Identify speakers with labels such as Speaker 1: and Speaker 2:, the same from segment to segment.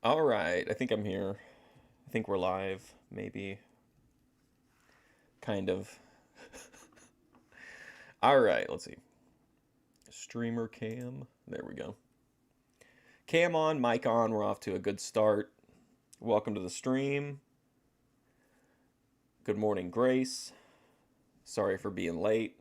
Speaker 1: All right, I think I'm here. I think we're live, maybe. Kind of. All right, let's see. Streamer cam. There we go. Cam on, mic on. We're off to a good start. Welcome to the stream. Good morning, Grace. Sorry for being late.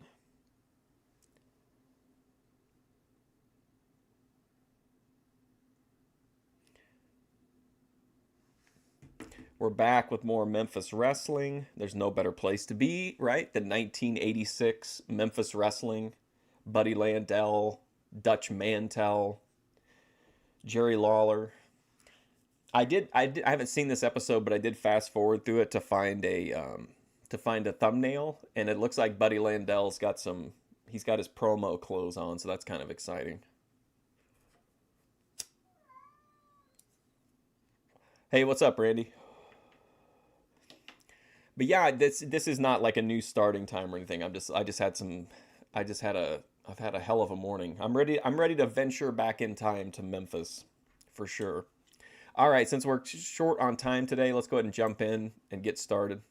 Speaker 1: We're back with more Memphis wrestling. There's no better place to be, right, than 1986 Memphis wrestling. Buddy Landel, Dutch Mantel, Jerry Lawler. I haven't seen this episode, but I did fast forward through it to find a thumbnail, and it looks like Buddy Landel's got he's got his promo clothes on, so that's kind of exciting. Hey, what's up, Randy? But yeah, this is not like a new starting time or anything. I've had a hell of a morning. I'm ready to venture back in time to Memphis for sure. All right, since we're short on time today, let's go ahead and jump in and get started.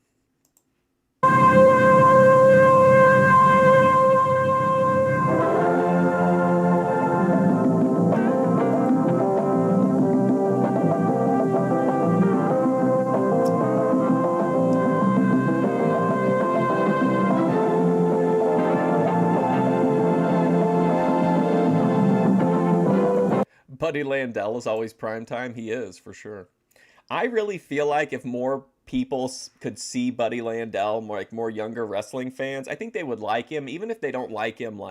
Speaker 1: Buddy Landel is always prime time. He is, for sure. I really feel like if more people could see Buddy Landel, more younger wrestling fans, I think they would like him, even if they don't like him,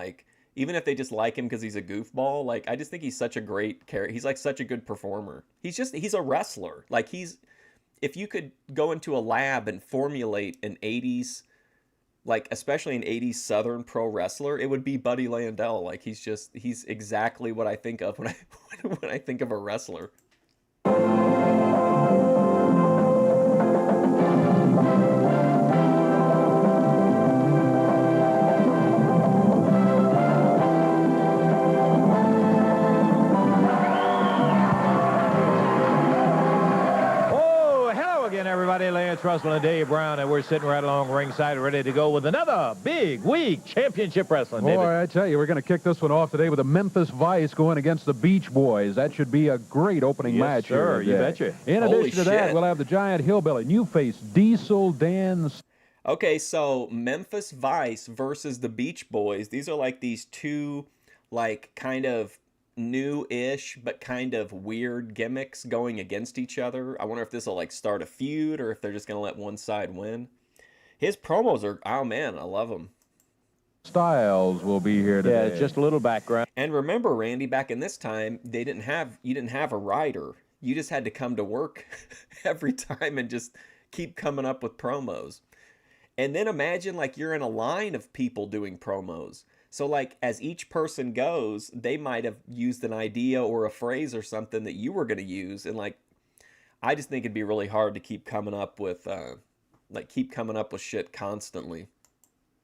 Speaker 1: even if they just like him because he's a goofball. I just think he's such a great character. He's such a good performer. He's a wrestler. If you could go into a lab and formulate an 80s, especially an 80s Southern pro wrestler, it would be Buddy Landel. He's exactly what I think of when I think of a wrestler.
Speaker 2: Lance Russell and Dave Brown, and we're sitting right along ringside ready to go with another big week championship wrestling.
Speaker 3: Boy, I tell you, we're going to kick this one off today with the Memphis Vice going against the Beach Boys. That should be a great opening match
Speaker 2: here. You betcha.
Speaker 3: In addition to that, we'll have the Giant Hillbilly, new face Diesel Dan.
Speaker 1: Okay, so Memphis Vice versus the Beach Boys. These are these two kind of new-ish but kind of weird gimmicks going against each other. I wonder if this will start a feud or if they're just gonna let one side win. His promos are, oh man, I love them.
Speaker 3: Styles will be here today.
Speaker 2: Yeah, just a little background.
Speaker 1: And remember, Randy, back in this time, you didn't have a rider. You just had to come to work every time and just keep coming up with promos. And then imagine you're in a line of people doing promos. So as each person goes, they might have used an idea or a phrase or something that you were going to use. And I just think it'd be really hard to keep coming up with shit constantly.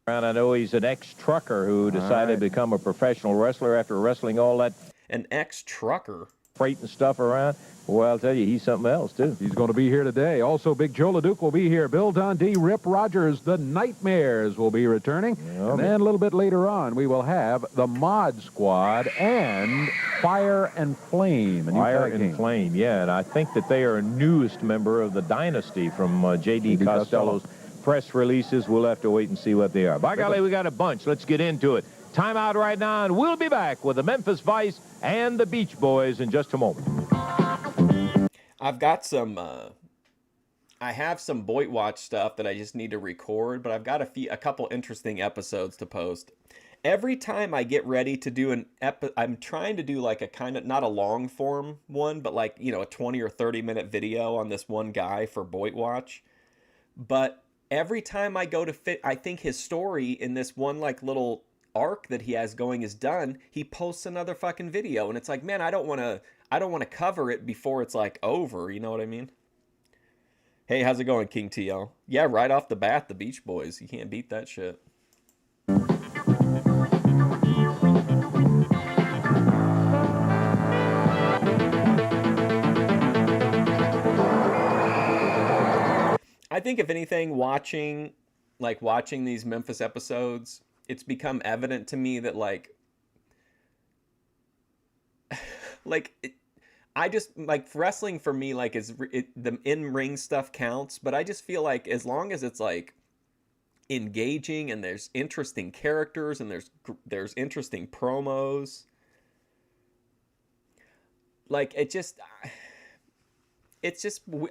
Speaker 2: I know he's an ex-trucker who decided to become a professional wrestler after wrestling all that.
Speaker 1: An ex-trucker?
Speaker 2: Freight and stuff around. Well, I'll tell you, he's something else, too.
Speaker 3: He's going to be here today. Also, Big Joe LeDuc will be here. Bill Dundee, Rip Rogers, the Nightmares will be returning. And then a little bit later on, we will have the Mod Squad and Fire and Flame.
Speaker 2: Fire and Flame, yeah. And I think that they are a newest member of the Dynasty from J.D. Costello's press releases. We'll have to wait and see what they are. By golly, we got a bunch. Let's get into it. Time out right now, and we'll be back with the Memphis Vice and the Beach Boys in just a moment.
Speaker 1: I've got I have some Boit Watch stuff that I just need to record, but I've got a couple interesting episodes to post. Every time I get ready to do I'm trying to do a kind of, not a long form one, but a 20 or 30 minute video on this one guy for Boit Watch. But every time I go to I think his story in this one little arc that he has going is done, he posts another fucking video, and it's man, I don't want to cover it before it's over, you know what I mean? Hey, how's it going, King TL? Yeah, right off the bat, the Beach Boys, you can't beat that shit. I think if anything, watching these Memphis episodes, it's become evident to me that I just like wrestling for me, like the in-ring stuff counts, but I just feel like as long as it's like engaging and there's interesting characters and there's interesting promos, like it's just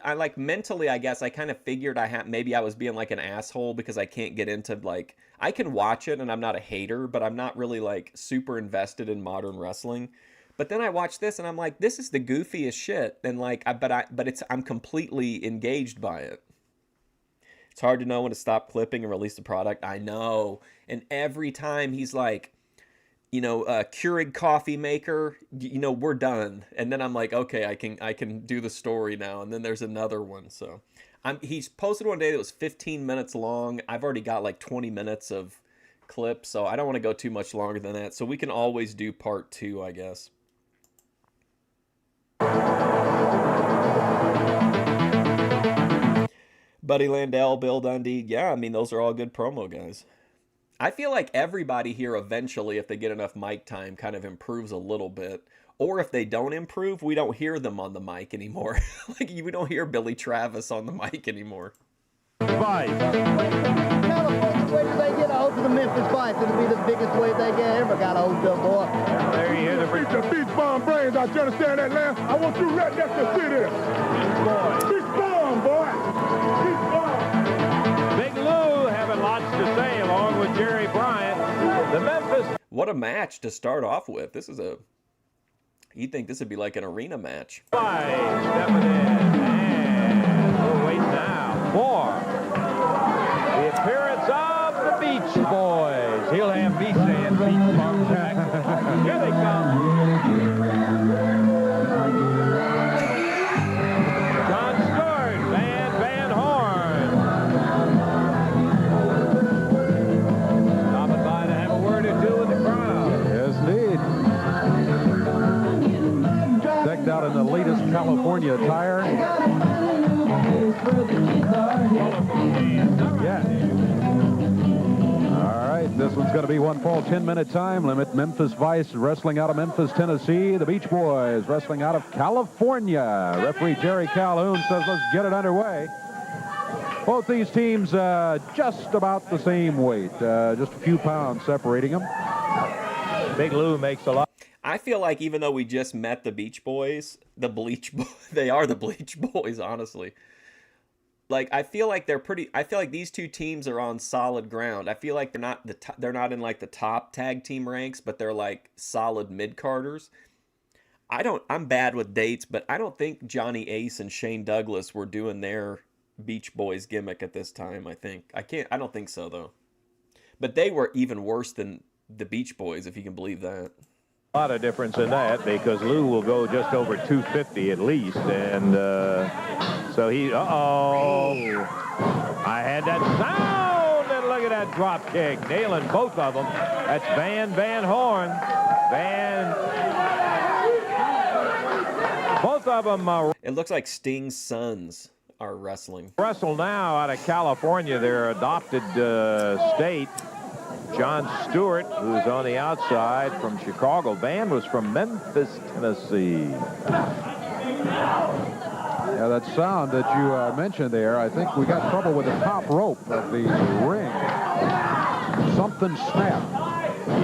Speaker 1: I like mentally, I guess I kind of figured maybe I was being like an asshole because I can't get into like, I can watch it and I'm not a hater, but I'm not really like super invested in modern wrestling. But then I watch this and I'm like, this is the goofiest shit, and like I'm completely engaged by it. It's hard to know when to stop clipping and release the product. I know. And every time he's like, Keurig coffee maker, we're done. And then I'm like, okay, I can do the story now. And then there's another one. So he's posted one day that was 15 minutes long. I've already got like 20 minutes of clips, so I don't want to go too much longer than that. So we can always do part 2, I guess. Buddy Landel, Bill Dundee. Yeah, I mean, those are all good promo guys. I feel like everybody here eventually, if they get enough mic time, kind of improves a little bit. Or if they don't improve, we don't hear them on the mic anymore. Like, we don't hear Billy Travis on the mic anymore.
Speaker 2: Fight.
Speaker 4: California, where do they get a hold of the Memphis fights? It'll be the biggest wave they ever got a hold of, boy.
Speaker 2: There you hear the
Speaker 5: Beat the beach bomb brains out. You understand that, Lamb? I want you right next to sit there. Beach bomb, boy. Beach bomb.
Speaker 2: Big Lou having lots to say along with Jerry Bryant. The Memphis.
Speaker 1: What a match to start off with. You'd think this would be like an arena match.
Speaker 2: Five, stepping in, and we'll wait now for the appearance of the Beach Boys. He'll have me saying Beach Boys. Here they come. John Stewart, Van Horn. Stopping by to have a word or two with the crowd.
Speaker 3: Yes, indeed. Decked out in the latest California attire. Yeah. All right, this one's going to be one fall, 10-minute time limit. Memphis Vice wrestling out of Memphis, Tennessee. The Beach Boys wrestling out of California. Referee Jerry Calhoun says let's get it underway. Both these teams just about the same weight, just a few pounds separating them.
Speaker 2: Big Lou makes a lot.
Speaker 1: I feel like even though we just met the Beach Boys, they are the Bleach Boys, honestly. Like, I feel like these two teams are on solid ground. I feel like they're not in like the top tag team ranks, but they're like solid mid-carders. I'm bad with dates, but I don't think Johnny Ace and Shane Douglas were doing their Beach Boys gimmick at this time, I don't think so though. But they were even worse than the Beach Boys, if you can believe that.
Speaker 2: A lot of difference in that because Lou will go just over 250 at least, and so he. I had that sound, and look at that drop kick, nailing both of them. That's Van Horn. Both of them.
Speaker 1: It looks like Sting's sons are wrestling.
Speaker 2: Wrestle now out of California, their adopted state. John Stewart, who's on the outside from Chicago. Van was from Memphis, Tennessee.
Speaker 3: Yeah, that sound that you mentioned there, I think we got trouble with the top rope of the ring. Something snapped.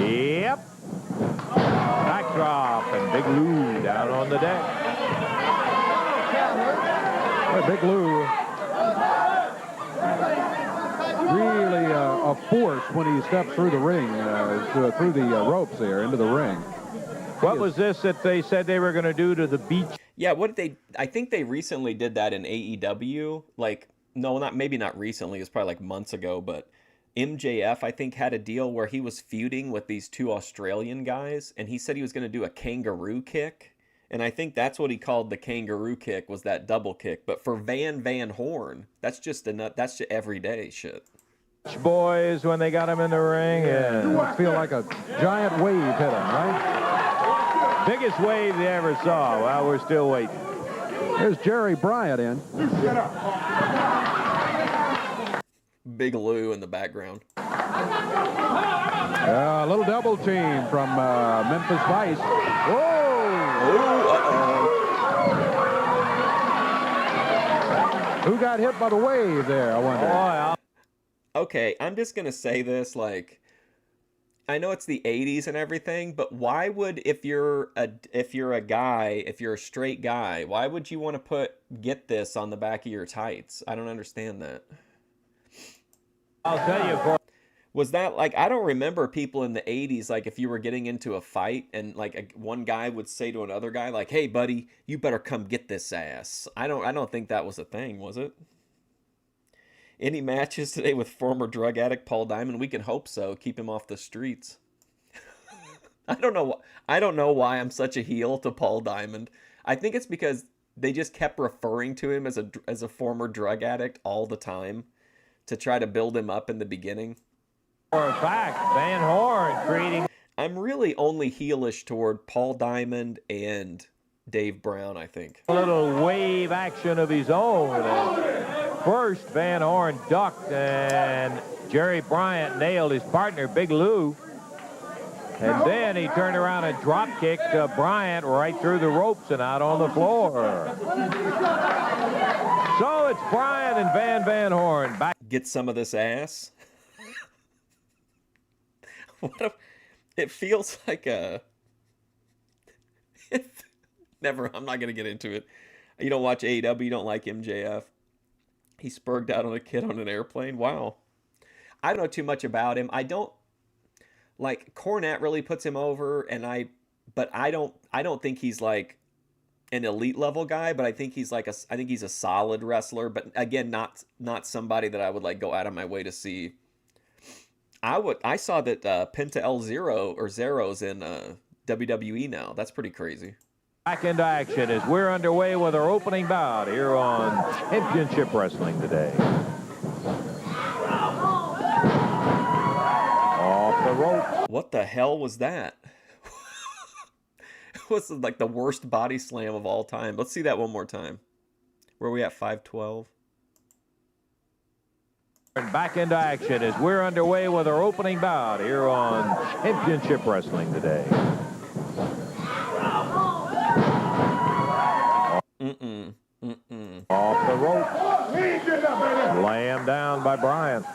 Speaker 2: Yep. Backdrop and Big Lou down on the deck.
Speaker 3: Well, Big Lou really a force when he steps through the ring, through the ropes there into the ring.
Speaker 2: What was this that they said they were going to do to the Beach?
Speaker 1: Yeah, I think they recently did that in AEW. Like, no, maybe not recently. It was probably like months ago, but MJF, I think, had a deal where he was feuding with these two Australian guys, and he said he was going to do a kangaroo kick. And I think that's what he called the kangaroo kick, was that double kick. But for Van Horn, that's just everyday shit.
Speaker 2: Boys, when they got him in the ring,
Speaker 3: and I feel like a giant wave hit him, right?
Speaker 2: Biggest wave they ever saw. Well, we're still waiting.
Speaker 3: Here's Jerry Bryant in.
Speaker 5: Shut up.
Speaker 1: Bigelow in the background.
Speaker 3: A little double team from Memphis Vice. Whoa!
Speaker 1: Oh,
Speaker 3: Who got hit by the wave there, I wonder?
Speaker 1: Okay, I'm just going to say this, like, I know it's the 80s and everything, but why would, if you're a straight guy, why would you want to get this on the back of your tights? I don't understand that.
Speaker 2: I'll tell you,
Speaker 1: Was that, like, I don't remember people in the 80s, like, if you were getting into a fight and, like, one guy would say to another guy, like, hey, buddy, you better come get this ass. I don't think that was a thing, was it? Any matches today with former drug addict Paul Diamond? We can hope so. Keep him off the streets. I don't know why I'm such a heel to Paul Diamond. I think it's because they just kept referring to him as a former drug addict all the time to try to build him up in the beginning.
Speaker 2: for a fact, Van Horn creating.
Speaker 1: I'm really only heelish toward Paul Diamond and Dave Brown, I think.
Speaker 2: A little wave action of his own. And first, Van Horn ducked, and Jerry Bryant nailed his partner, Big Lou. And then he turned around and drop kicked Bryant right through the ropes and out on the floor. So it's Bryant and Van Horn back.
Speaker 1: Get some of this ass. It feels like a... Never, I'm not going to get into it. You don't watch AEW, you don't like MJF. He spurged out on a kid on an airplane. Wow. I don't know too much about him. I don't... Like, Cornette really puts him over, but I don't think he's like an elite level guy, but I think he's like I think he's a solid wrestler, but again, not somebody that I would like go out of my way to see. I saw that Penta El Zero or Zero's in WWE now. That's pretty crazy.
Speaker 2: Back into action as we're underway with our opening bout here on Championship Wrestling today. Off the rope.
Speaker 1: What the hell was that? It was like the worst body slam of all time. Let's see that one more time. Where are we at? 512.
Speaker 2: Back into action as we're underway with our opening bout here on Championship Wrestling today. Off the rope. Slammed down by Bryant.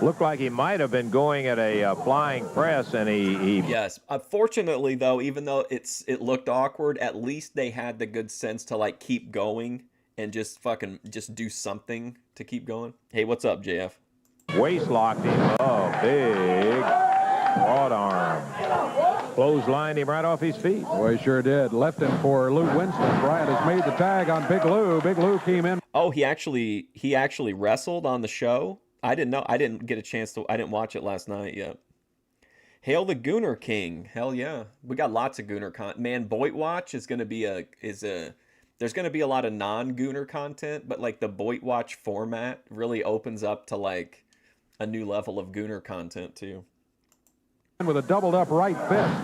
Speaker 2: Looked like he might have been going at a flying press, and he...
Speaker 1: Yes. Unfortunately, though, even though it looked awkward, at least they had the good sense to, like, keep going and just do something to keep going. Hey, what's up, JF?
Speaker 2: Waist locked him. Oh, big broad arm. Clotheslined him right off his feet.
Speaker 3: Boy, he sure did. Left him for Lou Winston. Bryant has made the tag on Big Lou. Big Lou came in.
Speaker 1: Oh, he actually wrestled on the show? I didn't know. I didn't get a chance to. I didn't watch it last night yet. Hail the Gooner King! Hell yeah, we got lots of Gooner content. Man, Boit Watch is going to be There's going to be a lot of non-Gooner content, but like the Boit Watch format really opens up to like a new level of Gooner content too.
Speaker 3: With a doubled up right fist.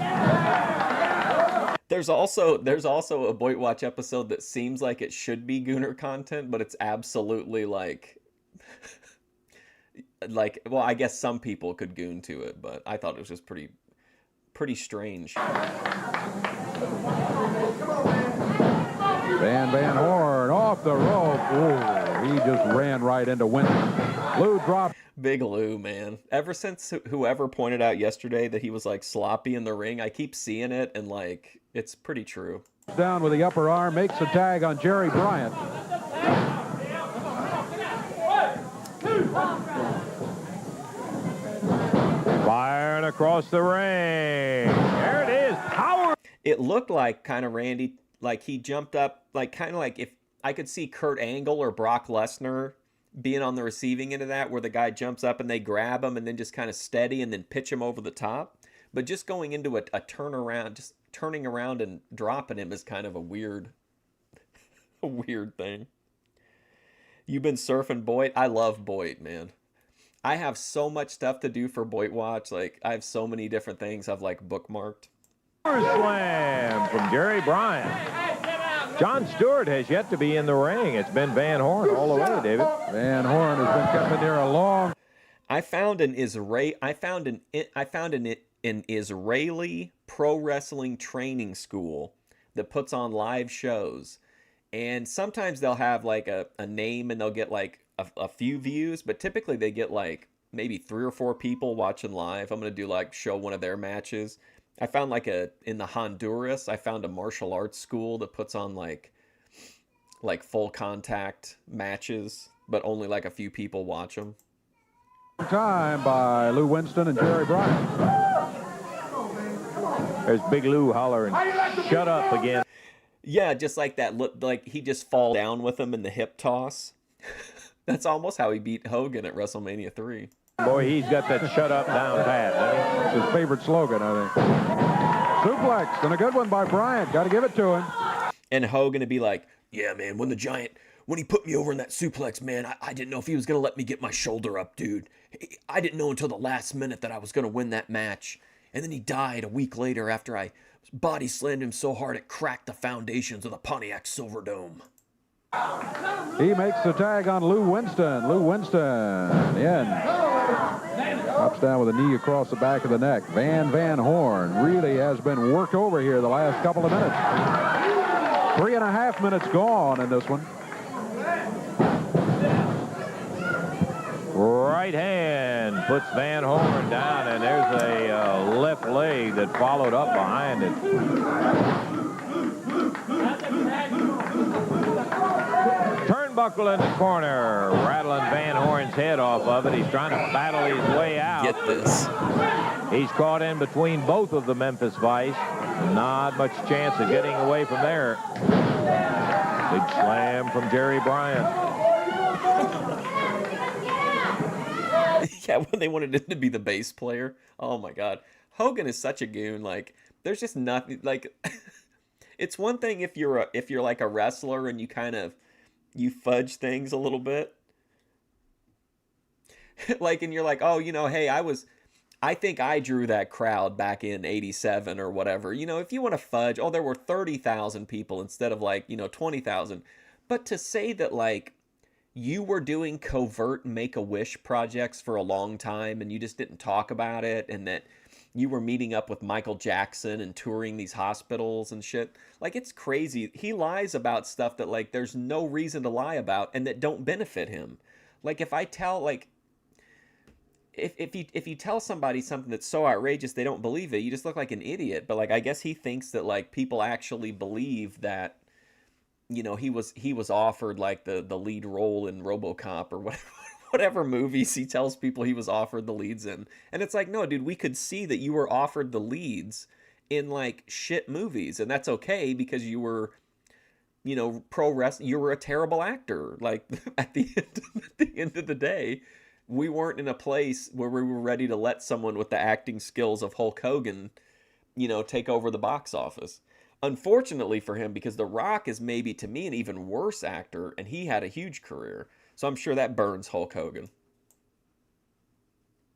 Speaker 1: There's also a Boit Watch episode that seems like it should be Gooner content, but it's absolutely like. Like, well, I guess some people could goon to it, but I thought it was just pretty strange.
Speaker 3: Van Horn off the rope. Ooh, he just ran right into Winston. Lou dropped.
Speaker 1: Big Lou, man. Ever since whoever pointed out yesterday that he was like sloppy in the ring, I keep seeing it, and like it's pretty true.
Speaker 3: Down with the upper arm, makes a tag on Jerry Bryant.
Speaker 2: Firing across the ring. There it is. Power.
Speaker 1: It looked like kind of Randy, like he jumped up, like kind of like if I could see Kurt Angle or Brock Lesnar being on the receiving end of that, where the guy jumps up and they grab him and then just kind of steady and then pitch him over the top. But just going into a turnaround, just turning around and dropping him is kind of a weird thing. You've been surfing Boit? I love Boit, man. I have so much stuff to do for Boit Watch. Like, I have so many different things I've, like, bookmarked.
Speaker 2: Power slam from Jerry Bryant. John Stewart has yet to be in the ring. It's been Van Horn all the way, David.
Speaker 3: Van Horn has been kept in there a long.
Speaker 1: I found an Israeli pro wrestling training school that puts on live shows, and sometimes they'll have like a name and they'll get like a few views, but typically they get like maybe 3 or 4 people watching live. I'm gonna do like show one of their matches. I found like in the Honduras, I found a martial arts school that puts on like full contact matches, but only like a few people watch them.
Speaker 3: Time by Lou Winston and Jerry Bryant.
Speaker 2: There's Big Lou hollering, "Shut up" again.
Speaker 1: Yeah, just like that. Like he just fall down with him in the hip toss. That's almost how he beat Hogan at WrestleMania 3.
Speaker 2: Boy, he's got that "shut up" down pat, doesn't he?
Speaker 3: It's his favorite slogan, I think. Suplex, and a good one by Bryant. Got to give it to him.
Speaker 1: And Hogan would be like, "Yeah, man, when he put me over in that suplex, man, I didn't know if he was going to let me get my shoulder up, dude. I didn't know until the last minute that I was going to win that match. And then he died a week later after I body slammed him so hard it cracked the foundations of the Pontiac Silverdome."
Speaker 3: He makes the tag on Lou Winston. Lou Winston in. Drops down with a knee across the back of the neck. Van Horn really has been worked over here the last couple of minutes. 3.5 minutes gone in this one.
Speaker 2: Right hand puts Van Horn down, and there's a left leg that followed up behind it. Turnbuckle in the corner, rattling Van Horn's head off of it. He's trying to battle his way out.
Speaker 1: Get this.
Speaker 2: He's caught in between both of the Memphis Vice. Not much chance of getting away from there. Big slam from Jerry Bryant.
Speaker 1: Yeah, when they wanted him to be the bass player. Oh my God. Hogan is such a goon. Like, there's just nothing like it's one thing if you're like a wrestler and you fudge things a little bit. Like, and you're like, "Oh, hey, I think I drew that crowd back in 87 or whatever." If you want to fudge, "Oh, there were 30,000 people instead of 20,000. But to say that like you were doing covert Make-A-Wish projects for a long time and you just didn't talk about it, and that you were meeting up with Michael Jackson and touring these hospitals and shit. Like, it's crazy. He lies about stuff that like there's no reason to lie about and that don't benefit him. Like, if I tell like if you tell somebody something that's so outrageous they don't believe it, you just look like an idiot. But like, I guess he thinks that like people actually believe that he was offered like the lead role in RoboCop or whatever movies he tells people he was offered the leads in. And it's like, no, dude, we could see that you were offered the leads in like shit movies, and that's okay because you were pro wrestling. You were a terrible actor. Like, at the end of the day, we weren't in a place where we were ready to let someone with the acting skills of Hulk Hogan take over the box office. Unfortunately for him, because The Rock is maybe, to me, an even worse actor, and he had a huge career. So I'm sure that burns Hulk Hogan.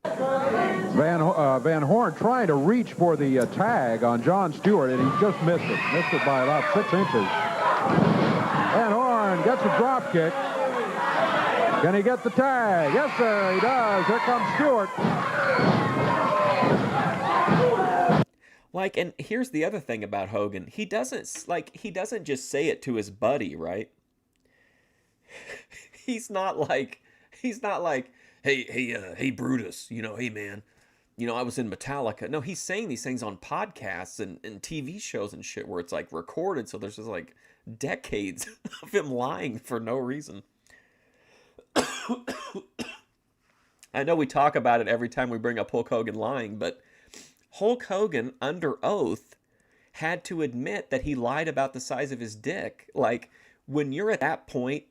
Speaker 3: Van Horn trying to reach for the tag on John Stewart, and he just missed it. Missed it by about 6 inches. Van Horn gets a drop kick. Can he get the tag? Yes, sir, he does. Here comes Stewart.
Speaker 1: Like, and here's the other thing about Hogan. He doesn't just say it to his buddy, right? He's not like, hey, Brutus, hey, man, I was in Metallica. No, he's saying these things on podcasts and TV shows and shit where it's like recorded. So there's just like decades of him lying for no reason. I know we talk about it every time we bring up Hulk Hogan lying, but Hulk Hogan, under oath, had to admit that he lied about the size of his dick. Like, when you're at that point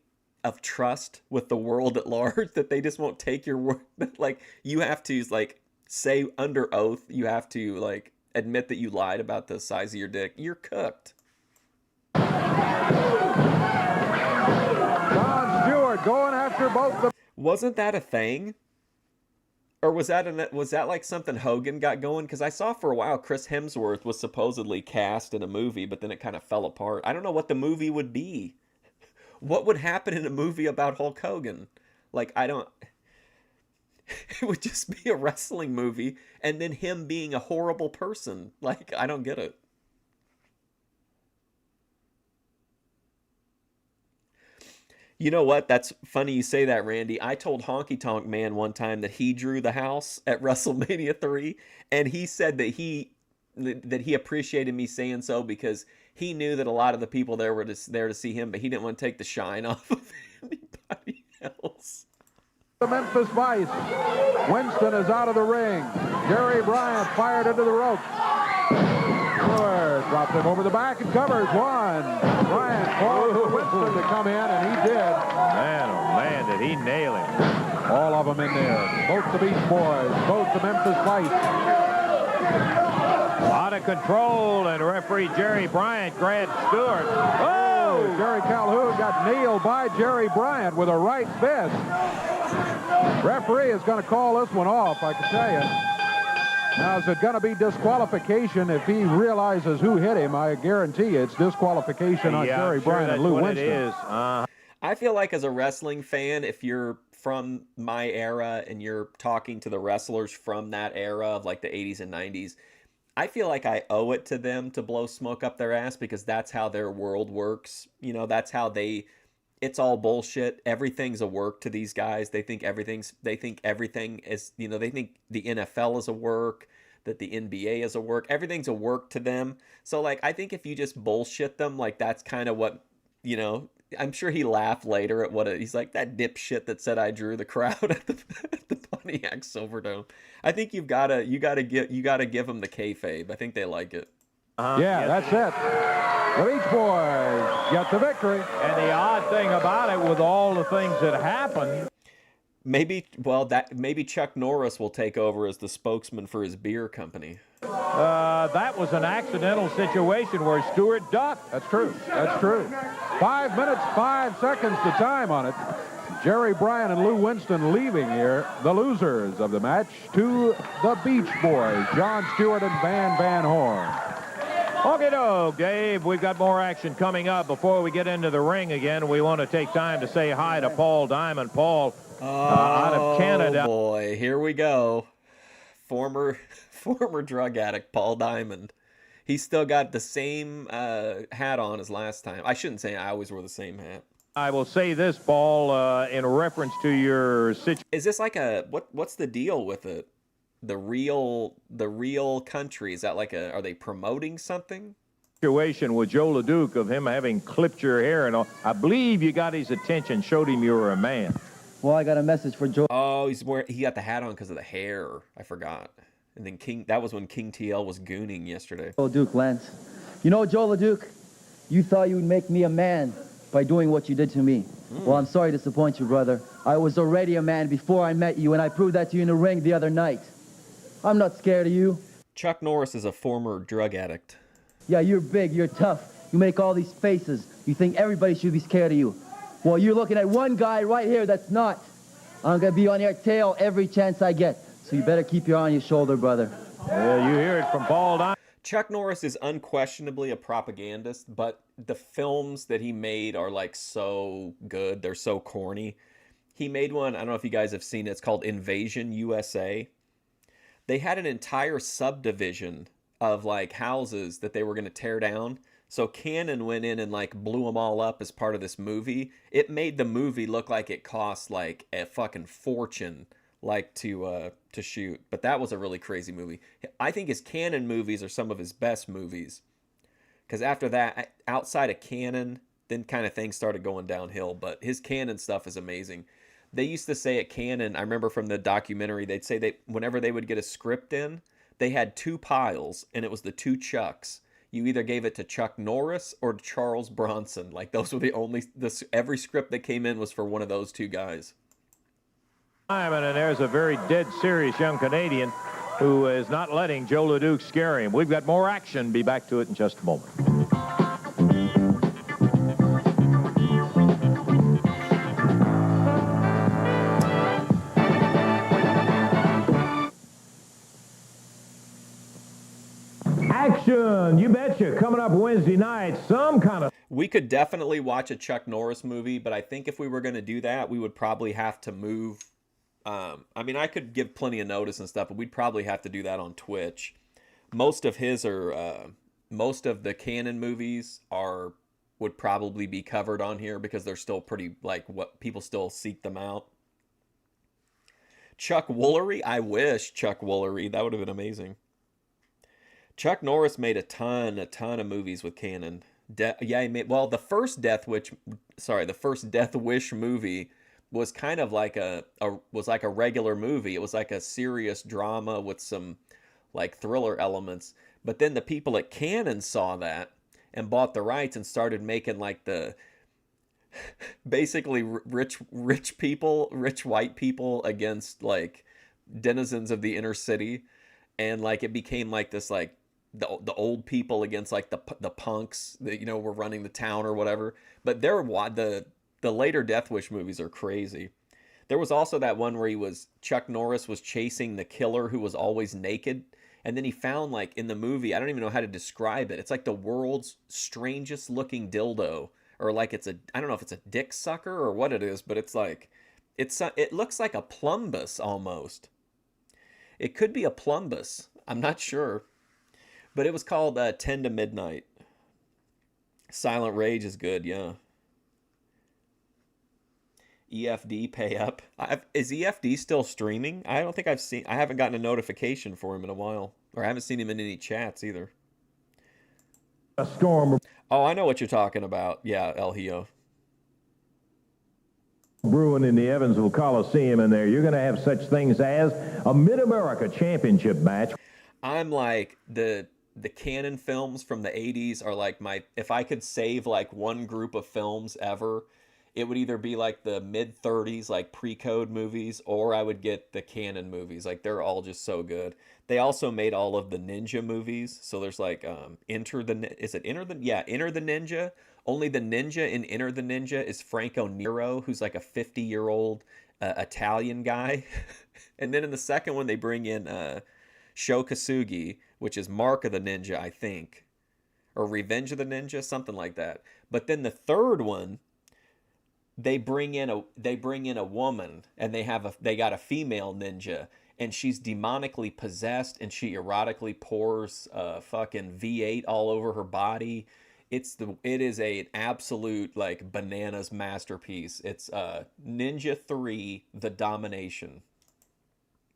Speaker 1: of trust with the world at large, that they just won't take your word, like, you have to, like, say under oath, you have to, like, admit that you lied about the size of your dick. You're cooked.
Speaker 3: Jon Stewart going after both the...
Speaker 1: Wasn't that a thing? Or was that like something Hogan got going? Because I saw for a while Chris Hemsworth was supposedly cast in a movie, but then it kind of fell apart. I don't know what the movie would be. What would happen in a movie about Hulk Hogan? Like, I don't... It would just be a wrestling movie, and then him being a horrible person. Like, I don't get it. You know what? That's funny you say that, Randy. I told Honky Tonk Man one time that he drew the house at WrestleMania 3, and he said that he appreciated me saying so because he knew that a lot of the people there were there to see him, but he didn't want to take the shine off of anybody else.
Speaker 3: The Memphis Vice. Winston is out of the ring. Jerry Bryant fired into the rope. Stewart drops him over the back and covers one. Bryant calls for Winston to come in, and he did.
Speaker 2: Man, oh man, did he nail him.
Speaker 3: All of them in there. Both the Beach Boys, both the Memphis Vice.
Speaker 2: Out of control, and referee Jerry Bryant grabs Stewart. Oh!
Speaker 3: Jerry Calhoun got nailed by Jerry Bryant with a right fist. Referee is going to call this one off, I can tell you. Now, is it going to be disqualification if he realizes who hit him? I guarantee you it's disqualification on Jerry Bryant and Lou Winston.
Speaker 2: It is.
Speaker 1: I feel like as a wrestling fan, if you're from my era and you're talking to the wrestlers from that era of like the 80s and 90s, I feel like I owe it to them to blow smoke up their ass because that's how their world works. You know, that's how it's all bullshit. Everything's a work to these guys. They think everything is, you know, they think the NFL is a work, that the NBA is a work. Everything's a work to them. So, like, I think if you just bullshit them, like, that's kind of what, you know, I'm sure he laughed later at he's like, that dipshit that said I drew the crowd at the Pontiac Silverdome. I think you gotta give them the kayfabe. I think they like it.
Speaker 3: Yeah, that's it. The Beach Boys get the victory.
Speaker 2: And the odd thing about it, with all the things that happened,
Speaker 1: maybe Chuck Norris will take over as the spokesman for his beer company.
Speaker 2: that was an accidental situation where Stewart ducked.
Speaker 3: That's true. That's true. 5 minutes, 5 seconds to time on it. Jerry Bryant and Lou Winston leaving here, the losers of the match, to the Beach Boys, John Stewart and Van Horn.
Speaker 2: Okay, doke, Dave. We've got more action coming up. Before we get into the ring again, we want to take time to say hi to Paul Diamond. Paul, out of Canada.
Speaker 1: Oh, boy. Here we go. Former drug addict Paul Diamond. He's still got the same hat on as last time. I shouldn't say I always wore the same hat.
Speaker 2: I will say this, Paul, in reference to your situation.
Speaker 1: Is this like what's the deal with it? The real country, is that like are they promoting something?
Speaker 2: Situation with Joe LeDuc of him having clipped your hair and all. I believe you got his attention, showed him you were a man.
Speaker 4: Well, I got a message for Joe.
Speaker 1: Oh, he got the hat on because of the hair. I forgot. And then that was when King TL was gooning yesterday.
Speaker 4: Joe LeDuc, Lance. You know, Joe LeDuc, you thought you would make me a man by doing what you did to me. Well, I'm sorry to disappoint you, brother. I was already a man before I met you, and I proved that to you in the ring the other night. I'm not scared of you.
Speaker 1: Chuck Norris is a former drug addict.
Speaker 4: Yeah, you're big, you're tough. You make all these faces. You think everybody should be scared of you. Well, you're looking at one guy right here that's not. I'm going to be on your tail every chance I get. So you better keep your eye on your shoulder, brother.
Speaker 2: Yeah, you hear it from Paul Diamond.
Speaker 1: Chuck Norris is unquestionably a propagandist, but the films that he made are like so good. They're so corny. He made one, I don't know if you guys have seen it. It's called Invasion USA. They had an entire subdivision of like houses that they were going to tear down. So Cannon went in and like blew them all up as part of this movie. It made the movie look like it cost like a fucking fortune, like to shoot. But that was a really crazy movie. I think his Cannon movies are some of his best movies. Because after that, outside of Cannon, then kind of things started going downhill. But his Cannon stuff is amazing. They used to say at Cannon, I remember from the documentary, they'd say whenever they would get a script in, they had two piles, and it was the two Chucks. You either gave it to Chuck Norris or to Charles Bronson. Like, those were the only, every script that came in was for one of those two guys.
Speaker 2: And there's a very dead serious young Canadian who is not letting Joe LeDuc scare him. We've got more action. Be back to it in just a moment. action. You betcha. Coming up Wednesday night, some kind of...
Speaker 1: We could definitely watch a Chuck Norris movie, but I think if we were going to do that, we would probably have to move. I mean, I could give plenty of notice and stuff, but we'd probably have to do that on Twitch. Most of the canon movies would probably be covered on here because they're still pretty, like, what people still seek them out. Chuck Woolery? I wish Chuck Woolery. That would have been amazing. Chuck Norris made a ton of movies with canon. He made, well, the first Death Wish movie was kind of like a regular movie. It was like a serious drama with some like thriller elements. But then the people at Canon saw that and bought the rights and started making like the basically rich white people against like denizens of the inner city, and like it became like this like the old people against like the punks that, you know, were running the town or whatever. But the later Death Wish movies are crazy. There was also that one where Chuck Norris was chasing the killer who was always naked, and then he found, like, in the movie, I don't even know how to describe it. It's like the world's strangest looking dildo, or like I don't know if it's a dick sucker or what it is, but it's like it looks like a plumbus almost. It could be a plumbus. I'm not sure. But it was called 10 to Midnight. Silent Rage is good, yeah. EFD pay up. Is EFD still streaming? I don't think I haven't gotten a notification for him in a while. Or I haven't seen him in any chats either.
Speaker 2: A storm
Speaker 1: Oh, I know what you're talking about. Yeah, El Hio.
Speaker 2: brewing in the Evansville Coliseum in there. You're going to have such things as a Mid-America Championship match.
Speaker 1: I'm like, the canon films from the 80s are like if I could save like one group of films ever, it would either be like the mid-30s, like pre-code movies, or I would get the canon movies. Like, they're all just so good. They also made all of the ninja movies. So there's like Enter the Ninja. Only the ninja in Enter the Ninja is Franco Nero, who's like a 50-year-old Italian guy. And then in the second one, they bring in Sho Kosugi, which is Mark of the Ninja, I think. Or Revenge of the Ninja, something like that. But then the third one, they bring in a woman, and they got a female ninja, and she's demonically possessed, and she erotically pours fucking V8 all over her body. It is an absolute like bananas masterpiece. It's Ninja 3: The Domination.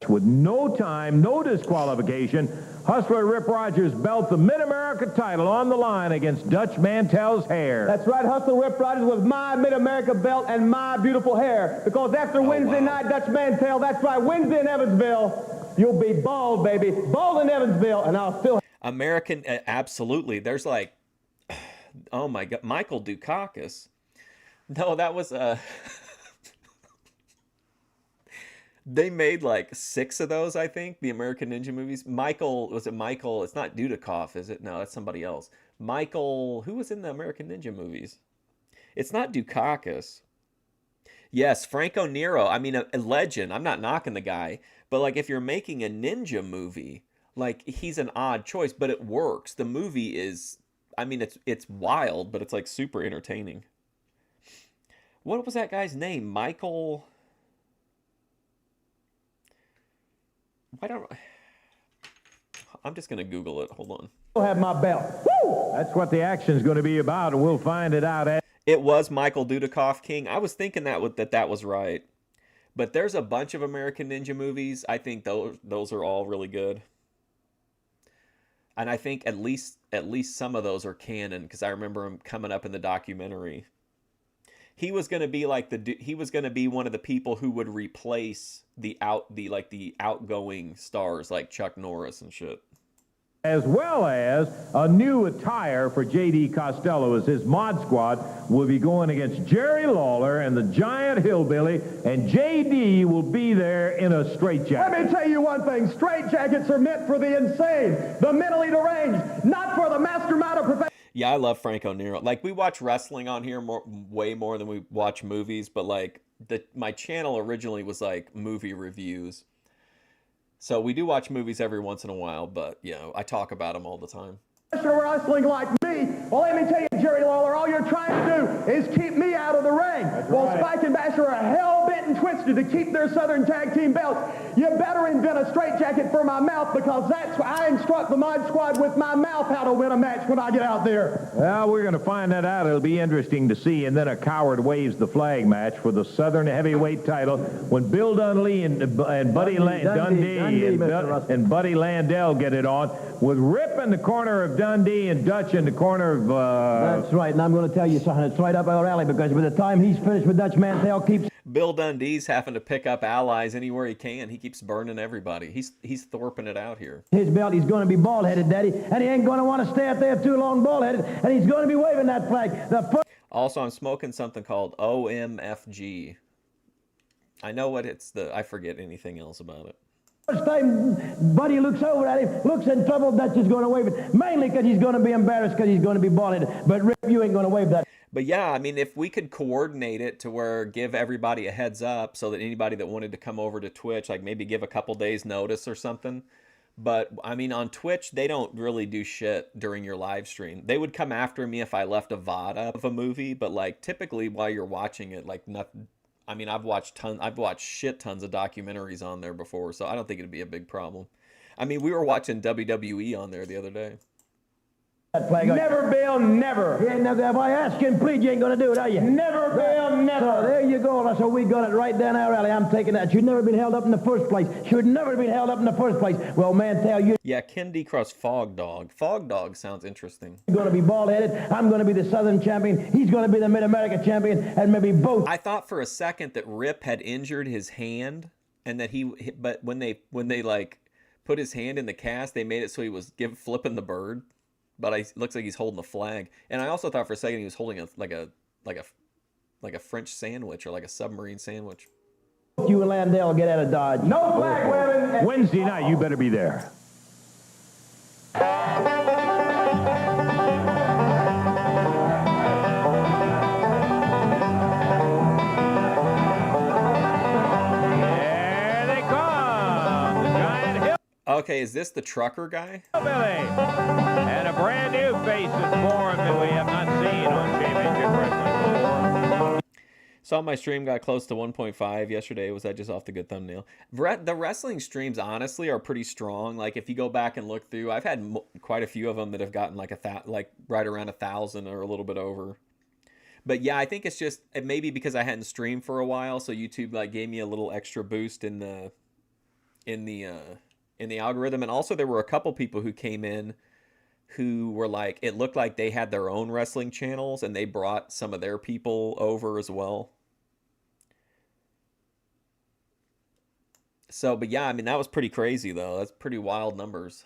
Speaker 2: With no time, no disqualification, Hustler Rip Rogers belt the Mid-America title on the line against Dutch Mantel's hair.
Speaker 6: That's right, Hustler Rip Rogers with my Mid-America belt and my beautiful hair. Because after Wednesday night, Dutch Mantel, that's right, Wednesday in Evansville, you'll be bald, baby. Bald in Evansville, and I'll still...
Speaker 1: American, absolutely. There's like, oh my God, Michael Dukakis. No, that was... They made like 6 of those, I think, the American Ninja movies. Michael? It's not Dudikoff, is it? No, that's somebody else. Michael, who was in the American Ninja movies? It's not Dukakis. Yes, Franco Nero. I mean, a legend. I'm not knocking the guy. But like, if you're making a ninja movie, like, he's an odd choice, but it works. The movie is, I mean, it's wild, but it's like super entertaining. What was that guy's name? Michael... I'm just going to Google it. Hold on.
Speaker 6: I'll have my belt.
Speaker 2: Woo! That's what the action's going to be about, and we'll find it out.
Speaker 1: It was Michael Dudikoff, King. I was thinking that was right. But there's a bunch of American Ninja movies. I think those are all really good. And I think at least some of those are canon, because I remember him coming up in the documentary. He was going to be one of the people who would replace the outgoing stars like Chuck Norris and shit.
Speaker 2: As well as a new attire for J.D. Costello, as his mod squad will be going against Jerry Lawler and the Giant Hillbilly, and J.D. will be there in a straitjacket.
Speaker 6: Let me tell you one thing. Straitjackets are meant for the insane, the mentally deranged, not for the mastermind of professional.
Speaker 1: Yeah, I love Franco Nero. Like, we watch wrestling on here way more than we watch movies, but like my channel originally was like movie reviews. So we do watch movies every once in a while, but you know, I talk about them all the time.
Speaker 6: wrestling like me. Well, let me tell you, Jerry Lawler, all you're trying to do is keep me out of the ring. Well, Spike and Basher are hell-bent and twisted to keep their Southern Tag Team belts. You better invent a straitjacket for my mouth, because that's why I instruct the Mod Squad with my mouth how to win a match when I get out there.
Speaker 2: Well, we're going to find that out. It'll be interesting to see. And then a coward waves the flag match for the Southern Heavyweight title when Bill Dundee and Buddy and Buddy Landel get it on, with Rip in the corner of Dundee and Dutch in the corner of...
Speaker 7: That's right, and I'm going to tell you something. It's right up our alley, because by the time he's finished with Dutch Mantell keeps...
Speaker 1: Bill Dundee's having to pick up allies anywhere he can. He keeps burning everybody. He's thorping it out here.
Speaker 7: his belt, he's going to be bald-headed, Daddy, and he ain't going to want to stay up there too long bald-headed, and he's going to be waving that flag.
Speaker 1: Also, I'm smoking something called OMFG. I know what I forget anything else about it.
Speaker 7: First time Buddy looks over at him, looks in trouble, Dutch is going to wave it, mainly because he's going to be embarrassed because he's going to be bald-headed. But Rip, you ain't going to wave that.
Speaker 1: But yeah, I mean, if we could coordinate it to where give everybody a heads up so that anybody that wanted to come over to Twitch, like maybe give a couple days notice or something. But I mean, on Twitch, they don't really do shit during your live stream. They would come after me if I left a VOD up of a movie, but like typically while you're watching it, like nothing. I mean, I've watched shit tons of documentaries on there before, so I don't think it'd be a big problem. I mean, we were watching WWE on there the other day.
Speaker 6: Never, Bill, never.
Speaker 7: Yeah, now, if I ask you and plead, you ain't going to do it, are you?
Speaker 6: Never, Bill, never.
Speaker 7: So there you go. So we got it right down our alley. I'm taking that. Should never been held up in the first place. Should never have been held up in the first place. Well, man, tell you.
Speaker 1: Yeah, Kendi Cross Fog Dog. Fog Dog sounds interesting.
Speaker 7: You're going to be bald-headed. I'm going to be the Southern champion. He's going to be the Mid-America champion, and maybe both.
Speaker 1: I thought for a second that Rip had injured his hand, and that but when they like put his hand in the cast, they made it so he was flipping the bird. But it looks like he's holding a flag, and I also thought for a second he was holding like a French sandwich or like a submarine sandwich.
Speaker 7: You and Landel get out of Dodge.
Speaker 6: No flag waving.
Speaker 2: Wednesday night, you better be there.
Speaker 1: Okay, is this the trucker guy?
Speaker 2: Hillbilly. And a brand new face is born that we have not seen on Championship Wrestling before.
Speaker 1: Saw my stream got close to 1.5 yesterday. Was that just off the good thumbnail? The wrestling streams, honestly, are pretty strong. Like, if you go back and look through, I've had quite a few of them that have gotten like right around 1,000 or a little bit over. But yeah, I think it's just maybe because I hadn't streamed for a while, so YouTube like gave me a little extra boost in the algorithm. And also there were a couple people who came in who were like, it looked like they had their own wrestling channels and they brought some of their people over as well. So, but yeah, I mean, that was pretty crazy though. That's pretty wild numbers.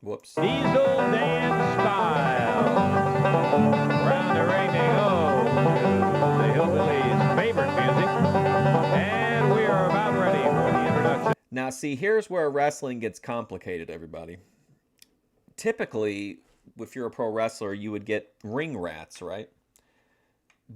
Speaker 1: Whoops.
Speaker 2: Diesel Dan style. Around the ring they go. The Hillbilly's favorite music. And we are about ready for the introduction.
Speaker 1: Now, see, here's where wrestling gets complicated, everybody. Typically, if you're a pro wrestler, you would get ring rats, right?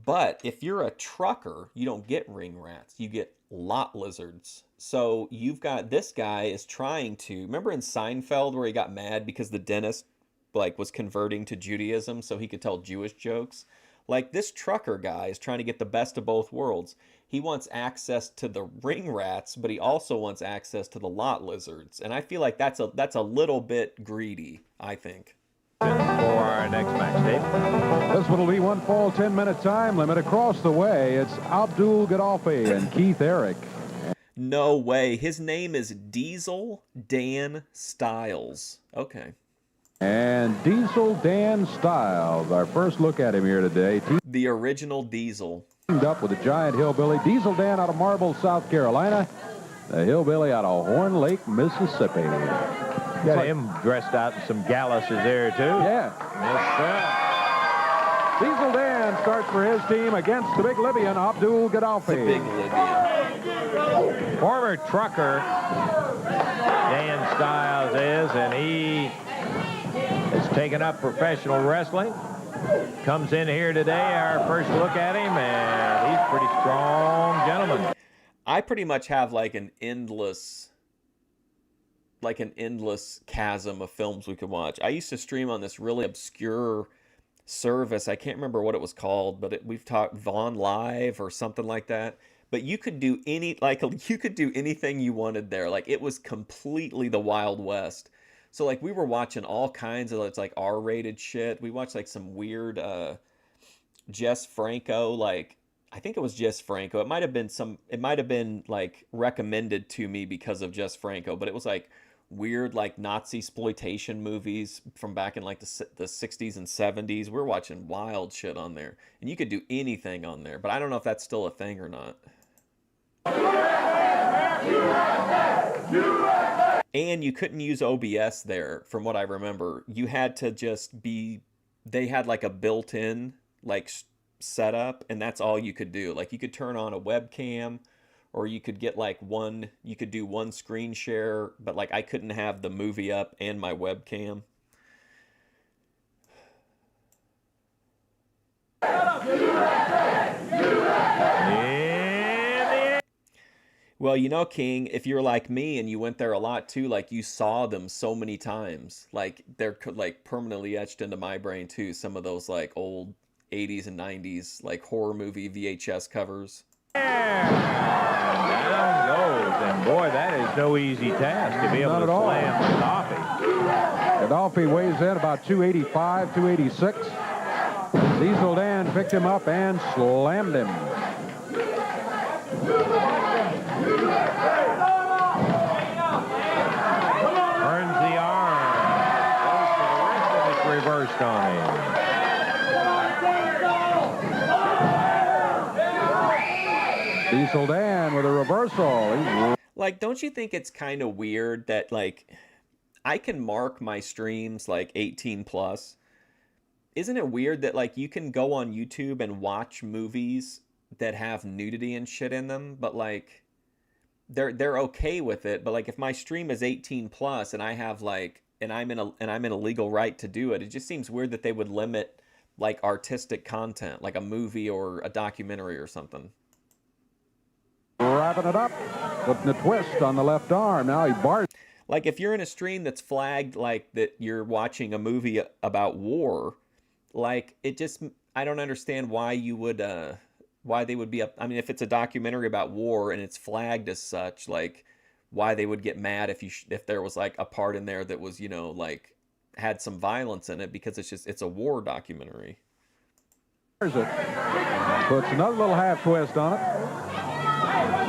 Speaker 1: But if you're a trucker, you don't get ring rats. You get lot lizards. So you've got this guy is trying to... Remember in Seinfeld where he got mad because the dentist like was converting to Judaism so he could tell Jewish jokes? Like, this trucker guy is trying to get the best of both worlds. He wants access to the ring rats, but he also wants access to the lot lizards. And I feel like that's a little bit greedy, I think.
Speaker 2: For our next match, Dave.
Speaker 3: This one will be one fall 10-minute time limit. Across the way, it's Abdul Gaddafi and Keith Eric.
Speaker 1: No way. His name is Diesel Dan Styles. Okay.
Speaker 3: And Diesel Dan Styles, our first look at him here today.
Speaker 1: The original Diesel.
Speaker 3: Teamed up with the giant Hillbilly. Diesel Dan out of Marble, South Carolina. The Hillbilly out of Horn Lake, Mississippi.
Speaker 2: Got him dressed out in some galluses there, too.
Speaker 3: Yeah.
Speaker 2: Yes, sir.
Speaker 3: Diesel Dan starts for his team against the big Libyan, Abdul Gaddafi.
Speaker 1: The big Libyan.
Speaker 2: Former trucker, Dan Styles is, and he has taken up professional wrestling. Comes in here today, our first look at him, and he's a pretty strong gentleman.
Speaker 1: I pretty much have like an endless like an endless chasm of films we could watch. I used to stream on this really obscure service. I can't remember what it was called, but we've talked Vaughn Live or something like that. But you could do you could do anything you wanted there. Like, it was completely the Wild West. So like we were watching all kinds of, it's like R-rated shit. We watched like some weird Jess Franco, like I think it was Jess Franco. It might have been like recommended to me because of Jess Franco, but it was like weird like Nazi exploitation movies from back in like the 60s and 70s. We're watching wild shit on there, and you could do anything on there, but I don't know if that's still a thing or not. And you couldn't use OBS there, from what I remember. You had to just be, they had like a built-in like setup, and that's all you could do. Like, you could turn on a webcam, or you could get like you could do one screen share, but like I couldn't have the movie up and my webcam. Well, you know, King, if you're like me and you went there a lot too, like you saw them so many times, like they're like permanently etched into my brain too. Some of those like old 80s and 90s like horror movie VHS covers.
Speaker 2: Down goes, and boy, that is no easy task to be able to slam Gaddafi.
Speaker 3: Gaddafi weighs in about 285, 286. Diesel Dan picked him up and slammed him.
Speaker 2: Turns the arm. Goes to the wrist, and it's reversed on him.
Speaker 3: Diesel Dan with a reversal.
Speaker 1: Like, don't you think it's kind of weird that like I can mark my streams like 18 plus? Isn't it weird that like you can go on YouTube and watch movies that have nudity and shit in them, but like they're okay with it, but like if my stream is 18 plus and I have like and I'm in a legal right to do it, it just seems weird that they would limit like artistic content, like a movie or a documentary or something.
Speaker 3: Wrapping it up, putting a twist on the left arm. Now he bars.
Speaker 1: Like, if you're in a stream that's flagged like that you're watching a movie about war, like it just, I don't understand why you would why they would be up. I mean, if it's a documentary about war and it's flagged as such, like why they would get mad if there was like a part in there that was, you know, like had some violence in it, because it's a war documentary.
Speaker 3: There's it. Puts another little half twist on it.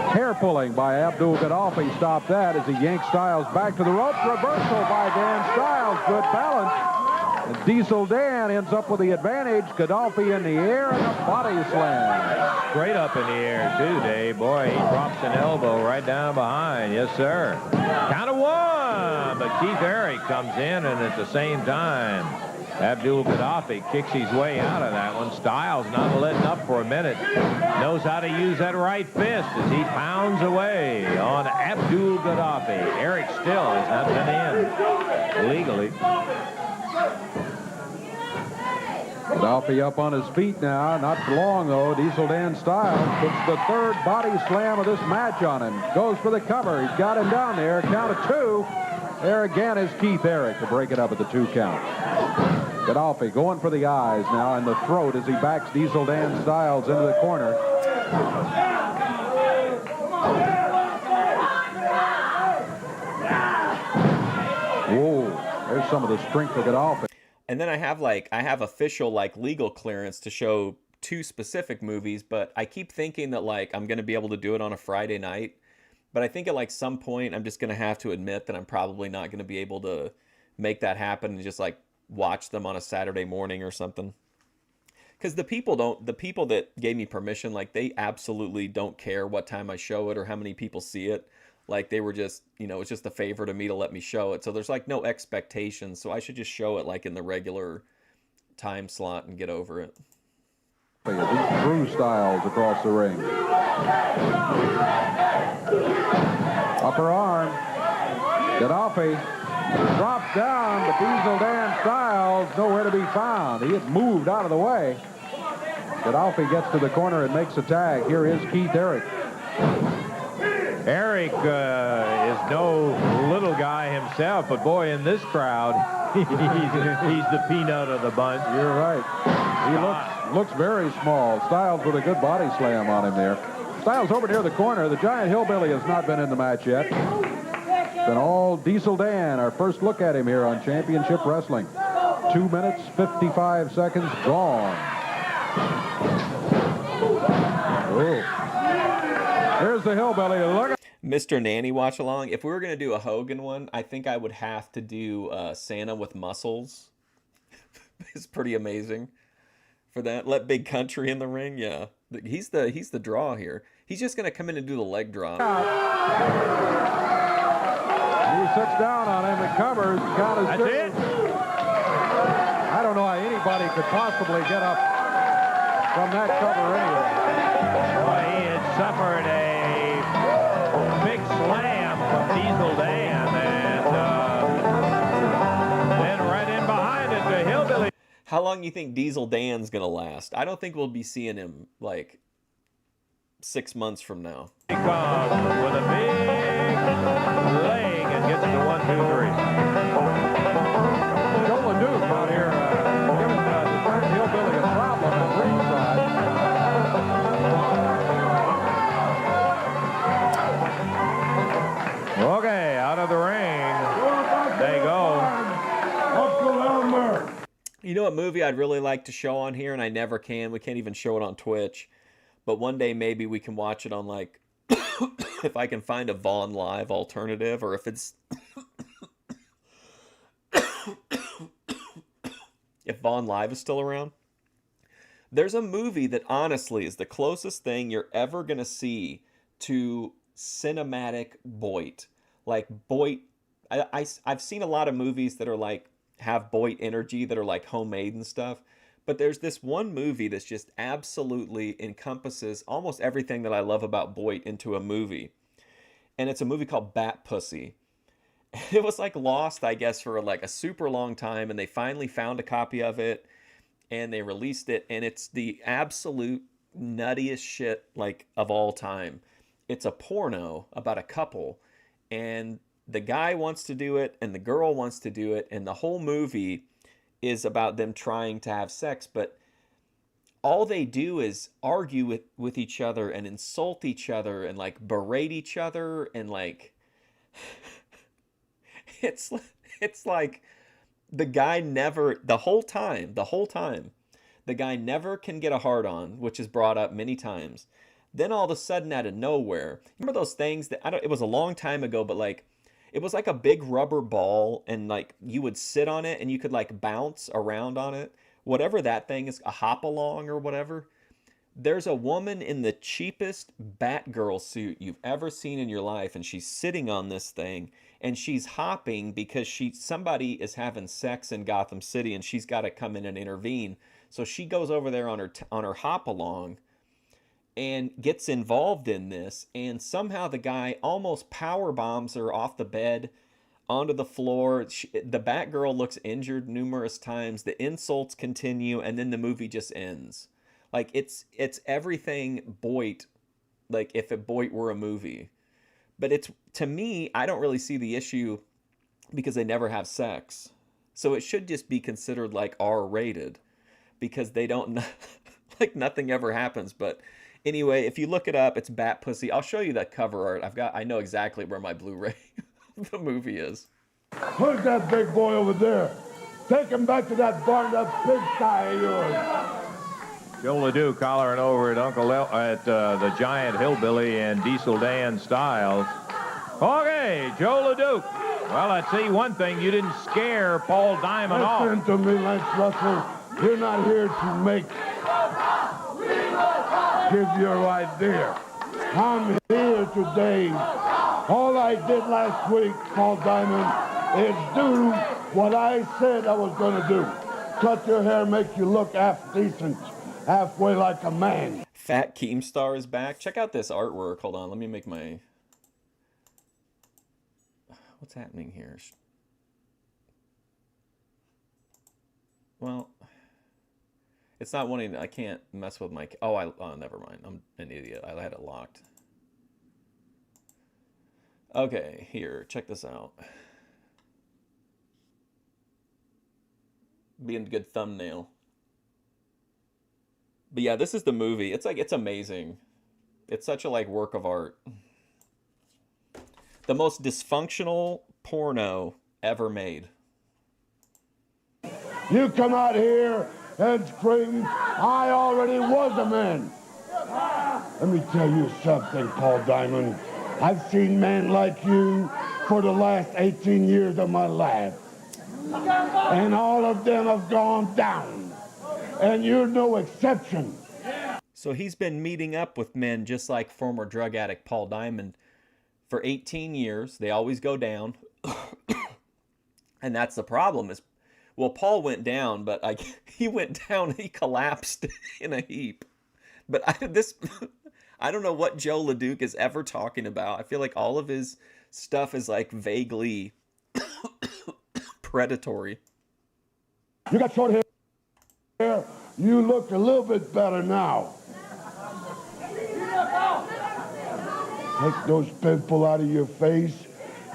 Speaker 3: Hair pulling by Abdul Gaddafi stopped that as he yanked Styles back to the ropes. Reversal by Dan Styles. Good balance. And Diesel Dan ends up with the advantage. Gaddafi in the air and a body slam.
Speaker 2: Straight up in the air, too, Dave. Boy, he drops an elbow right down behind. Yes, sir. Count of one. But Keith Eric comes in, and at the same time, Abdul Gaddafi kicks his way out of that one. Styles not letting up for a minute. Knows how to use that right fist as he pounds away on Abdul Gaddafi. Eric still has not been in legally.
Speaker 3: Gaddafi up on his feet now. Not for long, though. Diesel Dan Styles puts the third body slam of this match on him. Goes for the cover. He's got him down there. Count of two. There again is Keith Eric to break it up at the 2 count. Gaddafi going for the eyes now and the throat as he backs Diesel Dan Styles into the corner. Whoa, there's some of the strength of Gaddafi.
Speaker 1: And then I have official like legal clearance to show 2 specific movies, but I keep thinking that like I'm going to be able to do it on a Friday night. But I think at like some point I'm just going to have to admit that I'm probably not going to be able to make that happen and just like watch them on a Saturday morning or something. Because the people that gave me permission, like they absolutely don't care what time I show it or how many people see it. Like they were just, you know, it's just a favor to me to let me show it. So there's like no expectations. So I should just show it like in the regular time slot and get over it.
Speaker 3: Drew Styles across the ring. Upper arm. Gaddafi drops down, but Diesel Dan Styles nowhere to be found. He had moved out of the way. Gaddafi gets to the corner and makes a tag. Here is Keith Eric.
Speaker 2: Eric is no little guy himself, but boy, in this crowd, he's the peanut of the bunch.
Speaker 3: You're right. He looks very small. Styles with a good body slam on him there. Styles over near the corner. The Giant Hillbilly has not been in the match yet. It's been all Diesel Dan. Our first look at him here on Championship Wrestling. 2 minutes, 55 seconds gone. Oh. Here's the Hillbilly. Look at
Speaker 1: Mr. Nanny watch along. If we were going to do a Hogan one, I think I would have to do Santa with muscles. It's pretty amazing for that. Let Big Country in the ring. Yeah. He's the draw here. He's just going to come in and do the leg drop.
Speaker 3: He sits down on him and covers. Count is
Speaker 2: That's
Speaker 3: two.
Speaker 2: it.
Speaker 3: I don't know how anybody could possibly get up from that cover anyway.
Speaker 2: Boy, he had suffered a big slam from Diesel Dan, and then right in behind it, the Hillbilly.
Speaker 1: How long do you think Diesel Dan's going to last? I don't think we'll be seeing him like 6 months from now.
Speaker 2: He comes with a big leg and gets the 1, 2, 3.
Speaker 3: Joe LeDuc out here giving the Giant Hillbilly a problem at ringside.
Speaker 2: Okay, out of the ring they go.
Speaker 1: You know what movie I'd really like to show on here, and I never can. We can't even show it on Twitch. But one day maybe we can watch it on, like, if I can find a Vaughn Live alternative, or if it's... if Vaughn Live is still around. There's a movie that honestly is the closest thing you're ever going to see to cinematic Boit. Like, Boit... I've seen a lot of movies that are like, have Boit energy, that are like homemade and stuff. But there's this one movie that's just absolutely encompasses almost everything that I love about Boit into a movie. And it's a movie called Bat Pussy. It was like lost, I guess, for like a super long time. And they finally found a copy of it. And they released it. And it's the absolute nuttiest shit like of all time. It's a porno about a couple. And the guy wants to do it. And the girl wants to do it. And the whole movie is about them trying to have sex, but all they do is argue with each other and insult each other and like berate each other, and like it's like the guy never, the whole time the guy never can get a hard on, which is brought up many times. Then all of a sudden, out of nowhere, remember those things that it was a long time ago, but like it was like a big rubber ball, and like you would sit on it and you could like bounce around on it. Whatever that thing is, a hop along or whatever. There's a woman in the cheapest Batgirl suit you've ever seen in your life, and she's sitting on this thing and she's hopping because somebody is having sex in Gotham City and she's got to come in and intervene. So she goes over there on her hop along and gets involved in this, and somehow the guy almost power bombs her off the bed onto the floor. The Batgirl looks injured numerous times. The insults continue, and then the movie just ends. Like it's everything Boit, like if Boit were a movie. But it's, to me, I don't really see the issue because they never have sex. So it should just be considered like R-rated because they don't like nothing ever happens. But anyway, if you look it up, it's Bat Pussy. I'll show you that cover art. I know exactly where my Blu-ray the movie is.
Speaker 5: Who's that big boy over there? Take him back to that barn, that pigsty of yours.
Speaker 2: Joe LeDuc hollering over at the Giant Hillbilly and Diesel Dan Styles. Okay, Joe LeDuc. Well, I'd say one thing. You didn't scare Paul Diamond off.
Speaker 5: Listen to me, Lance Russell. You're not here to give your idea. I'm here today. All I did last week, Paul Diamond, is do what I said I was going to do. Cut your hair, make you look half decent, halfway like a man.
Speaker 1: Fat Keemstar is back. Check out this artwork. Hold on, let me make my... What's happening here? Well, it's not wanting... I can't mess with my... Oh, never mind. I'm an idiot. I had it locked. Okay, here. Check this out. Being a good thumbnail. But yeah, this is the movie. It's like, it's amazing. It's such a like work of art. The most dysfunctional porno ever made.
Speaker 5: You come out here and scream, I already was a man. Let me tell you something, Paul Diamond. I've seen men like you for the last 18 years of my life. And all of them have gone down. And you're no exception.
Speaker 1: So he's been meeting up with men just like former drug addict Paul Diamond for 18 years. They always go down. And that's the problem is, well, Paul went down, but he went down, he collapsed in a heap. But I don't know what Joe LeDuc is ever talking about. I feel like all of his stuff is like vaguely predatory.
Speaker 5: You got short hair. You look a little bit better now. Take those pimples out of your face.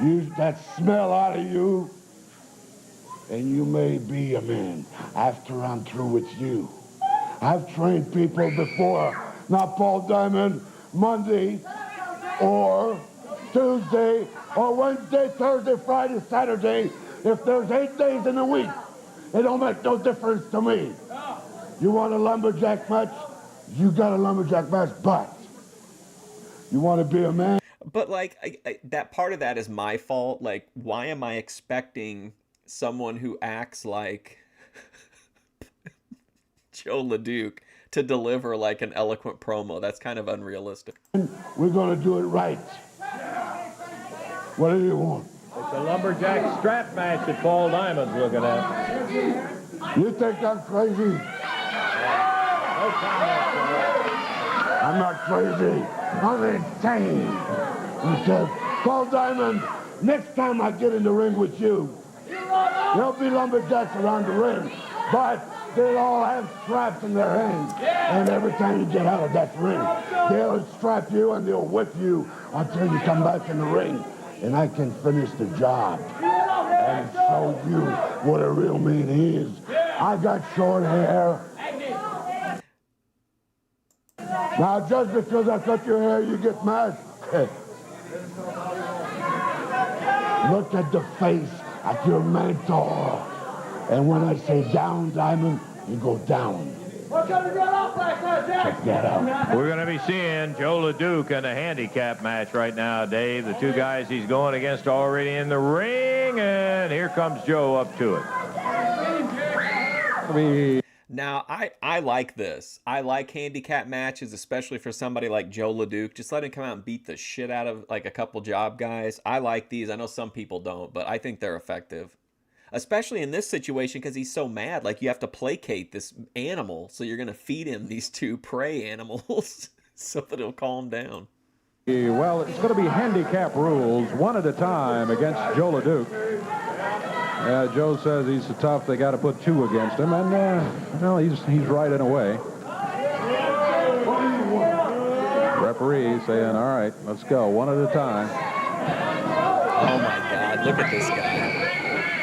Speaker 5: Use that smell out of you. And you may be a man after I'm through with you. I've trained people before. Not Paul Diamond, Monday or Tuesday or Wednesday, Thursday, Friday, Saturday. If there's 8 days in a week, it don't make no difference to me. You want a lumberjack match? You got a lumberjack match, but you want to be a man?
Speaker 1: But like that part of that is my fault. Like, why am I expecting someone who acts like Joe LeDuc to deliver like an eloquent promo? That's kind of unrealistic.
Speaker 5: We're going to do it right. What do you want?
Speaker 2: It's a lumberjack strap match that Paul Diamond's looking at.
Speaker 5: You think I'm crazy?
Speaker 2: No comment.
Speaker 5: I'm not crazy. I'm insane. He said, Paul Diamond, next time I get in the ring with you, there'll be lumberjacks around the ring, but they'll all have straps in their hands. And every time you get out of that ring, they'll strap you and they'll whip you until you come back in the ring. And I can finish the job and show you what a real man is. I got short hair. Now, just because I cut your hair, you get mad. Look at the face at your mentor. And when I say down, Diamond, you go down. Check that out.
Speaker 2: We're going to be seeing Joe LeDuc in a handicap match right now, Dave. The two guys he's going against already in the ring, and here comes Joe up to it.
Speaker 1: Now, I like this. I like handicap matches, especially for somebody like Joe LeDuc. Just let him come out and beat the shit out of like a couple job guys. I like these. I know some people don't, but I think they're effective. Especially in this situation because he's so mad. Like, you have to placate this animal, so you're going to feed him these two prey animals so that it'll calm down.
Speaker 3: Well, it's going to be handicap rules, one at a time against Joe LeDuc. Joe says he's so tough they got to put two against him, and well, he's right in a way. Referee saying, all right, let's go, one at a time.
Speaker 1: Oh my God, look at this guy.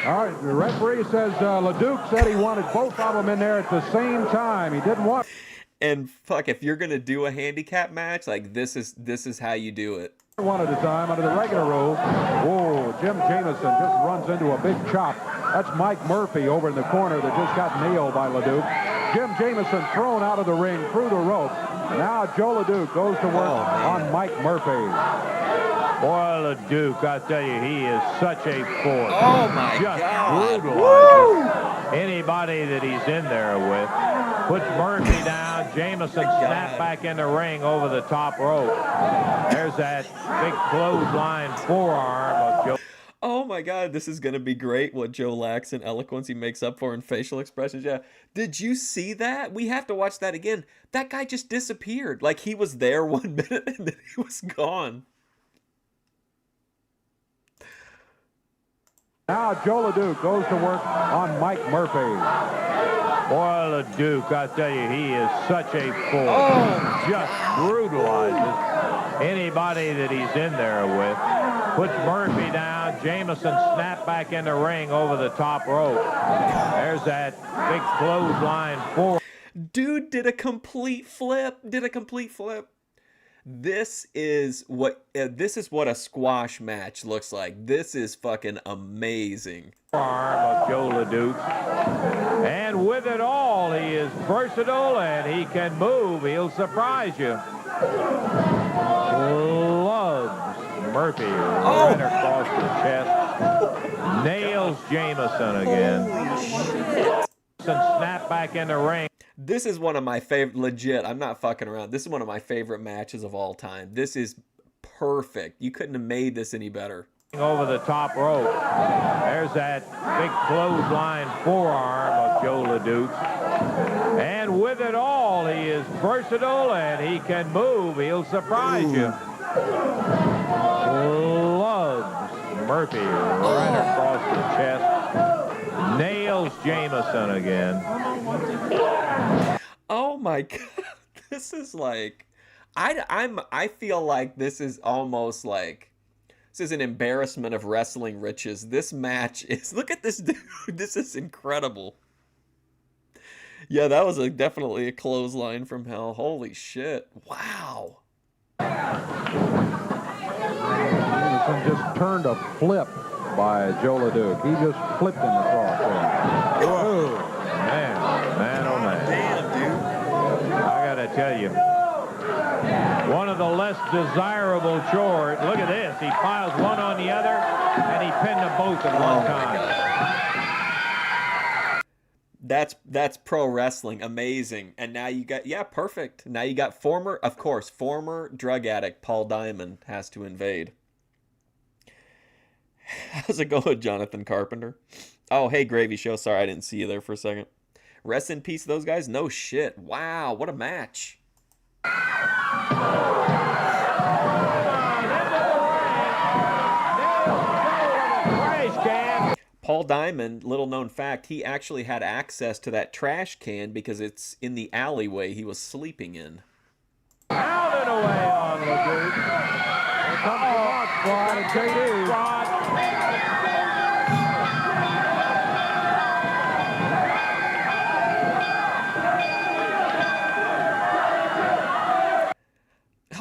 Speaker 3: All right, the referee says LeDuc said he wanted both of them in there at the same time. He didn't want.
Speaker 1: And fuck, if you're gonna do a handicap match, like this is how you do it.
Speaker 3: One at a time under the regular rule. Whoa, Jim Jamison just runs into a big chop. That's Mike Murphy over in the corner that just got nailed by LeDuc. Jim Jamison thrown out of the ring through the rope. Now Joe LeDuc goes to work on Mike Murphy.
Speaker 2: Boy, LeDuc, I tell you, he is such a force.
Speaker 1: Oh my
Speaker 2: Just
Speaker 1: God.
Speaker 2: brutalizes anybody that he's in there with. Puts Murphy down. Jamison snapped back in the ring over the top rope. There's that big clothesline forearm of Joe.
Speaker 1: Oh my God, this is gonna be great. What Joe lacks in eloquence, he makes up for in facial expressions. Yeah, did you see that? We have to watch that again. That guy just disappeared. Like, he was there 1 minute and then he was gone.
Speaker 3: Now Joe LeDuc goes to work on Mike Murphy.
Speaker 2: Boy, LeDuc, I tell you, he is such a force. Just brutalizes anybody that he's in there with. puts Murphy down. Jamison snapped back in the ring over the top rope. There's that big clothesline forward.
Speaker 1: Dude did a complete flip. This is what a squash match looks like. This is fucking amazing.
Speaker 2: Arm of Joe LeDuc. And with it all, he is versatile and he can move. He'll surprise you. Loves Murphy right across the chest. Nails Jamison again.
Speaker 1: Holy shit.
Speaker 2: Snap back in the ring.
Speaker 1: This is one of my favorite, legit, I'm not fucking around. This is one of my favorite matches of all time. This is perfect. You couldn't have made this any better.
Speaker 2: Over the top rope. There's that big clothesline forearm of Joe LeDuc. And with it all, he is versatile and he can move. He'll surprise you. Loves Murphy right across the chest. Nails Jamison again.
Speaker 1: Oh my God. This is like, I feel like this is almost like, this is an embarrassment of wrestling riches. This match is, look at this dude. This is incredible. Yeah, that was definitely a clothesline from hell. Holy shit. Wow.
Speaker 3: Jamison just turned a flip by Joe LeDuc. He just flipped him across there.
Speaker 2: Whoa. Man, oh man.
Speaker 1: Damn, dude.
Speaker 2: I gotta tell you, one of the less desirable chores. Look at this. He piles one on the other, and he pinned them both at one time.
Speaker 1: That's pro wrestling. Amazing. And now you got, yeah, perfect. Now you got former drug addict Paul Diamond has to invade. How's it going, Jonathan Carpenter? Oh, hey, Gravy Show. Sorry, I didn't see you there for a second. Rest in peace, those guys. No shit. Wow, what a match. Paul Diamond, little known fact, he actually had access to that trash can because it's in the alleyway he was sleeping in.
Speaker 2: Pounded away on LeDuc. Here comes the Mod Squad and JD.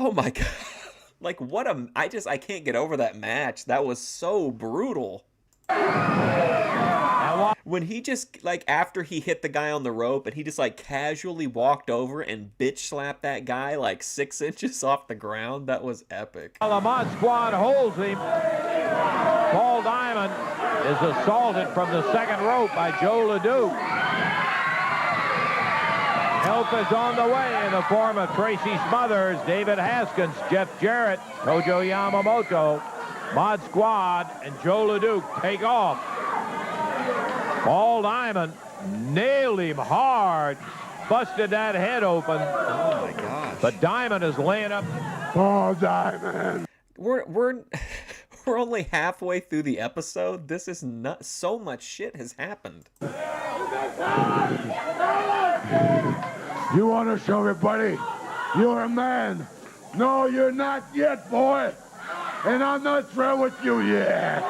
Speaker 1: Oh my God. Like, what a, I can't get over that match. That was so brutal. When he just, like, after he hit the guy on the rope and he just, like, casually walked over and bitch slapped that guy, like, 6 inches off the ground, that was epic.
Speaker 2: While the Mod Squad holds him, Paul Diamond is assaulted from the second rope by Joe LeDuc. Help is on the way in the form of Tracy Smothers, David Haskins, Jeff Jarrett, Tojo Yamamoto. Mod Squad and Joe LeDuc take off. Paul Diamond nailed him hard, busted that head open.
Speaker 1: Oh my gosh.
Speaker 2: But Diamond is laying up.
Speaker 5: Paul Diamond.
Speaker 1: We're only halfway through the episode. This is not, so much shit has happened.
Speaker 5: You want to show everybody you're a man? No, you're not yet, boy. And I'm not through with you yet.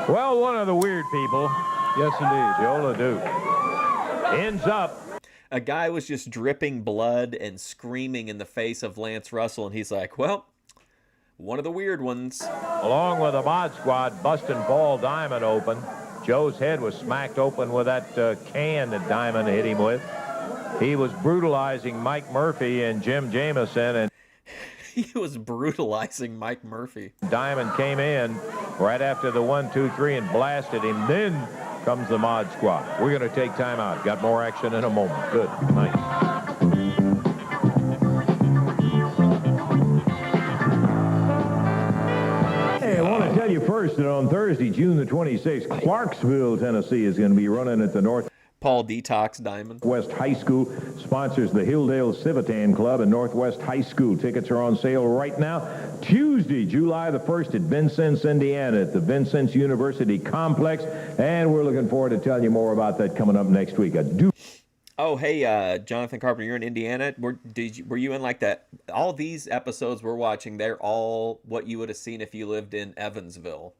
Speaker 2: Well, one of the weird people, yes indeed, Joe LeDuc, ends up.
Speaker 1: A guy was just dripping blood and screaming in the face of Lance Russell, and he's like, well, one of the weird ones.
Speaker 2: Along with the Mod Squad busting Paul Diamond open. Joe's head was smacked open with that can that Diamond hit him with. He was brutalizing Mike Murphy and Jim Jamison, and
Speaker 1: he was brutalizing Mike Murphy.
Speaker 2: Diamond came in right after the 1, 2, 3 and blasted him. Then comes the Mod Squad. We're going to take time out. Got more action in a moment. Good. Nice. Hey, I want to tell you first that on Thursday, June the 26th, Clarksville, Tennessee is going to be running at the North.
Speaker 1: Paul Detox Diamond.
Speaker 2: West High School sponsors the Hilldale Civitan Club in Northwest High School. Tickets are on sale right now. Tuesday, July the 1st at Vincennes, Indiana at the Vincennes University Complex. And we're looking forward to telling you more about that coming up next week.
Speaker 1: Oh, hey, Jonathan Carpenter, you're in Indiana. Were you in like that? All these episodes we're watching, they're all what you would have seen if you lived in Evansville.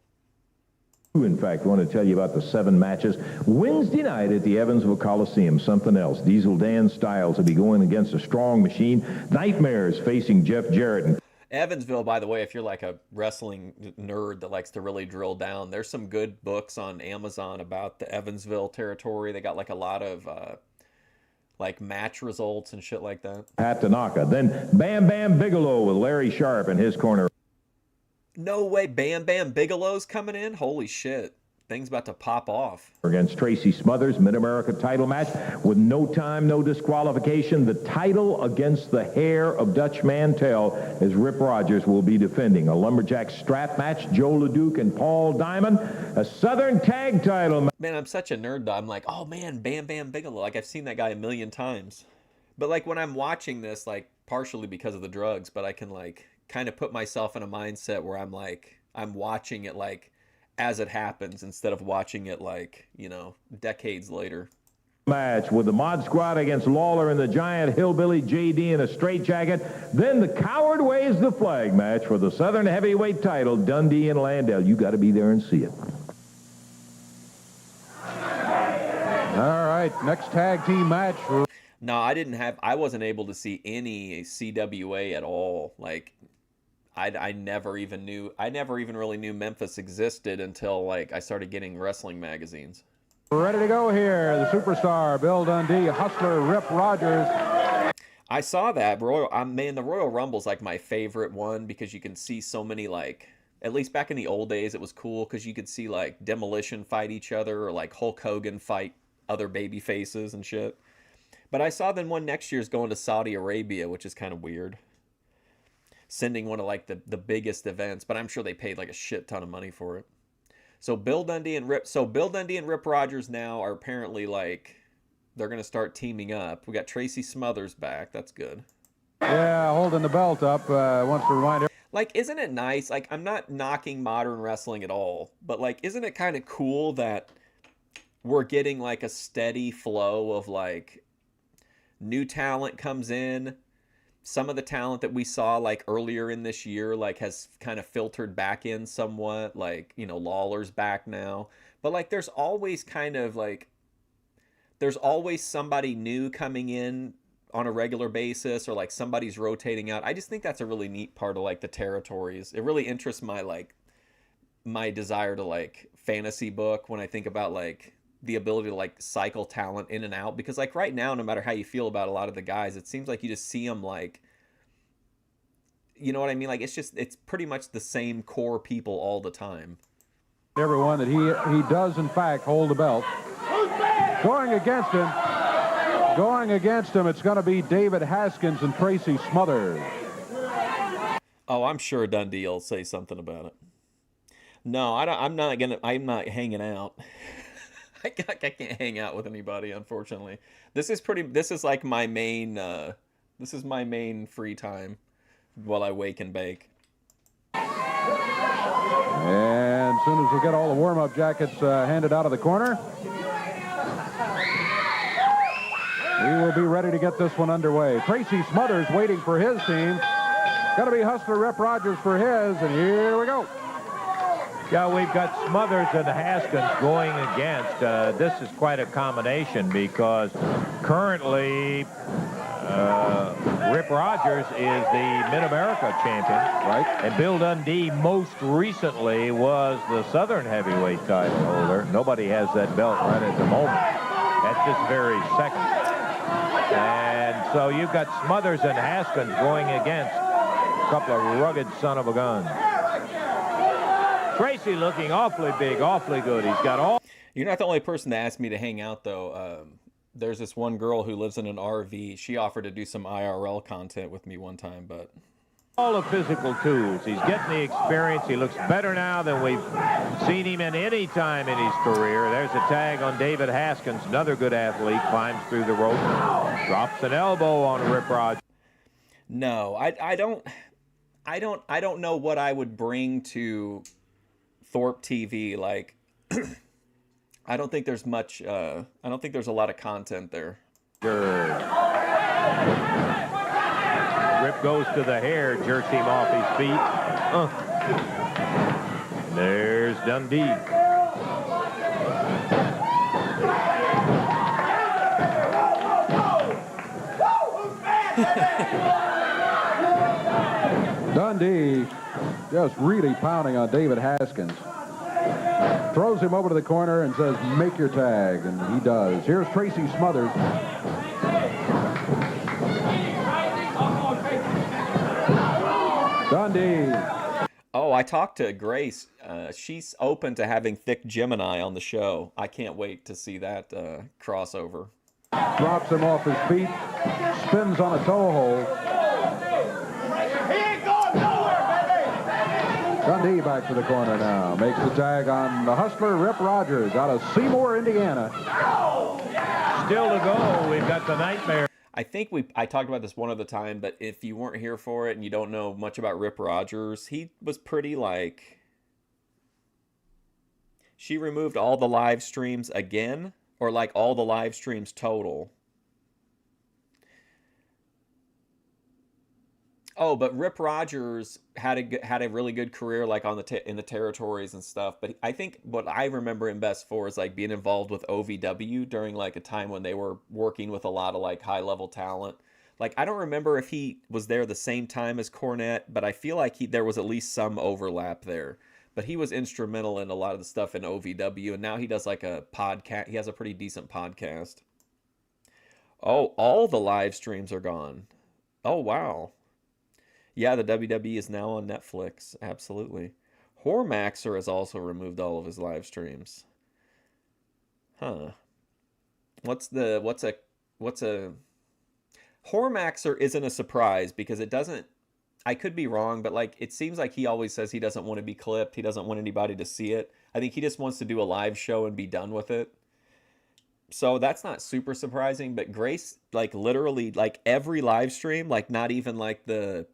Speaker 2: In fact, I want to tell you about the 7 matches. Wednesday night at the Evansville Coliseum, something else. Diesel Dan Styles will be going against a strong machine. Nightmares facing Jeff Jarrett.
Speaker 1: Evansville, by the way, if you're like a wrestling nerd that likes to really drill down, there's some good books on Amazon about the Evansville territory. They got like a lot of like match results and shit like that.
Speaker 2: Pat Tanaka. Then Bam Bigelow with Larry Sharp in his corner.
Speaker 1: No way, Bam Bigelow's coming in? Holy shit. Thing's about to pop off.
Speaker 2: Against Tracy Smothers, Mid-America title match with no time, no disqualification. The title against the hair of Dutch Mantell as Rip Rogers will be defending. A lumberjack strap match, Joe LeDuc and Paul Diamond. A Southern tag title match.
Speaker 1: Man, I'm such a nerd though. I'm like, oh man, Bam Bigelow. Like, I've seen that guy a million times. But like when I'm watching this, like partially because of the drugs, but I can like kind of put myself in a mindset where I'm like, I'm watching it like as it happens instead of watching it like, you know, decades later.
Speaker 2: Match with the Mod Squad against Lawler and the Giant, Hillbilly, JD in a straitjacket. Then the Coward Waves the Flag match for the Southern Heavyweight title, Dundee and Landel. You got to be there and see it.
Speaker 3: All right, next tag team match.
Speaker 1: No, I wasn't able to see any CWA at all. Like, I never even really knew Memphis existed until like I started getting wrestling magazines.
Speaker 3: Ready to go here, the superstar, Bill Dundee, Hustler, Rip Rogers.
Speaker 1: I saw that. Man, the Royal Rumble's like my favorite one because you can see so many like, at least back in the old days, it was cool because you could see like Demolition fight each other or like Hulk Hogan fight other baby faces and shit. But I saw then one next year's going to Saudi Arabia, which is kind of weird. Sending one of like the biggest events, but I'm sure they paid like a shit ton of money for it. So Bill Dundee and Rip Rogers now are apparently like they're gonna start teaming up. We got Tracy Smothers back. That's good.
Speaker 3: Yeah, holding the belt up. Wants to remind everyone.
Speaker 1: Like, isn't it nice? Like, I'm not knocking modern wrestling at all, but like, isn't it kind of cool that we're getting like a steady flow of like new talent comes in. Some of the talent that we saw like earlier in this year like has kind of filtered back in somewhat, like, you know, Lawler's back now. But like there's always somebody new coming in on a regular basis, or like somebody's rotating out. I just think that's a really neat part of like the territories. It really interests my desire to like fantasy book when I think about like the ability to like cycle talent in and out, because like right now, no matter how you feel about a lot of the guys, it seems like you just see them like, you know what I mean? Like it's pretty much the same core people all the time.
Speaker 3: Everyone that he does in fact hold the belt. Going against him, it's going to be David Haskins and Tracy Smothers.
Speaker 1: Oh, I'm sure Dundee will say something about it. No, I'm not hanging out. I can't hang out with anybody, unfortunately. This is like my main free time while I wake and bake.
Speaker 3: And as soon as we get all the warm-up jackets handed out of the corner, we will be ready to get this one underway. Tracy Smothers waiting for his team. Going to be Hustler Rip Rogers for his, and here we go.
Speaker 2: Yeah, we've got Smothers and Haskins going against. This is quite a combination because currently Rip Rogers is the Mid-America champion, right? And Bill Dundee most recently was the Southern Heavyweight title holder. Nobody has that belt right at the moment, at this very second. And so you've got Smothers and Haskins going against a couple of rugged son of a gun. Tracy looking awfully big, awfully good. He's got all...
Speaker 1: You're not the only person that asked me to hang out, though. There's this one girl who lives in an RV. She offered to do some IRL content with me one time, but...
Speaker 2: all the physical tools. He's getting the experience. He looks better now than we've seen him in any time in his career. There's a tag on David Haskins, another good athlete, climbs through the rope, drops an elbow on Rip Rogers.
Speaker 1: No, I don't know what I would bring to Thorpe TV. Like, I don't think there's much. I don't think there's a lot of content there.
Speaker 2: Rip goes to the hair, jerks him off his feet. There's Dundee.
Speaker 3: Dundee just really pounding on David Haskins. Throws him over to the corner and says, make your tag, and he does. Here's Tracy Smothers. Dundee.
Speaker 1: Oh, I talked to Grace. She's open to having Thick Gemini on the show. I can't wait to see that crossover.
Speaker 3: Drops him off his feet, spins on a toe hold. Dundee back to the corner now. Makes the tag on the hustler, Rip Rogers, out of Seymour, Indiana.
Speaker 2: Still to go. We've got the Nightmare.
Speaker 1: I think I talked about this one other time, but if you weren't here for it and you don't know much about Rip Rogers, he was pretty like... She removed all the live streams again, or like all the live streams total. Oh, but Rip Rogers had a really good career, like on in the territories and stuff. But I think what I remember him best for is like being involved with OVW during like a time when they were working with a lot of like high level talent. Like I don't remember if he was there the same time as Cornette, but I feel like there was at least some overlap there. But he was instrumental in a lot of the stuff in OVW, and now he does like a podcast. He has a pretty decent podcast. Oh, all the live streams are gone. Oh wow. Yeah, the WWE is now on Netflix. Absolutely. Hormaxer has also removed all of his live streams. Huh. What's a Hormaxer isn't a surprise because it doesn't, I could be wrong, but like it seems like he always says he doesn't want to be clipped. He doesn't want anybody to see it. I think he just wants to do a live show and be done with it. So that's not super surprising, but Grace, like literally like every live stream, like not even like the...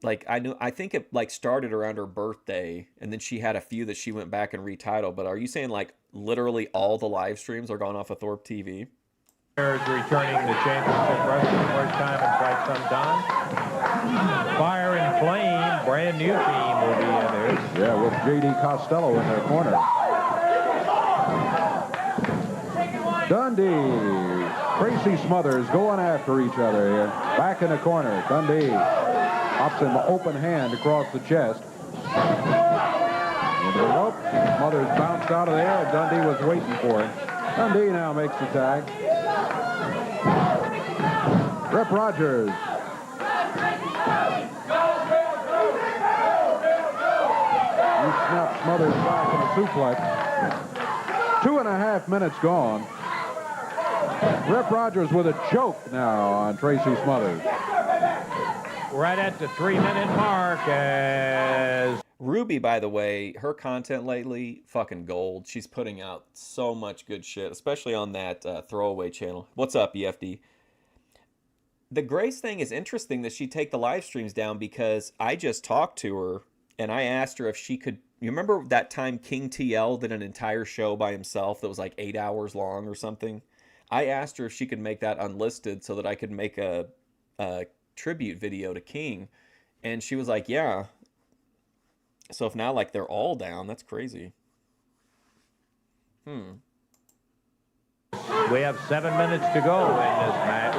Speaker 1: Like I think it like started around her birthday, and then she had a few that she went back and retitled. But are you saying like literally all the live streams are gone off of Thorpe TV?
Speaker 2: Is returning the championship wrestling first time in quite some time. Fire and Flame, brand new team will be in there.
Speaker 3: Yeah, with J.D. Costello in their corner. Dundee, Tracy Smothers going after each other here. Back in the corner, Dundee. Pops him open hand across the chest. Into the rope. Smothers bounced out of there, and Dundee was waiting for him. Dundee now makes the tag. Rip Rogers. He snapped Smothers back in a suplex. 2.5 minutes gone. Rip Rogers with a choke now on Tracy Smothers.
Speaker 2: Right at the 3-minute mark as...
Speaker 1: Ruby, by the way, her content lately, fucking gold. She's putting out so much good shit, especially on that throwaway channel. What's up, EFD? The Grace thing is interesting that she take the live streams down because I just talked to her and I asked her if she could... You remember that time King TL did an entire show by himself that was like 8 hours long or something? I asked her if she could make that unlisted so that I could make a tribute video to King, and she was like, yeah. So if now like they're all down, that's crazy.
Speaker 2: We have 7 minutes to go in this match.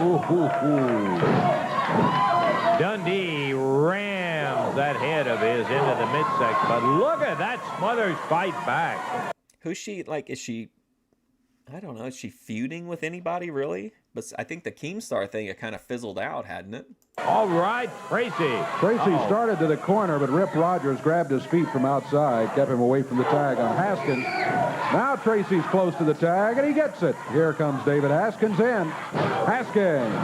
Speaker 2: Dundee rams that head of his into the midsection, but look at that Smothers fight back.
Speaker 1: Who's she, like, is she, I don't know, is she feuding with anybody really? But I think the Keemstar thing, it kind of fizzled out, hadn't it?
Speaker 2: All right, Tracy.
Speaker 3: Tracy started to the corner, but Rip Rogers grabbed his feet from outside, kept him away from the tag on Haskins. Now Tracy's close to the tag, and he gets it. Here comes David Haskins in. Haskins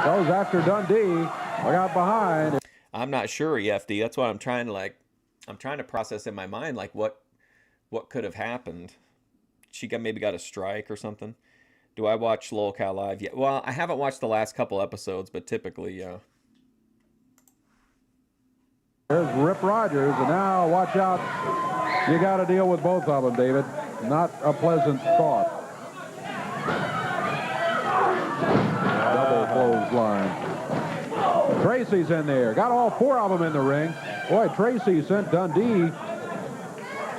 Speaker 3: goes after Dundee. Look out behind.
Speaker 1: I'm not sure, EFD. That's what I'm trying to, I'm trying to process in my mind, like, what could have happened. She maybe got a strike or something. Do I watch LOLCal Live yet? Well, I haven't watched the last couple episodes, but typically, yeah.
Speaker 3: There's Rip Rogers, and now watch out. You got to deal with both of them, David. Not a pleasant thought. clothesline. Tracy's in there. Got all 4 of them in the ring. Boy, Tracy sent Dundee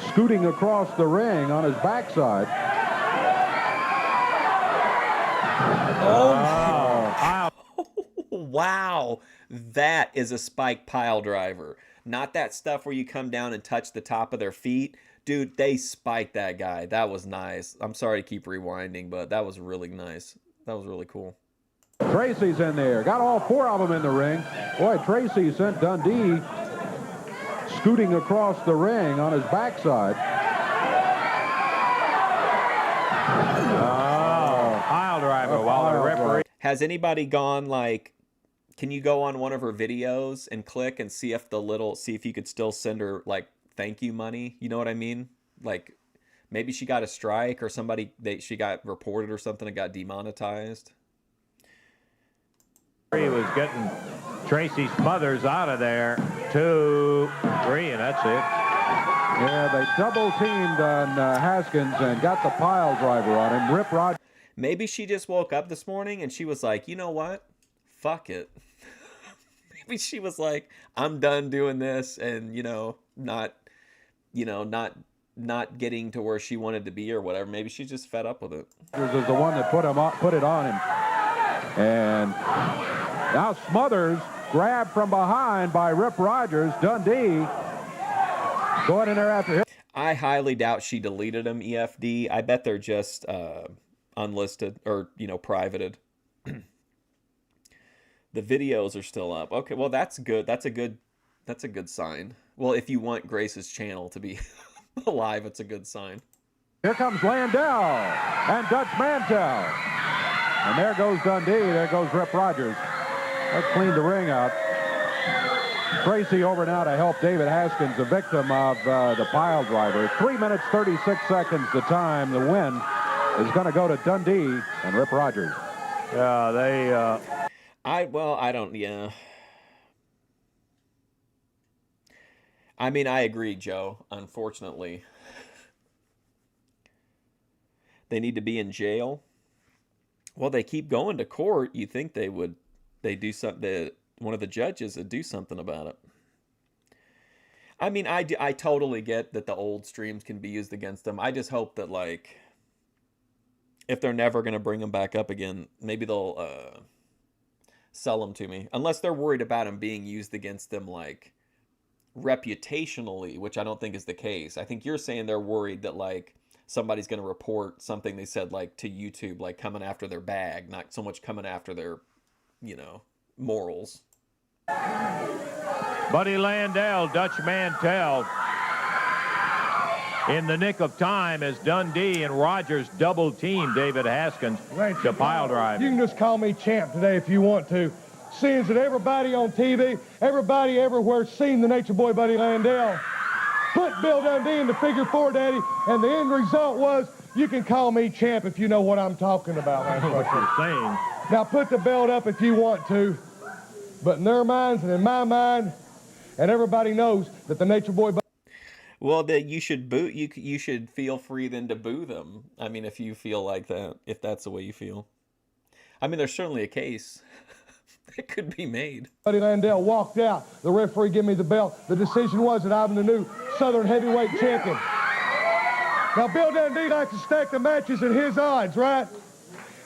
Speaker 3: scooting across the ring on his backside.
Speaker 1: Oh, wow. That is a spike pile driver. Not that stuff where you come down and touch the top of their feet. Dude, they spiked that guy. That was nice. I'm sorry to keep rewinding, but that was really nice. That was really cool.
Speaker 3: Tracy's in there. Got all 4 of them in the ring. Boy, Tracy sent Dundee scooting across the ring on his backside.
Speaker 2: Oh, pile driver while the referee.
Speaker 1: Has anybody gone like, can you go on one of her videos and click and see if see if you could still send her like thank you money? You know what I mean? Like maybe she got a strike or she got reported or something and got demonetized.
Speaker 2: He was getting Tracy Smothers out of there. 2, 3, and that's it.
Speaker 3: Yeah, they double teamed on Haskins and got the pile driver on him. Rip Rogers.
Speaker 1: Maybe she just woke up this morning and she was like, you know what? Fuck it. Maybe she was like, I'm done doing this and, not getting to where she wanted to be or whatever. Maybe she's just fed up with it.
Speaker 3: Is the one that put it on him. And now Smothers grabbed from behind by Rip Rogers. Dundee going in there after him.
Speaker 1: I highly doubt she deleted them, EFD. I bet they're just unlisted or, privated. The videos are still up. Okay, well, that's good. That's a good sign. Well, if you want Grace's channel to be alive, it's a good sign.
Speaker 3: Here comes Landel and Dutch Mantell. And there goes Dundee. There goes Rip Rogers. Let's clean the ring out. Tracy over now to help David Haskins, the victim of the pile driver. 3 minutes, 36 seconds the time. The win is going to go to Dundee and Rip Rogers.
Speaker 2: Yeah, they...
Speaker 1: I don't, yeah. I mean, I agree, Joe, unfortunately. They need to be in jail. Well, they keep going to court. You think they do something, one of the judges would do something about it. I mean, I totally get that the old streams can be used against them. I just hope that, like, if they're never going to bring them back up again, maybe they'll sell them to me. Unless they're worried about them being used against them, like, reputationally, which I don't think is the case. I think you're saying they're worried that, like, somebody's going to report something they said, like, to YouTube, like, coming after their bag, not so much coming after their, morals.
Speaker 2: Buddy Landel, Dutch Mantell, in the nick of time as Dundee and Rogers double team David Haskins to pile drive.
Speaker 6: You can just call me champ today if you want to. Seeing that everybody on TV, everybody everywhere seen the Nature Boy Buddy Landel put Bill Dundee in the figure 4, Daddy, and the end result was you can call me champ if you know what I'm talking about.
Speaker 2: That's what you're saying.
Speaker 6: Now put the belt up if you want to, but in their minds and in my mind, and everybody knows that the Nature Boy Buddy.
Speaker 1: Well, that you should boo. You should feel free then to boo them. I mean, if you feel like that, if that's the way you feel. I mean, there's certainly a case that could be made.
Speaker 6: Buddy Landel walked out. The referee gave me the belt. The decision was that I'm the new Southern heavyweight champion. Now, Bill Dundee likes to stack the matches at his odds, right?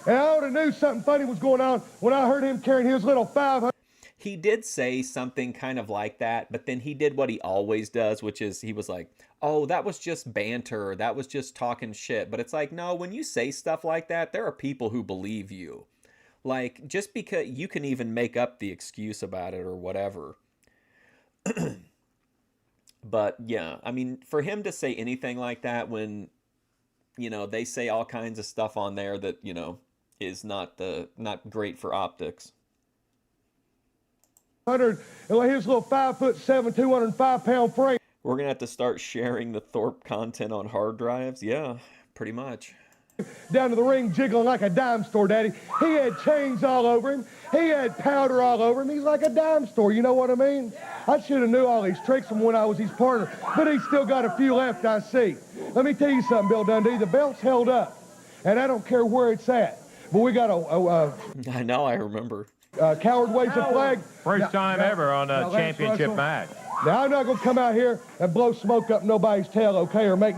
Speaker 6: And I would have knew something funny was going on when I heard him carrying his little 500.
Speaker 1: He did say something kind of like that, but then he did what he always does, which is he was like, oh, that was just banter. That was just talking shit. But it's like, no, when you say stuff like that, there are people who believe you. Like, just because you can even make up the excuse about it or whatever. But yeah, I mean, for him to say anything like that when, they say all kinds of stuff on there that, is not great for optics.
Speaker 6: 100, and like his little 5'7", 205-pound frame.
Speaker 1: We're going to have to start sharing the Thorpe content on hard drives. Yeah, pretty much.
Speaker 6: Down to the ring jiggling like a dime store, Daddy. He had chains all over him. He had powder all over him. He's like a dime store, you know what I mean? I should have knew all these tricks from when I was his partner, but he's still got a few left, I see. Let me tell you something, Bill Dundee. The belt's held up, and I don't care where it's at. But we got
Speaker 1: I know, I remember.
Speaker 5: Coward waves the flag.
Speaker 2: First time ever on a championship match.
Speaker 5: Now, I'm not going to come out here and blow smoke up nobody's tail, okay, or make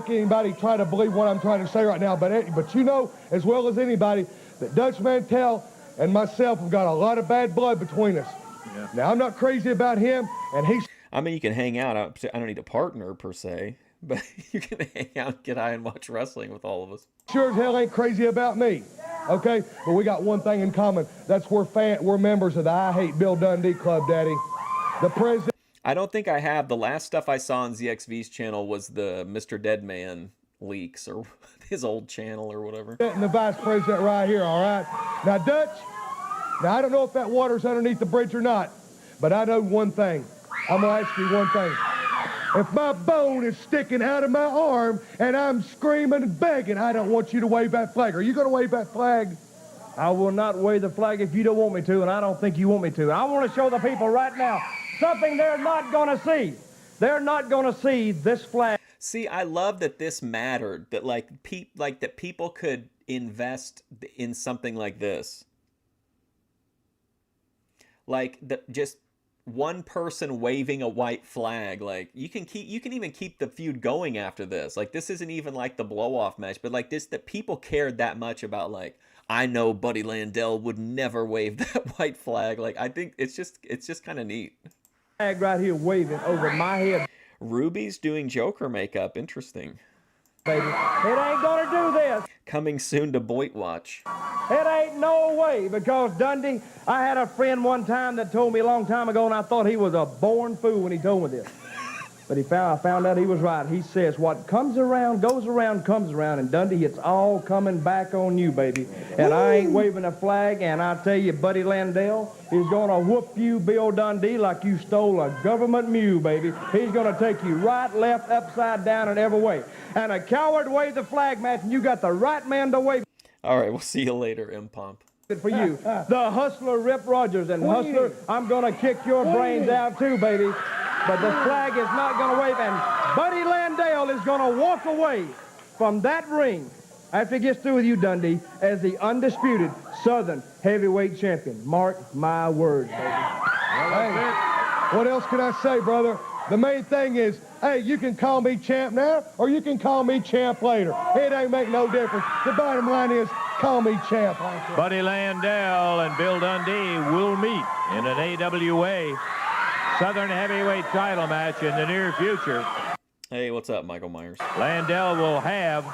Speaker 5: anybody try to believe what I'm trying to say right now. But you know as well as anybody that Dutch Mantell and myself have got a lot of bad blood between us. Yeah. Now, I'm not crazy about him, and he's...
Speaker 1: I mean, you can hang out. I don't need a partner, per se, but you can hang out, get high, and watch wrestling with all of us.
Speaker 5: Sure as hell ain't crazy about me, okay? But we got one thing in common. That's we're members of the I Hate Bill Dundee Club, Daddy. The president...
Speaker 1: I don't think I have. The last stuff I saw on ZXV's channel was the Mr. Deadman leaks, or his old channel or whatever.
Speaker 5: And the vice president right here, all right? Now, Dutch, I don't know if that water's underneath the bridge or not, but I know one thing. I'm going to ask you one thing. If my bone is sticking out of my arm and I'm screaming and begging, I don't want you to wave that flag. Are you going to wave that flag?
Speaker 7: I will not wave the flag if you don't want me to, and I don't think you want me to. I want to show the people right now something they're not going to see. They're not going to see this flag.
Speaker 1: See, I love that this mattered, that that people could invest in something like this. Like just one person waving a white flag, like you can even keep the feud going after this. Like this isn't even like the blow-off match, but like this, that people cared that much about, like, I know Buddy Landel would never wave that white flag. Like, I think it's just kind of neat.
Speaker 7: Flag right here waving over my head.
Speaker 1: Ruby's doing Joker makeup. Interesting.
Speaker 7: Baby, it ain't gonna do this.
Speaker 1: Coming soon to Boyd Watch.
Speaker 7: It ain't no way, because Dundee, I had a friend one time that told me a long time ago, and I thought he was a born fool when he told me this. But I found out he was right. He says, what comes around, goes around, comes around. And Dundee, it's all coming back on you, baby. And I ain't waving a flag, and I tell you, Buddy Landel is going to whoop you, Bill Dundee, like you stole a government mule, baby. He's going to take you right, left, upside down, and every way. And a coward waved the flag match, and you got the right man to wave.
Speaker 1: All right, we'll see you later, M-Pomp.
Speaker 7: For you, the hustler, Rip Rogers. And hustler, I'm going to kick your brains out too, baby. But the flag is not going to wave, and Buddy Landel is going to walk away from that ring after he gets through with you, Dundee, as the undisputed Southern heavyweight champion. Mark my words, baby.
Speaker 5: Hey, what else can I say, brother? The main thing is, hey, you can call me champ now, or you can call me champ later. It ain't make no difference. The bottom line is, call me champ.
Speaker 2: Buddy Landel and Bill Dundee will meet in an AWA Southern heavyweight title match in the near future.
Speaker 1: Hey, what's up, Michael Myers?
Speaker 2: Landel will have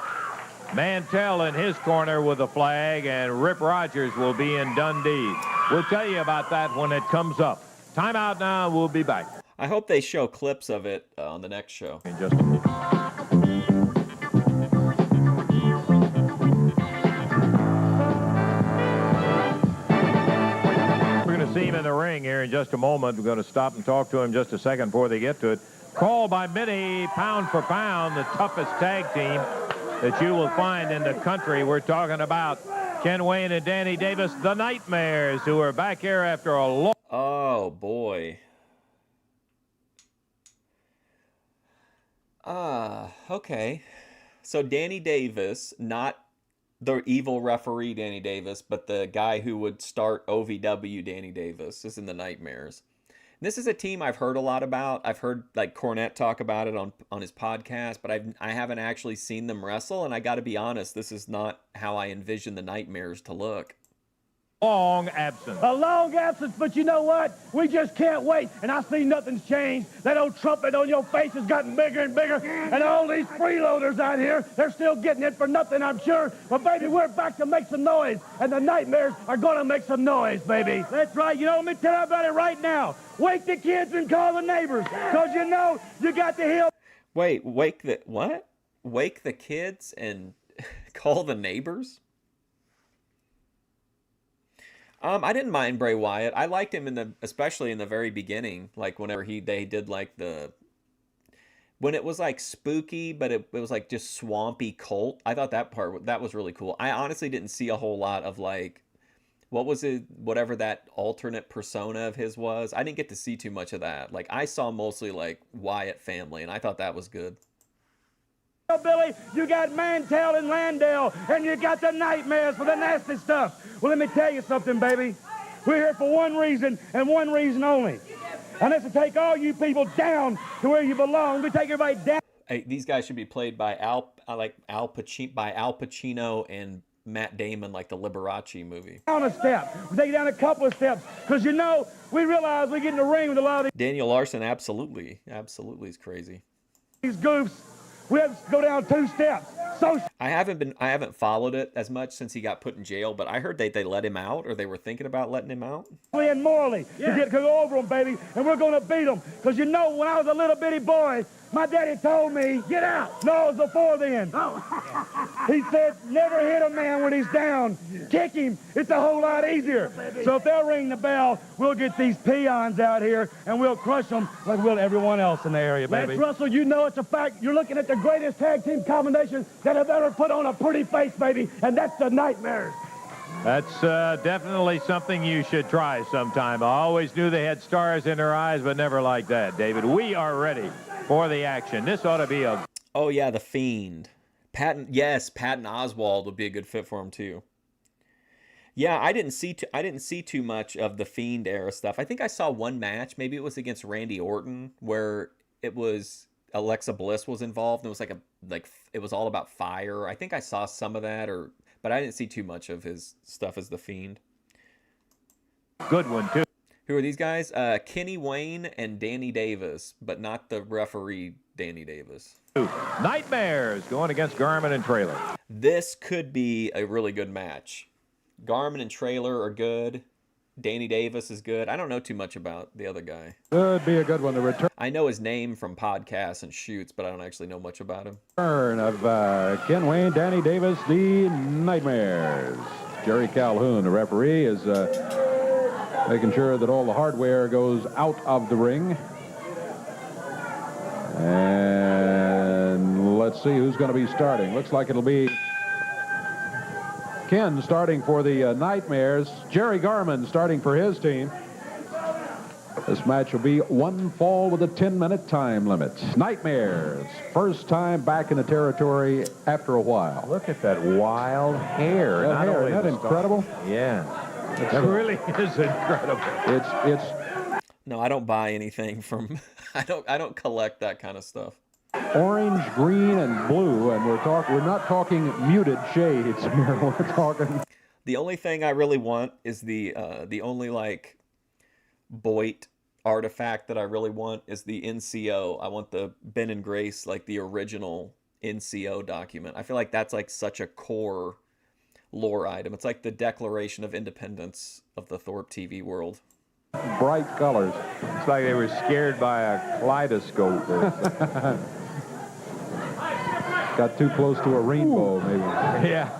Speaker 2: Mantell in his corner with a flag, and Rip Rogers will be in Dundee. We'll tell you about that when it comes up. Time out now, we'll be back.
Speaker 1: I hope they show clips of it on the next show.
Speaker 2: In just a minute. See him in the ring here in just a moment. We're going to stop and talk to him just a second before they get to it. Called by many, pound for pound, the toughest tag team that you will find in the country. We're talking about Ken Wayne and Danny Davis, the Nightmares, who are back here after a long...
Speaker 1: Oh, boy. Okay. So Danny Davis, not the evil referee Danny Davis, but the guy who would start OVW Danny Davis is in the Nightmares. And this is a team I've heard a lot about. I've heard like Cornette talk about it on his podcast, but I haven't actually seen them wrestle, and I got to be honest, this is not how I envision the Nightmares to look.
Speaker 2: Long absence.
Speaker 7: A long absence, but you know what? We just can't wait. And I see nothing's changed. That old trumpet on your face has gotten bigger and bigger. And all these freeloaders out here, they're still getting it for nothing, I'm sure. But, baby, we're back to make some noise. And the Nightmares are going to make some noise, baby. That's right. You know, let me tell you about it right now. Wake the kids and call the neighbors. Because, you know, you got the hill.
Speaker 1: Wait, wake the kids and call the neighbors? I didn't mind Bray Wyatt. I liked him especially in the very beginning, like whenever they did like when it was like spooky, but it was like just swampy cult. I thought that was really cool. I honestly didn't see a whole lot of like, what was it, whatever that alternate persona of his was. I didn't get to see too much of that. Like I saw mostly like Wyatt family, and I thought that was good.
Speaker 7: Billy, you got Mantell and Landel, and you got the Nightmares for the nasty stuff. Well, let me tell you something, baby.
Speaker 6: We're here for one reason and one reason only. And that's to take all you people down to where you belong. We take everybody down.
Speaker 1: Hey, these guys should be played by Al Pacino and Matt Damon, like the Liberace movie.
Speaker 6: Down a step. We take it down a couple of steps. Because, you know, we realize we get in the ring with a lot of
Speaker 1: Daniel Larson, absolutely is crazy.
Speaker 6: these goofs. We have to go down 2 steps. So
Speaker 1: I haven't followed it as much since he got put in jail, but I heard they let him out, or they were thinking about letting him out.
Speaker 6: and morally to go over them, baby, and we're going to beat them. Because, you know, when I was a little bitty boy, my daddy told me, get out. No, it was before then. He said, never hit a man when he's down. Kick him. It's a whole lot easier. So if they'll ring the bell, we'll get these peons out here, and we'll crush them like we'll everyone else in the area, baby. Russell, you know it's a fact. You're looking at the greatest tag team combination that have ever put on a pretty face, baby, and that's the Nightmares.
Speaker 2: That's definitely something you should try sometime. I always knew they had stars in their eyes, but never like that, David. We are ready for the action. This ought to be a...
Speaker 1: Oh, yeah, The Fiend. Patton Oswalt would be a good fit for him, too. Yeah, I didn't see too much of the Fiend era stuff. I think I saw one match. Maybe it was against Randy Orton, where it was Alexa Bliss was involved. And it was it was all about fire. I think I saw some of that, but I didn't see too much of his stuff as the Fiend.
Speaker 2: Good one, too.
Speaker 1: Who are these guys? Kenny Wayne and Danny Davis, but not the referee Danny Davis.
Speaker 2: Nightmares going against Garmin and Trailer.
Speaker 1: This could be a really good match. Garmin and Trailer are good. Danny Davis is good. I don't know too much about the other guy.
Speaker 3: Could be a good one. The return
Speaker 1: I know his name from podcasts and shoots, but I don't actually know much about him.
Speaker 3: of Ken Wayne, Danny Davis, the Nightmares. Jerry Calhoun, the referee, is making sure that all the hardware goes out of the ring. And let's see who's going to be starting. Looks like it'll be Ken starting for the Nightmares. Jerry Garmin starting for his team. This match will be one fall with a 10-minute time limit. Nightmares, first time back in the territory after a while.
Speaker 2: Look at that wild hair.
Speaker 3: That hair, isn't that incredible?
Speaker 2: Yeah. It really is incredible.
Speaker 3: It's
Speaker 1: No, I don't buy anything from I don't collect that kind of stuff.
Speaker 3: orange, green, and blue, and we're not talking muted shades here. We're talking.
Speaker 1: The only thing I really want is the only like Boyd artifact that I really want is the NCO. I want the Ben and Grace, like the original NCO document. I feel like that's like such a core lore item. It's like the Declaration of Independence of the Thorpe TV world.
Speaker 3: Bright colors.
Speaker 2: It's like they were scared by a kaleidoscope.
Speaker 3: Got too close to a rainbow, maybe.
Speaker 2: Yeah.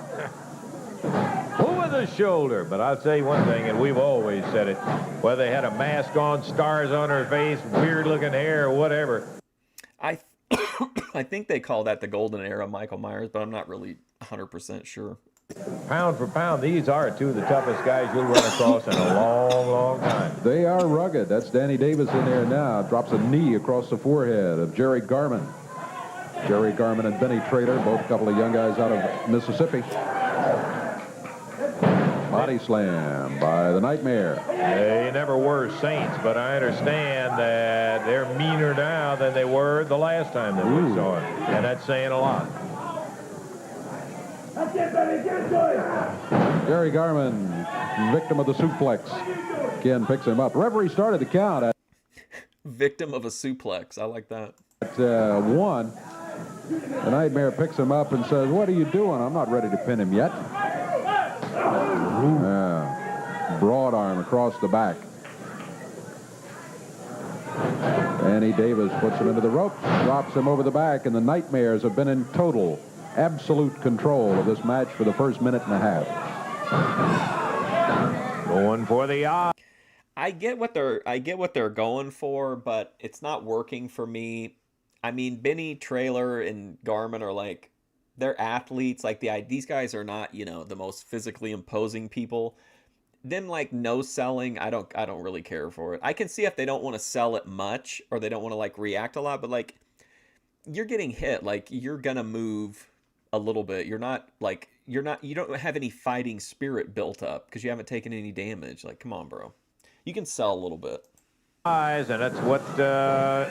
Speaker 2: Over the shoulder. But I'll tell you one thing, and we've always said it, whether they had a mask on, stars on her face, weird-looking hair, or whatever.
Speaker 1: I think they call that the golden era Michael Myers, but I'm not really 100% sure.
Speaker 2: Pound for pound, these are two of the toughest guys you'll run across in a long, long time.
Speaker 3: They are rugged. That's Danny Davis in there now. Drops a knee across the forehead of Jerry Garmin. Jerry Garmin and Benny Trader, both a couple of young guys out of Mississippi. Body slam by the Nightmare.
Speaker 2: They never were saints, but I understand that they're meaner now than they were the last time that we saw it. And that's saying a lot.
Speaker 3: Jerry Garmin, victim of the suplex. Ken picks him up. Referee started the count at
Speaker 1: Victim of a suplex. I like that.
Speaker 3: 1. The Nightmare picks him up and says, "What are you doing? I'm not ready to pin him yet." Broad arm across the back. Danny Davis puts him into the ropes, drops him over the back, and the Nightmares have been in total, absolute control of this match for the first minute and a half.
Speaker 2: Going for the eye.
Speaker 1: I get what they're going for, but it's not working for me. I mean, Benny, Trailer, and Garmin are like, they're athletes. Like these guys are not, the most physically imposing people. Them like no selling, I don't really care for it. I can see if they don't want to sell it much or they don't want to like react a lot, but like you're getting hit, like you're gonna move a little bit. You're not like you don't have any fighting spirit built up because you haven't taken any damage. Like, come on, bro. You can sell a little bit.
Speaker 2: And that's what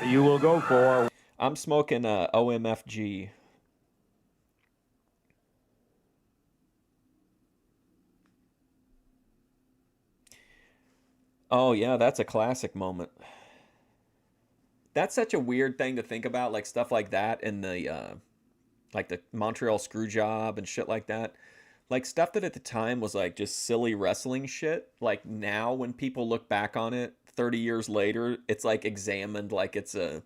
Speaker 2: you will go for.
Speaker 1: I'm smoking OMFG. Oh, yeah, that's a classic moment. That's such a weird thing to think about, like stuff like that in the like the Montreal screw job and shit like that. Like stuff that at the time was like just silly wrestling shit. Like now when people look back on it 30 years later, it's like examined like it's a,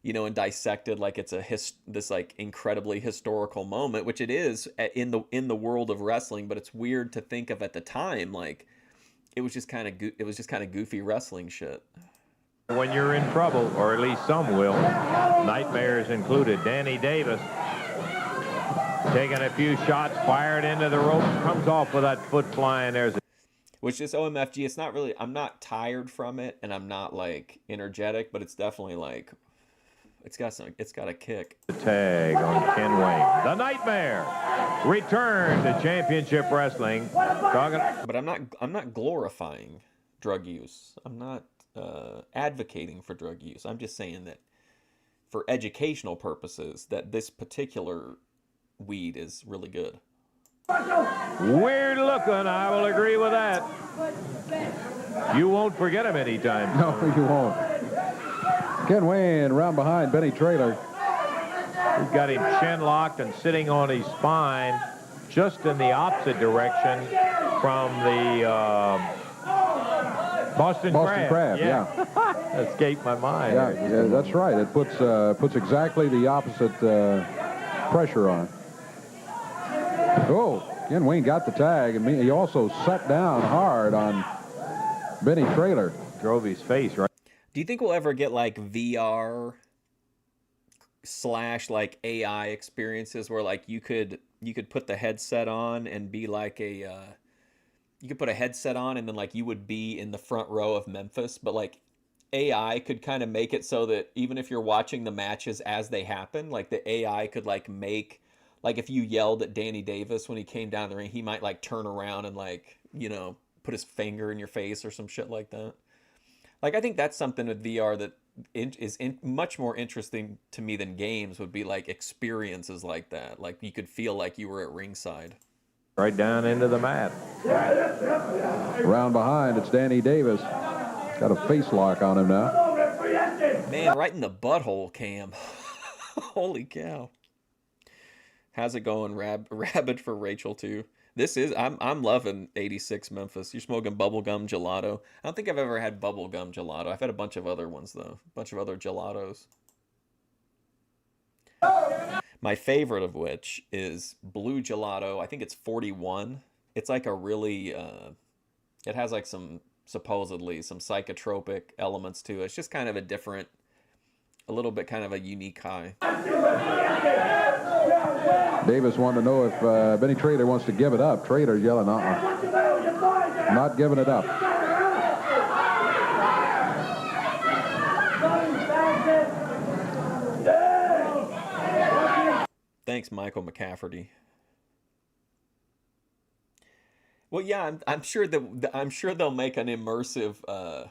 Speaker 1: you know, and dissected like it's a this like incredibly historical moment, which it is in the world of wrestling, but it's weird to think of at the time like it was just kind of goofy wrestling shit.
Speaker 2: When you're in trouble, or at least some will, nightmares included. Danny Davis taking a few shots, fired into the rope, comes off with that foot flying.
Speaker 1: Which is OMFG. It's not really, I'm not tired from it, and I'm not like energetic, but it's definitely like, it's got a kick.
Speaker 2: The tag on Ken Wayne. The Nightmare return to championship wrestling.
Speaker 1: But I'm not glorifying drug use. I'm not advocating for drug use. I'm just saying that for educational purposes, that this particular weed is really good.
Speaker 2: Weird looking, I will agree with that. You won't forget him anytime.
Speaker 3: No, you won't. Ken Wayne round behind Benny Traylor.
Speaker 2: He's got him chin locked and sitting on his spine just in the opposite direction from the Boston Crab.
Speaker 3: Yeah.
Speaker 2: Escaped my mind.
Speaker 3: Yeah, that's right. It puts exactly the opposite pressure on. Oh, Ken Wayne got the tag, and he also sat down hard on Benny Traylor.
Speaker 2: Drove his face right.
Speaker 1: Do you think we'll ever get like VR / like AI experiences where like you could put the headset on and be like you could put a headset on and then like you would be in the front row of Memphis, but like AI could kind of make it so that even if you're watching the matches as they happen, like the AI could like make, like if you yelled at Danny Davis when he came down the ring, he might like turn around and like, you know, put his finger in your face or some shit like that. Like, I think that's something with VR that is much more interesting to me than games would be like experiences like that. Like you could feel like you were at ringside.
Speaker 2: Right down into the mat.
Speaker 3: Round behind, it's Danny Davis. Got a face lock on him now.
Speaker 1: Man, right in the butthole, Cam. Holy cow. How's it going, Rabbit for Rachel too? I'm loving 86 Memphis. You're smoking bubblegum gelato. I don't think I've ever had bubblegum gelato. I've had a bunch of other ones though. A bunch of other gelatos. My favorite of which is blue gelato. I think it's 41. It's like a really it has like supposedly some psychotropic elements to it. It's just kind of a little bit kind of a unique high.
Speaker 3: Davis wanted to know if Benny Traylor wants to give it up. Traylor yelling, not giving it up.
Speaker 1: Thanks, Michael McCafferty. Well, yeah, I'm sure they'll make an immersive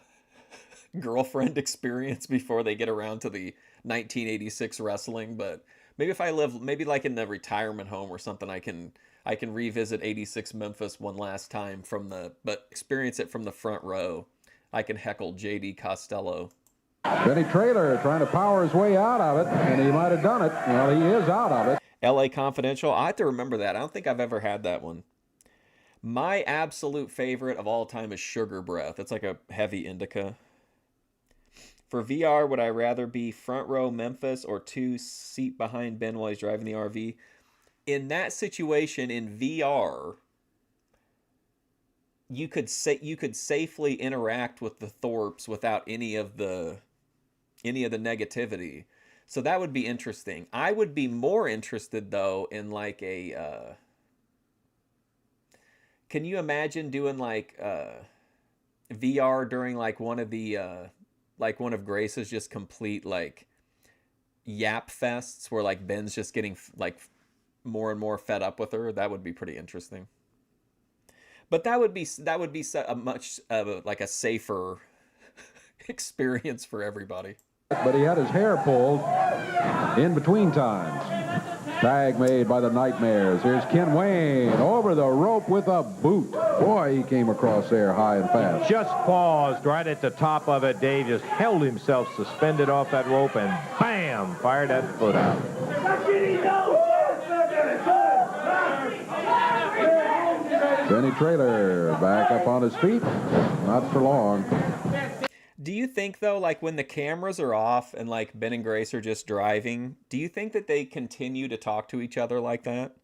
Speaker 1: girlfriend experience before they get around to the 1986 wrestling. But maybe if I live, maybe like in the retirement home or something, I can revisit 86 Memphis one last time but experience it from the front row. I can heckle J.D. Costello.
Speaker 3: Benny Traylor trying to power his way out of it, and he might have done it. Well, he is out of it.
Speaker 1: L.A. Confidential. I have to remember that. I don't think I've ever had that one. My absolute favorite of all time is Sugar Breath. It's like a heavy indica. For VR, would I rather be front row Memphis or 2 seat behind Ben while he's driving the RV? In that situation, in VR, you could safely interact with the Thorpes without any of the negativity. So that would be interesting. I would be more interested though in like a can you imagine doing like VR during like one of Grace's just complete like yap fests where like Ben's just getting like more and more fed up with her. That would be pretty interesting. But that would be a much like a safer experience for everybody.
Speaker 3: But he had his hair pulled in between times. Tag made by the Nightmares. Here's Ken Wayne over the rope with a boot. Boy, he came across there high and fast.
Speaker 2: Just paused right at the top of it. Dave just held himself suspended off that rope and bam, fired that foot out.
Speaker 3: Benny Traylor back up on his feet. Not for long.
Speaker 1: Do you think, though, like when the cameras are off and like Ben and Grace are just driving, do you think that they continue to talk to each other like that?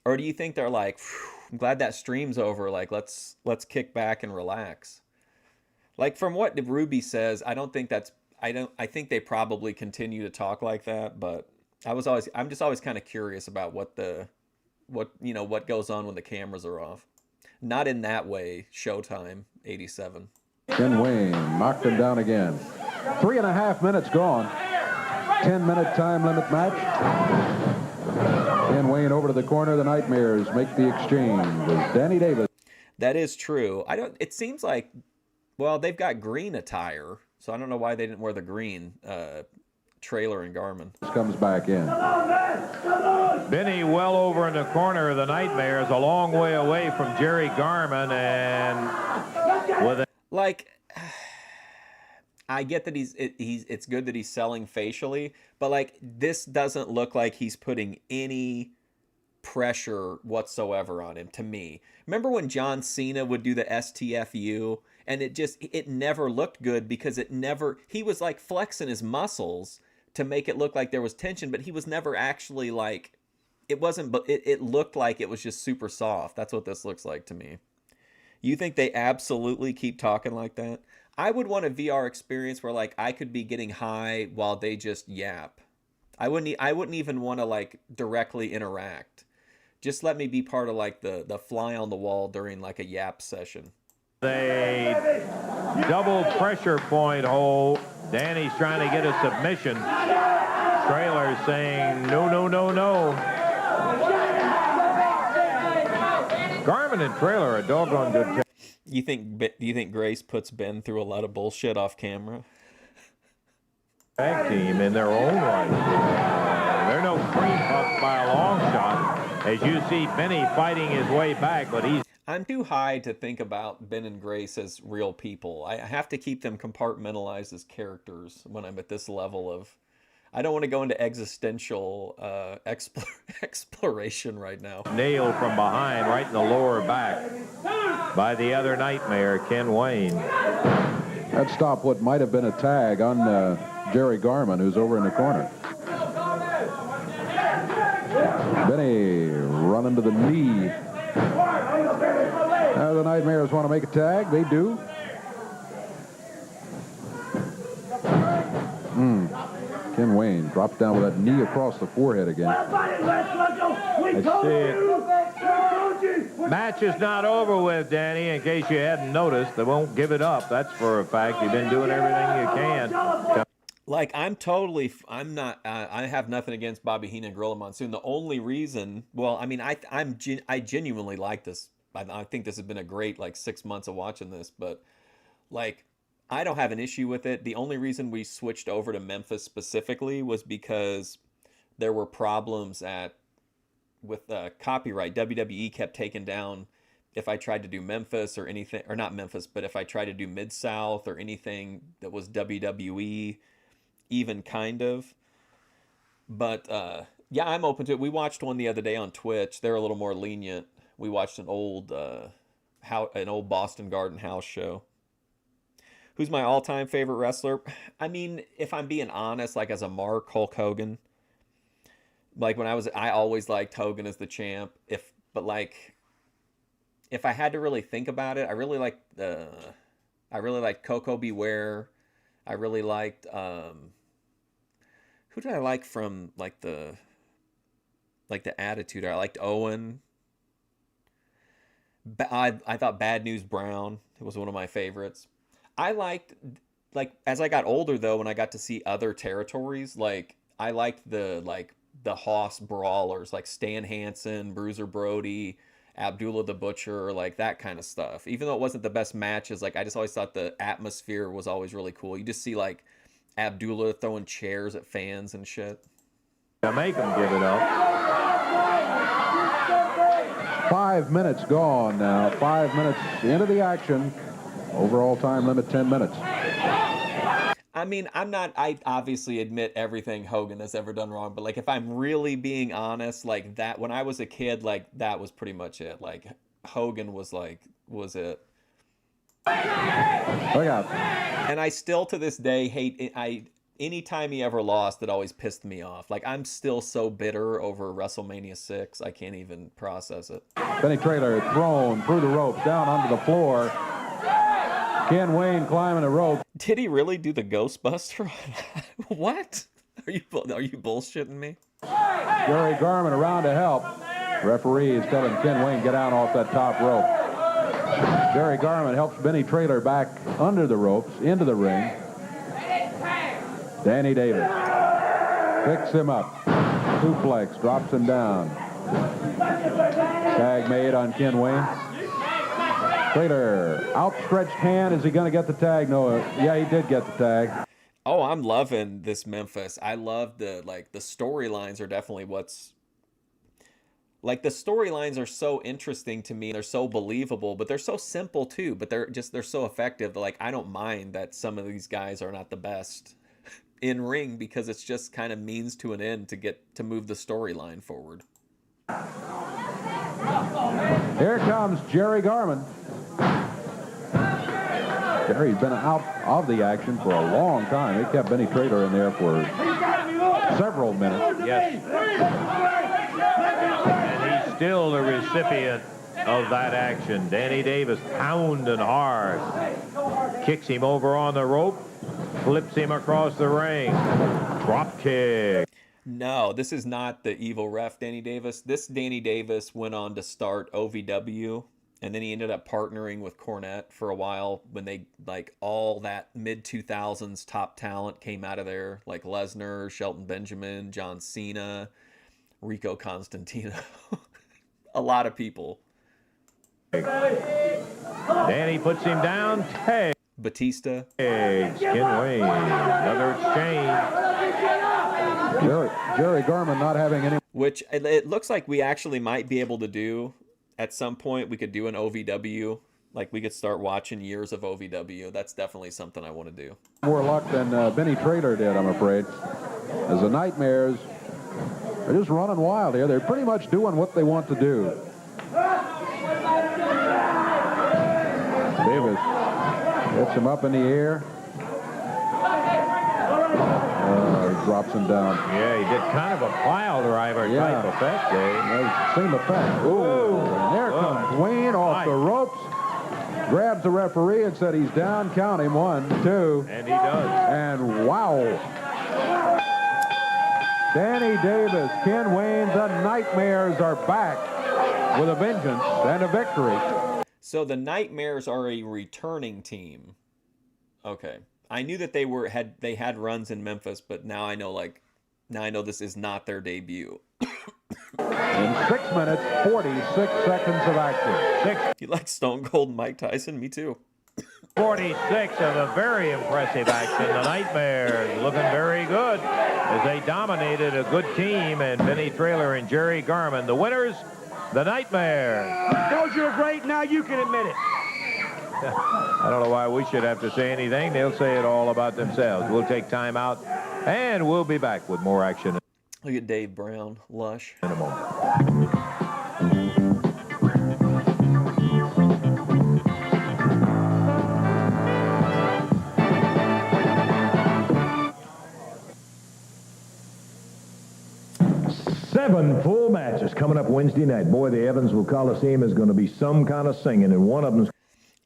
Speaker 1: Or do you think they're like, I'm glad that stream's over, like let's kick back and relax? Like from what Ruby says, I think they probably continue to talk like that, but I'm just always kind of curious about what goes on when the cameras are off. Not in that way, Showtime 87.
Speaker 3: Ken Wayne knocked him down again. 3.5 minutes gone. 10-minute time limit match. Ken Wayne over to the corner. The Nightmares make the exchange with Danny Davis.
Speaker 1: That is true. It seems like, well, they've got green attire, so I don't know why they didn't wear the green. Trailer and Garmin.
Speaker 3: Comes back in.
Speaker 2: Benny well over in the corner of the Nightmares, a long way away from Jerry Garmin, and with a
Speaker 1: like, I get that it's good that he's selling facially, but like this doesn't look like he's putting any pressure whatsoever on him to me. Remember when John Cena would do the STFU and it never looked good because he was like flexing his muscles to make it look like there was tension, but he was never actually like, it looked like it was just super soft. That's what this looks like to me. You think they absolutely keep talking like that? I would want a VR experience where like I could be getting high while they just yap. I wouldn't even want to like directly interact. Just let me be part of like the fly on the wall during like a yap session.
Speaker 2: a double pressure point hold. Danny's trying to get a submission. Traylor saying no, no, no, no. Garmin and Traylor are doggone good.
Speaker 1: Do you think Grace puts Ben through a lot of bullshit off camera?
Speaker 2: Tag team in their own right. They're no cream puffs by a long shot. As you see Benny fighting his way back, but
Speaker 1: I'm too high to think about Ben and Grace as real people. I have to keep them compartmentalized as characters when I'm at this level of... I don't want to go into existential exploration right now.
Speaker 2: Nailed from behind, right in the lower back by the other Nightmare, Ken Wayne.
Speaker 3: That stopped what might have been a tag on Jerry Garmin, who's over in the corner. Benny running to the knee. Now the Nightmares want to make a tag. They do. Ken Wayne drops down with that knee across the forehead again.
Speaker 2: Let's see it. Match is not over with, Danny, in case you hadn't noticed. They won't give it up. That's for a fact. You've been doing everything you can.
Speaker 1: Like, I have nothing against Bobby Heenan and Gorilla Monsoon. The only reason, well, I mean, I genuinely like this. I think this has been a great, 6 months of watching this, but, I don't have an issue with it. The only reason we switched over to Memphis specifically was because there were problems with copyright. WWE kept taking down if I tried to do Memphis or anything, or not Memphis, but if I tried to do Mid-South or anything that was WWE, even kind of. But yeah, I'm open to it. We watched one the other day on Twitch. They're a little more lenient. We watched an old Boston Garden House show. Who's my all-time favorite wrestler? I mean, if I'm being honest, as a mark, Hulk Hogan. When I always liked Hogan as the champ. If I had to really think about it, I really liked Coco Beware. I really liked who did I like from the Attitude? I liked Owen. I thought Bad News Brown was one of my favorites. I liked, as I got older, though, when I got to see other territories, I liked the the Hoss brawlers like Stan Hansen, Bruiser Brody, Abdullah the Butcher, like that kind of stuff. Even though it wasn't the best matches, like I just always thought the atmosphere was always really cool. You just see like Abdullah throwing chairs at fans and shit.
Speaker 2: To make them give it up.
Speaker 3: 5 minutes gone now. 5 minutes into the action. Overall time limit 10 minutes.
Speaker 1: I mean, I obviously admit everything Hogan has ever done wrong, but like if I'm really being honest, like that, when I was a kid, like that was pretty much it. Like Hogan was it.
Speaker 3: Look out.
Speaker 1: And I still to this day hate it. Anytime he ever lost, it always pissed me off. Like I'm still so bitter over WrestleMania 6, I can't even process it.
Speaker 3: Benny Traylor thrown through the ropes, down onto the floor. Ken Wayne climbing the rope.
Speaker 1: Did he really do the Ghostbuster? What? Are you bullshitting me?
Speaker 3: Jerry Garman around to help. Referee is telling Ken Wayne, get out off that top rope. Jerry Garman helps Benny Traylor back under the ropes, into the ring. Danny Davis picks him up. Suplex, drops him down. Tag made on Ken Wayne. Traylor, outstretched hand. Is he going to get the tag? No. Yeah, he did get the tag.
Speaker 1: Oh, I'm loving this Memphis. I love the storylines are definitely what's... Like, the storylines are so interesting to me. They're so believable, but they're so simple, too. But they're so effective. Like, I don't mind that some of these guys are not the best in ring because it's just kind of means to an end to move the storyline forward.
Speaker 3: Here comes Jerry Garman. Jerry's been out of the action for a long time. He kept Benny Traylor in there for several minutes.
Speaker 2: Yes. And he's still the recipient of that action. Danny Davis pounding hard. Kicks him over on the rope. Flips him across the ring. Drop kick.
Speaker 1: No, this is not the evil ref Danny Davis. This Danny Davis went on to start OVW, and then he ended up partnering with Cornette for a while when they, like, all that mid-2000s top talent came out of there, like Lesnar, Shelton Benjamin, John Cena, Rico Constantino. A lot of people.
Speaker 2: Danny puts him down. Tag.
Speaker 1: Batista.
Speaker 2: Ken Wayne. Another exchange.
Speaker 3: Jerry Garman not having any...
Speaker 1: Which it looks like we actually might be able to do at some point. We could do an OVW. Like, we could start watching years of OVW. That's definitely something I want to do.
Speaker 3: More luck than Benny Traylor did, I'm afraid. As the Nightmares are just running wild here. They're pretty much doing what they want to do. Davis hits him up in the air. Drops him down.
Speaker 2: Yeah, he did kind of a pile driver type effect there.
Speaker 3: Same effect. Ooh, and there comes Wayne off the ropes. Grabs the referee and said he's down. Count him. 1, 2.
Speaker 2: And he does.
Speaker 3: And wow. Danny Davis, Ken Wayne, the Nightmares are back with a vengeance and a victory.
Speaker 1: So the Nightmares are a returning team. Okay. I knew that they had runs in Memphis, but now I know this is not their debut.
Speaker 3: In 6 minutes, 46 seconds of action.
Speaker 1: You like Stone Cold Mike Tyson? Me too.
Speaker 2: 46 of a very impressive action. The Nightmares looking very good as they dominated a good team, and Benny Traylor and Jerry Garman. The winners, the Nightmares.
Speaker 7: Told you were great, now you can admit it.
Speaker 2: I don't know why we should have to say anything. They'll say it all about themselves. We'll take time out, and we'll be back with more action.
Speaker 1: Look at Dave Brown, lush.
Speaker 2: In a moment.
Speaker 8: Seven full matches coming up Wednesday night. Boy, the Evansville Coliseum is going to be some kind of singing, and one of them's...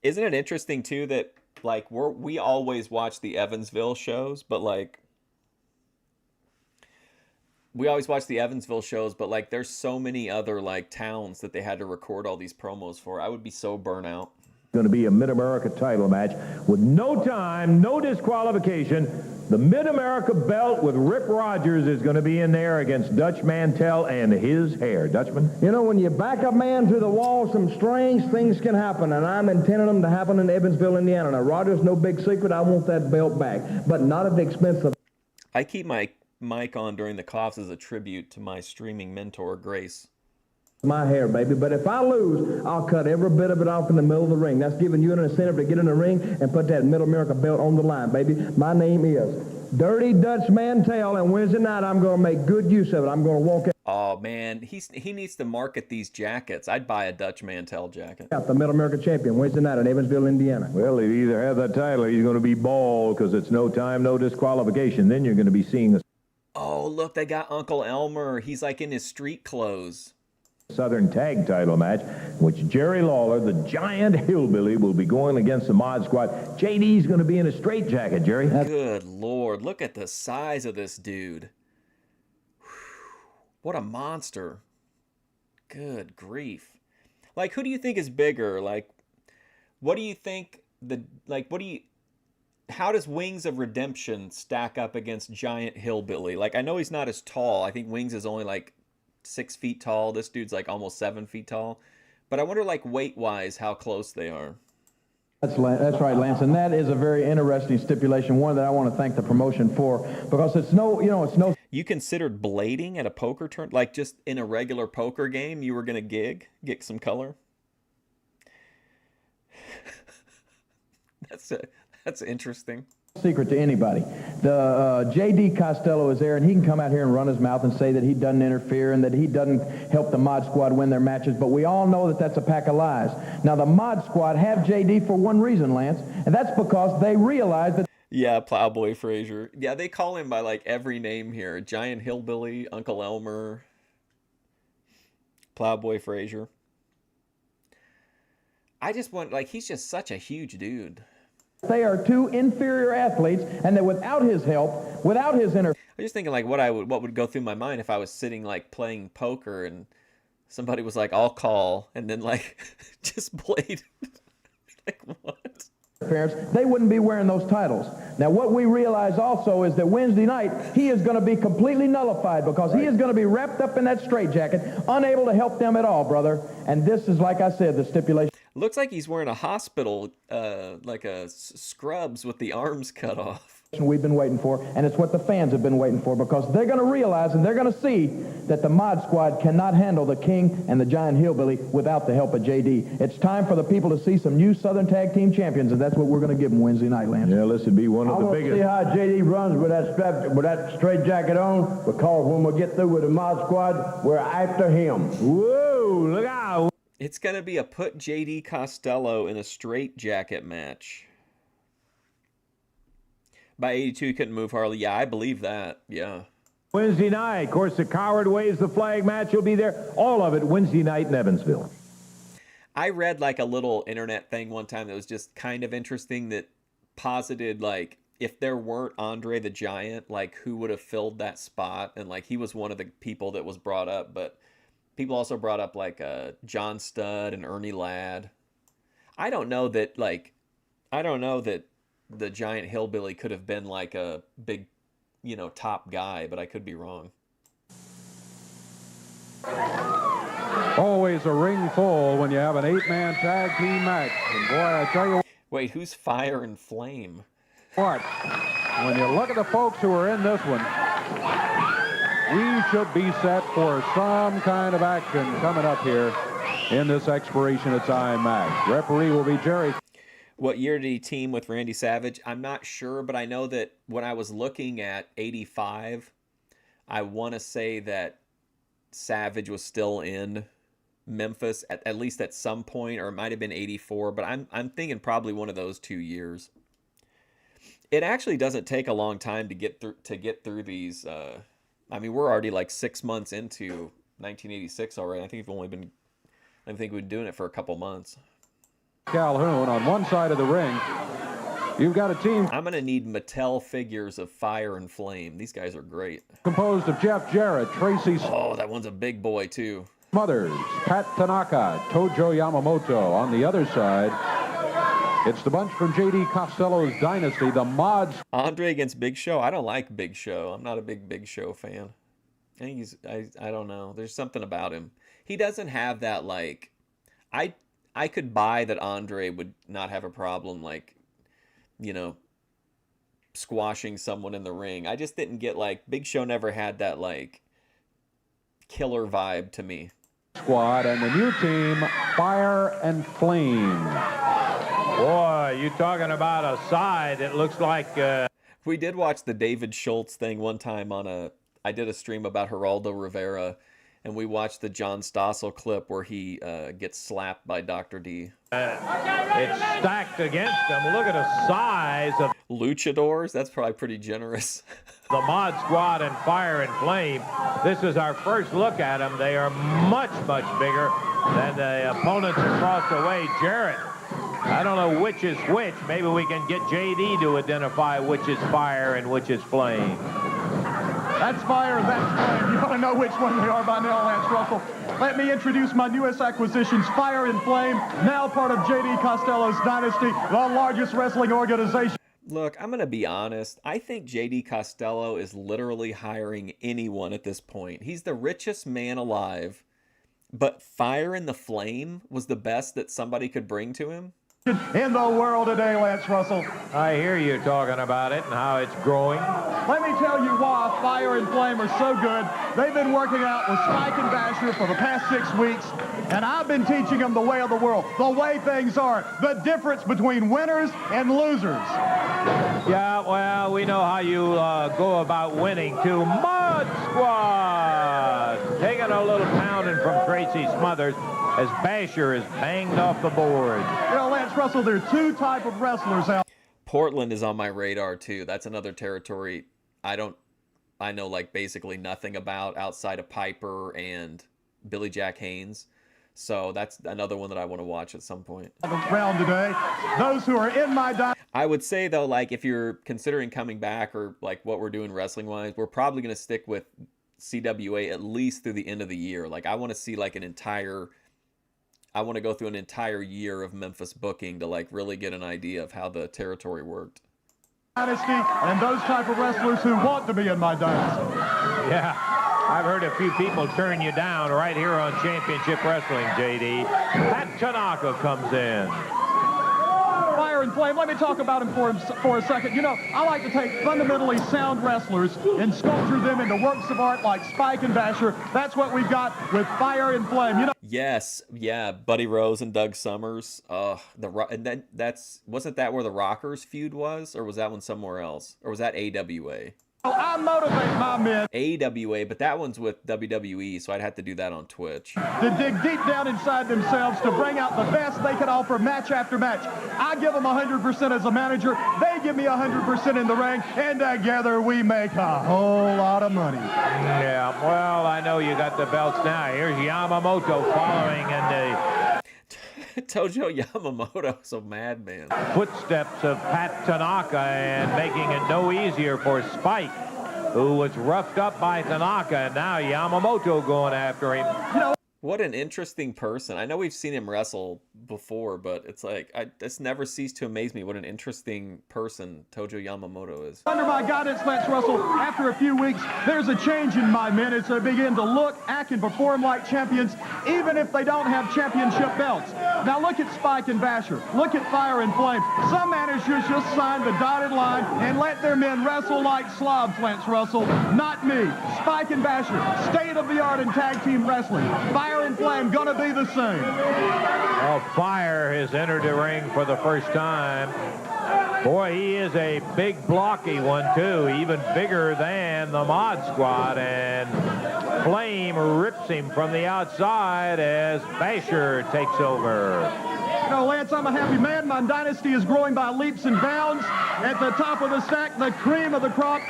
Speaker 1: Isn't it interesting, too, that, like, we always watch the Evansville shows, but, like, there's so many other, like, towns that they had to record all these promos for. I would be so burnt out.
Speaker 8: Going to be a Mid-America title match with no time, no disqualification. The Mid-America belt with Rip Rogers is going to be in there against Dutch Mantell and his hair. Dutchman?
Speaker 7: You know, when you back a man to the wall, some strange things can happen, and I'm intending them to happen in Evansville, Indiana. Now, Rogers, no big secret, I want that belt back, but not at the expense of...
Speaker 1: I keep my mic on during the coughs as a tribute to my streaming mentor, Grace.
Speaker 7: My hair, baby, but if I lose, I'll cut every bit of it off in the middle of the ring. That's giving you an incentive to get in the ring and put that Mid-America belt on the line, baby. My name is Dirty Dutch Mantell, and Wednesday night I'm going to make good use of it. I'm going to walk
Speaker 1: Oh, man, he needs to market these jackets. I'd buy a Dutch Mantell jacket.
Speaker 7: out the Mid-America champion Wednesday night in Evansville, Indiana.
Speaker 8: Well, he'll either have that title or he's going to be bald because it's no time, no disqualification. Then you're going to be seeing a
Speaker 1: Oh, look, they got Uncle Elmer. He's like in his street clothes.
Speaker 8: Southern Tag title match, which Jerry Lawler, the giant hillbilly, will be going against the Mod Squad. JD's going to be in a straitjacket, Jerry.
Speaker 1: Good Lord, look at the size of this dude. What a monster. Good grief. Like, who do you think is bigger? Like, what do you think how does Wings of Redemption stack up against Giant Hillbilly? Like, I know he's not as tall. I think Wings is only like 6 feet tall. This dude's like almost 7 feet tall. But I wonder, like, weight-wise, how close they are.
Speaker 9: That's right, Lance, and that is a very interesting stipulation, one that I want to thank the promotion for, because it's no...
Speaker 1: You considered blading at a poker turn? Like, just in a regular poker game, you were going to get some color? That's interesting.
Speaker 9: Secret to anybody. The J.D. Costello is there, and he can come out here and run his mouth and say that he doesn't interfere and that he doesn't help the Mod Squad win their matches, but we all know that that's a pack of lies. Now, the Mod Squad have J.D. for one reason, Lance, and that's because they realize that...
Speaker 1: Yeah, Plowboy Frazier. Yeah, they call him by, like, every name here. Giant Hillbilly, Uncle Elmer, Plowboy Frazier. I just want, like, he's just such a huge dude.
Speaker 9: They are two inferior athletes, and that without his help, without his
Speaker 1: I'm just thinking, like, what would go through my mind if I was sitting, like, playing poker and somebody was like, I'll call, and then, like, just played. Like, what?
Speaker 9: They wouldn't be wearing those titles. Now, what we realize also is that Wednesday night, he is going to be completely nullified because he is going to be wrapped up in that straitjacket, unable to help them at all, brother. And this is, like I said, the stipulation.
Speaker 1: Looks like he's wearing a hospital, like a scrubs with the arms cut off.
Speaker 9: We've been waiting for, and it's what the fans have been waiting for, because they're going to realize and they're going to see that the Mod Squad cannot handle the King and the Giant Hillbilly without the help of JD. It's time for the people to see some new Southern Tag Team champions, and that's what we're going to give them Wednesday night, Lance.
Speaker 8: Yeah, this would be one of the biggest.
Speaker 5: See how JD runs with that straight jacket on, because when we get through with the Mod Squad, we're after him.
Speaker 8: Whoa, look out.
Speaker 1: It's going to be a put J.D. Costello in a straitjacket match. By 82, he couldn't move hardly. Yeah, I believe that. Yeah.
Speaker 8: Wednesday night. Of course, the Coward waves the flag match will be there. All of it Wednesday night in Evansville.
Speaker 1: I read like a little internet thing one time that was just kind of interesting that posited like if there weren't Andre the Giant, like who would have filled that spot? And like he was one of the people that was brought up, but people also brought up like John Studd and Ernie Ladd. I don't know that the Giant Hillbilly could have been like a big, top guy, but I could be wrong.
Speaker 3: Always a ring full when you have an 8-man tag team match. And boy, I tell you
Speaker 1: Wait, who's Fire and Flame?
Speaker 3: what, when you look at the folks who are in this one, we should be set for some kind of action coming up here in this expiration of time match. Referee will be Jerry.
Speaker 1: What year did he team with Randy Savage? I'm not sure, but I know that when I was looking at 85, I want to say that Savage was still in Memphis at least at some point, or it might have been 84, but I'm thinking probably one of those 2 years. It actually doesn't take a long time to get through these. I mean, we're already like 6 months into 1986 already. I think we've been doing it for a couple months.
Speaker 3: Calhoun on one side of the ring. You've got a team
Speaker 1: I'm going to need Mattel figures of Fire and Flame. These guys are great.
Speaker 3: composed of Jeff Jarrett, Tracy
Speaker 1: Oh, that one's a big boy, too.
Speaker 3: Smothers, Pat Tanaka, Tojo Yamamoto. On the other side, It's the bunch from J.D. Costello's Dynasty, the Mods.
Speaker 1: Andre against Big Show. I don't like Big Show. I'm not a Big Show fan. I think I don't know. There's something about him. He doesn't have that, like, I could buy that Andre would not have a problem, like, you know, squashing someone in the ring. I just didn't get, like, Big Show never had that, like, killer vibe to me.
Speaker 3: Squad and the new team, Fire and Flame.
Speaker 2: Boy, you talking about a side. It looks like...
Speaker 1: We did watch the David Schultz thing one time on I did a stream about Geraldo Rivera, and we watched the John Stossel clip where he gets slapped by Dr. D.
Speaker 2: It's stacked against him. Look at the size of...
Speaker 1: Luchadors? That's probably pretty generous.
Speaker 2: The Mod Squad and Fire and Flame. This is our first look at them. They are much, much bigger than the opponents across the way. Jarrett, I don't know which is which. Maybe we can get JD to identify which is Fire and which is Flame.
Speaker 6: That's Fire and that's Flame. You want to know which one they are by now, Lance Russell? Let me introduce my newest acquisitions, Fire and Flame, now part of J.D. Costello's Dynasty, the largest wrestling organization.
Speaker 1: Look, I'm going to be honest. I think J.D. Costello is literally hiring anyone at this point. He's the richest man alive, but Fire and the Flame was the best that somebody could bring to him.
Speaker 6: In the world today, Lance Russell.
Speaker 2: I hear you talking about it and how it's growing.
Speaker 6: Let me tell you why Fire and Flame are so good. They've been working out with Spike and Basher for the past 6 weeks, and I've been teaching them the way of the world, the way things are, the difference between winners and losers.
Speaker 2: Yeah, well, we know how you go about winning too. Mod Squad taking a little pounding from Tracy Smothers as Basher is banged off the board.
Speaker 6: You know, Lance Russell, there are two type of wrestlers out.
Speaker 1: Portland is on my radar too. That's another territory I know like basically nothing about outside of Piper and Billy Jack Haynes. So that's another one that I want to watch at some point.
Speaker 6: Round today, those who are in my
Speaker 1: I would say though, like if you're considering coming back or like what we're doing wrestling wise, we're probably going to stick with CWA at least through the end of the year. Like I want to see like I want to go through an entire year of Memphis booking to like really get an idea of how the territory worked.
Speaker 6: Dynasty and those type of wrestlers who want to be in my dynasty.
Speaker 2: Yeah, I've heard a few people turn you down right here on Championship Wrestling, JD. Pat Tanaka comes in.
Speaker 6: Fire and Flame, let me talk about him for a second. You know, I like to take fundamentally sound wrestlers and sculpture them into works of art like Spike and Basher. That's what we've got with Fire and Flame. You know.
Speaker 1: Yes, yeah, Buddy Rose and Doug Summers. And wasn't that where the Rockers feud was, or was that one somewhere else, or was that AWA?
Speaker 6: I motivate my men.
Speaker 1: AWA, but that one's with WWE, so I'd have to do that on Twitch.
Speaker 6: To dig deep down inside themselves to bring out the best they can offer match after match. I give them 100% as a manager. They give me 100% in the ring, and together we make a whole lot of money.
Speaker 2: Yeah, well, I know you got the belts now. Here's Yamamoto following in the
Speaker 1: Tojo Yamamoto's a madman.
Speaker 2: footsteps of Pat Tanaka and making it no easier for Spike, who was roughed up by Tanaka, and now Yamamoto going after him.
Speaker 6: You know,
Speaker 1: What an interesting person. I know we've seen him wrestle before, but it's like, it's never ceased to amaze me what an interesting person Tojo Yamamoto is.
Speaker 6: under my guidance, Lance Russell, after a few weeks, there's a change in my men as they begin to look, act, and perform like champions, even if they don't have championship belts. Now look at Spike and Basher. Look at Fire and Flame. Some managers just sign the dotted line and let their men wrestle like slobs, Lance Russell. Not me. Spike and Basher, state-of-the-art in tag team wrestling. Fire and Flame gonna be the same.
Speaker 2: Well, Fire has entered the ring for the first time. Boy, he is a big blocky one too, even bigger than the Mod Squad, and Flame rips him from the outside as Basher takes over.
Speaker 6: You know, Lance, I'm a happy man. My dynasty is growing by leaps and bounds. At the top of the stack, the cream of the crop,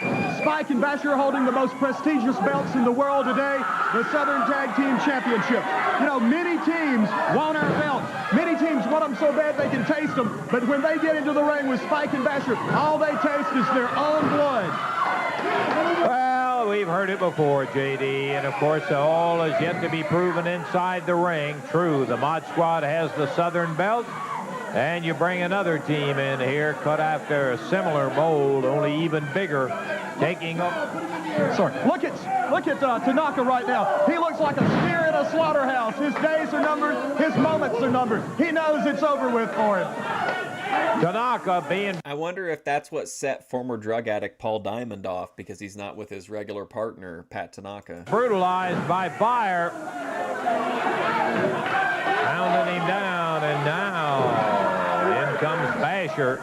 Speaker 6: Spike and Basher holding the most prestigious belts in the world today, the Southern Tag Team Championship. You know, many teams want our belts. Many teams want them so bad they can taste them, but when they get into the ring with Spike and Basher, all they taste is their own blood.
Speaker 2: Well, we've heard it before, JD, and of course all is yet to be proven inside the ring. True, the Mod Squad has the Southern belt, And you bring another team in here, cut after a similar mold, only even bigger, taking up.
Speaker 6: Sorry. Look at Tanaka right now. He looks like a steer in a slaughterhouse. His days are numbered. His moments are numbered. He knows it's over with for him.
Speaker 2: Tanaka being...
Speaker 1: I wonder if that's what set former drug addict Paul Diamond off, because he's not with his regular partner, Pat Tanaka.
Speaker 2: brutalized by Fire. Pounding him down, and now in comes Basher.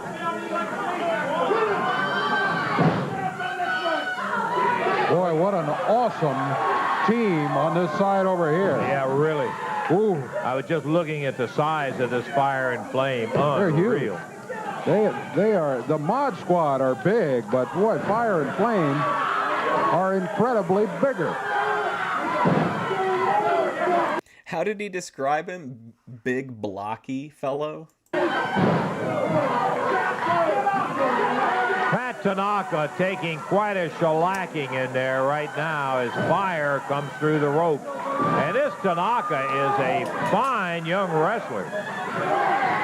Speaker 3: Boy, what an awesome team on this side over here.
Speaker 2: Yeah, really.
Speaker 3: Ooh,
Speaker 2: I was just looking at the size of this Fire and Flame.
Speaker 3: they're huge.
Speaker 2: Unreal.
Speaker 3: They are, the Mod Squad are big, but boy, Fire and Flame are incredibly bigger.
Speaker 1: How did he describe him? Big, blocky fellow?
Speaker 2: Pat Tanaka taking quite a shellacking in there right now as Fire comes through the rope. And this Tanaka is a fine young wrestler.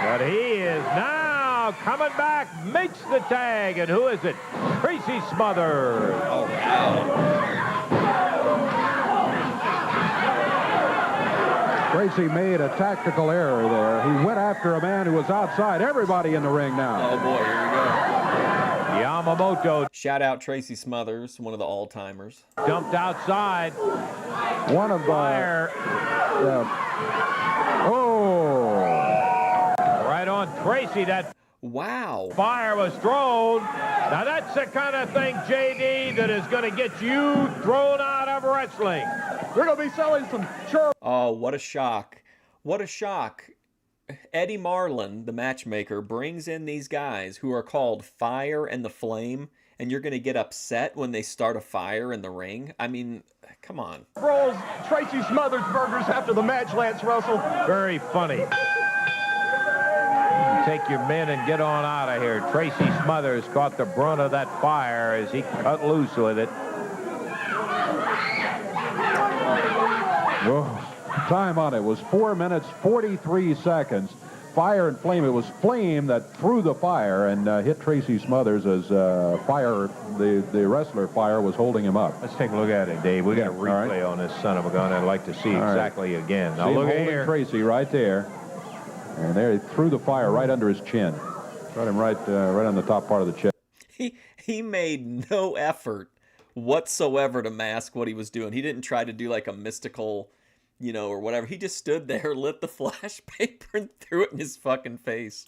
Speaker 2: But he is now coming back, makes the tag, and who is it? Tracy Smothers.
Speaker 1: Oh, wow.
Speaker 3: Tracy made a tactical error there. He went after a man who was outside. Everybody in the ring now.
Speaker 1: Oh, boy, here we go.
Speaker 2: Yamamoto
Speaker 1: Shout out Tracy Smothers, one of the all-timers.
Speaker 2: jumped outside.
Speaker 3: One of
Speaker 2: Fire
Speaker 3: oh,
Speaker 2: right on Tracy. That
Speaker 1: Wow.
Speaker 2: Fire was thrown. Now that's the kind of thing, JD, that is going to get you thrown out of wrestling.
Speaker 6: We're going to be selling some sure.
Speaker 1: Oh, what a shock. What a shock. Eddie Marlin, the matchmaker, brings in these guys who are called Fire and the Flame, and you're going to get upset when they start a fire in the ring? I mean, come on.
Speaker 6: Rolls Tracy Smothers burgers after the match, Lance Russell.
Speaker 2: Very funny. Take your men and get on out of here. Tracy Smothers caught the brunt of that fire as he cut loose with it.
Speaker 3: whoa. Time on it was 4 minutes, 43 seconds. Fire and Flame. It was Flame that threw the fire and hit Tracy Smothers as Fire, the wrestler Fire, was holding him up.
Speaker 2: Let's take a look at it, Dave. We got a replay
Speaker 3: right.
Speaker 2: on this son of a gun. I'd like to see exactly again. Now
Speaker 3: See him
Speaker 2: look at
Speaker 3: holding
Speaker 2: here.
Speaker 3: Tracy right there. And there he threw the fire right under his chin. Got him right on the top part of the chest.
Speaker 1: He made no effort whatsoever to mask what he was doing. He didn't try to do like a mystical, you know, or whatever. He just stood there, lit the flash paper, and threw it in his fucking face.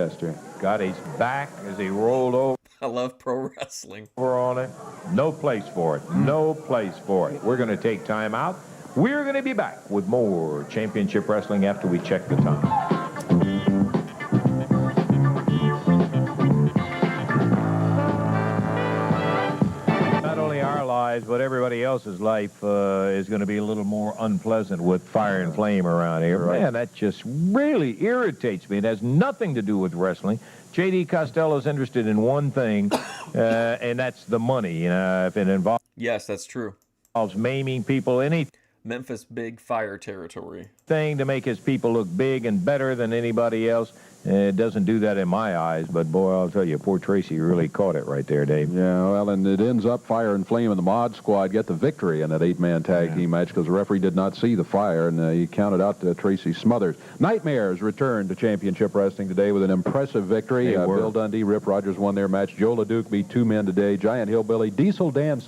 Speaker 2: Got his back as he rolled over
Speaker 1: I love pro wrestling.
Speaker 2: on it. No place for it. No place for it. We're going to take time out. We're going to be back with more Championship Wrestling after we check the time. But everybody else's life is going to be a little more unpleasant with Fire and Flame around here.
Speaker 3: Right.
Speaker 2: Man, that just really irritates me. It has nothing to do with wrestling. J.D. Costello's interested in one thing, and that's the money. If it involves
Speaker 1: Yes, that's true.
Speaker 2: maiming people, anything
Speaker 1: Memphis big fire territory.
Speaker 2: to make his people look big and better than anybody else, it doesn't do that in my eyes. But, boy, I'll tell you, poor Tracy really caught it right there, Dave.
Speaker 3: Yeah, well, and it ends up Fire and Flame and the Mod Squad get the victory in that 8-man tag team match because the referee did not see the fire, and he counted out Tracy Smothers. Nightmares returned to Championship Wrestling today with an impressive victory. Bill Dundee, Rip Rogers won their match. Joe LeDuc beat 2 men today. Giant Hillbilly, Diesel Dan.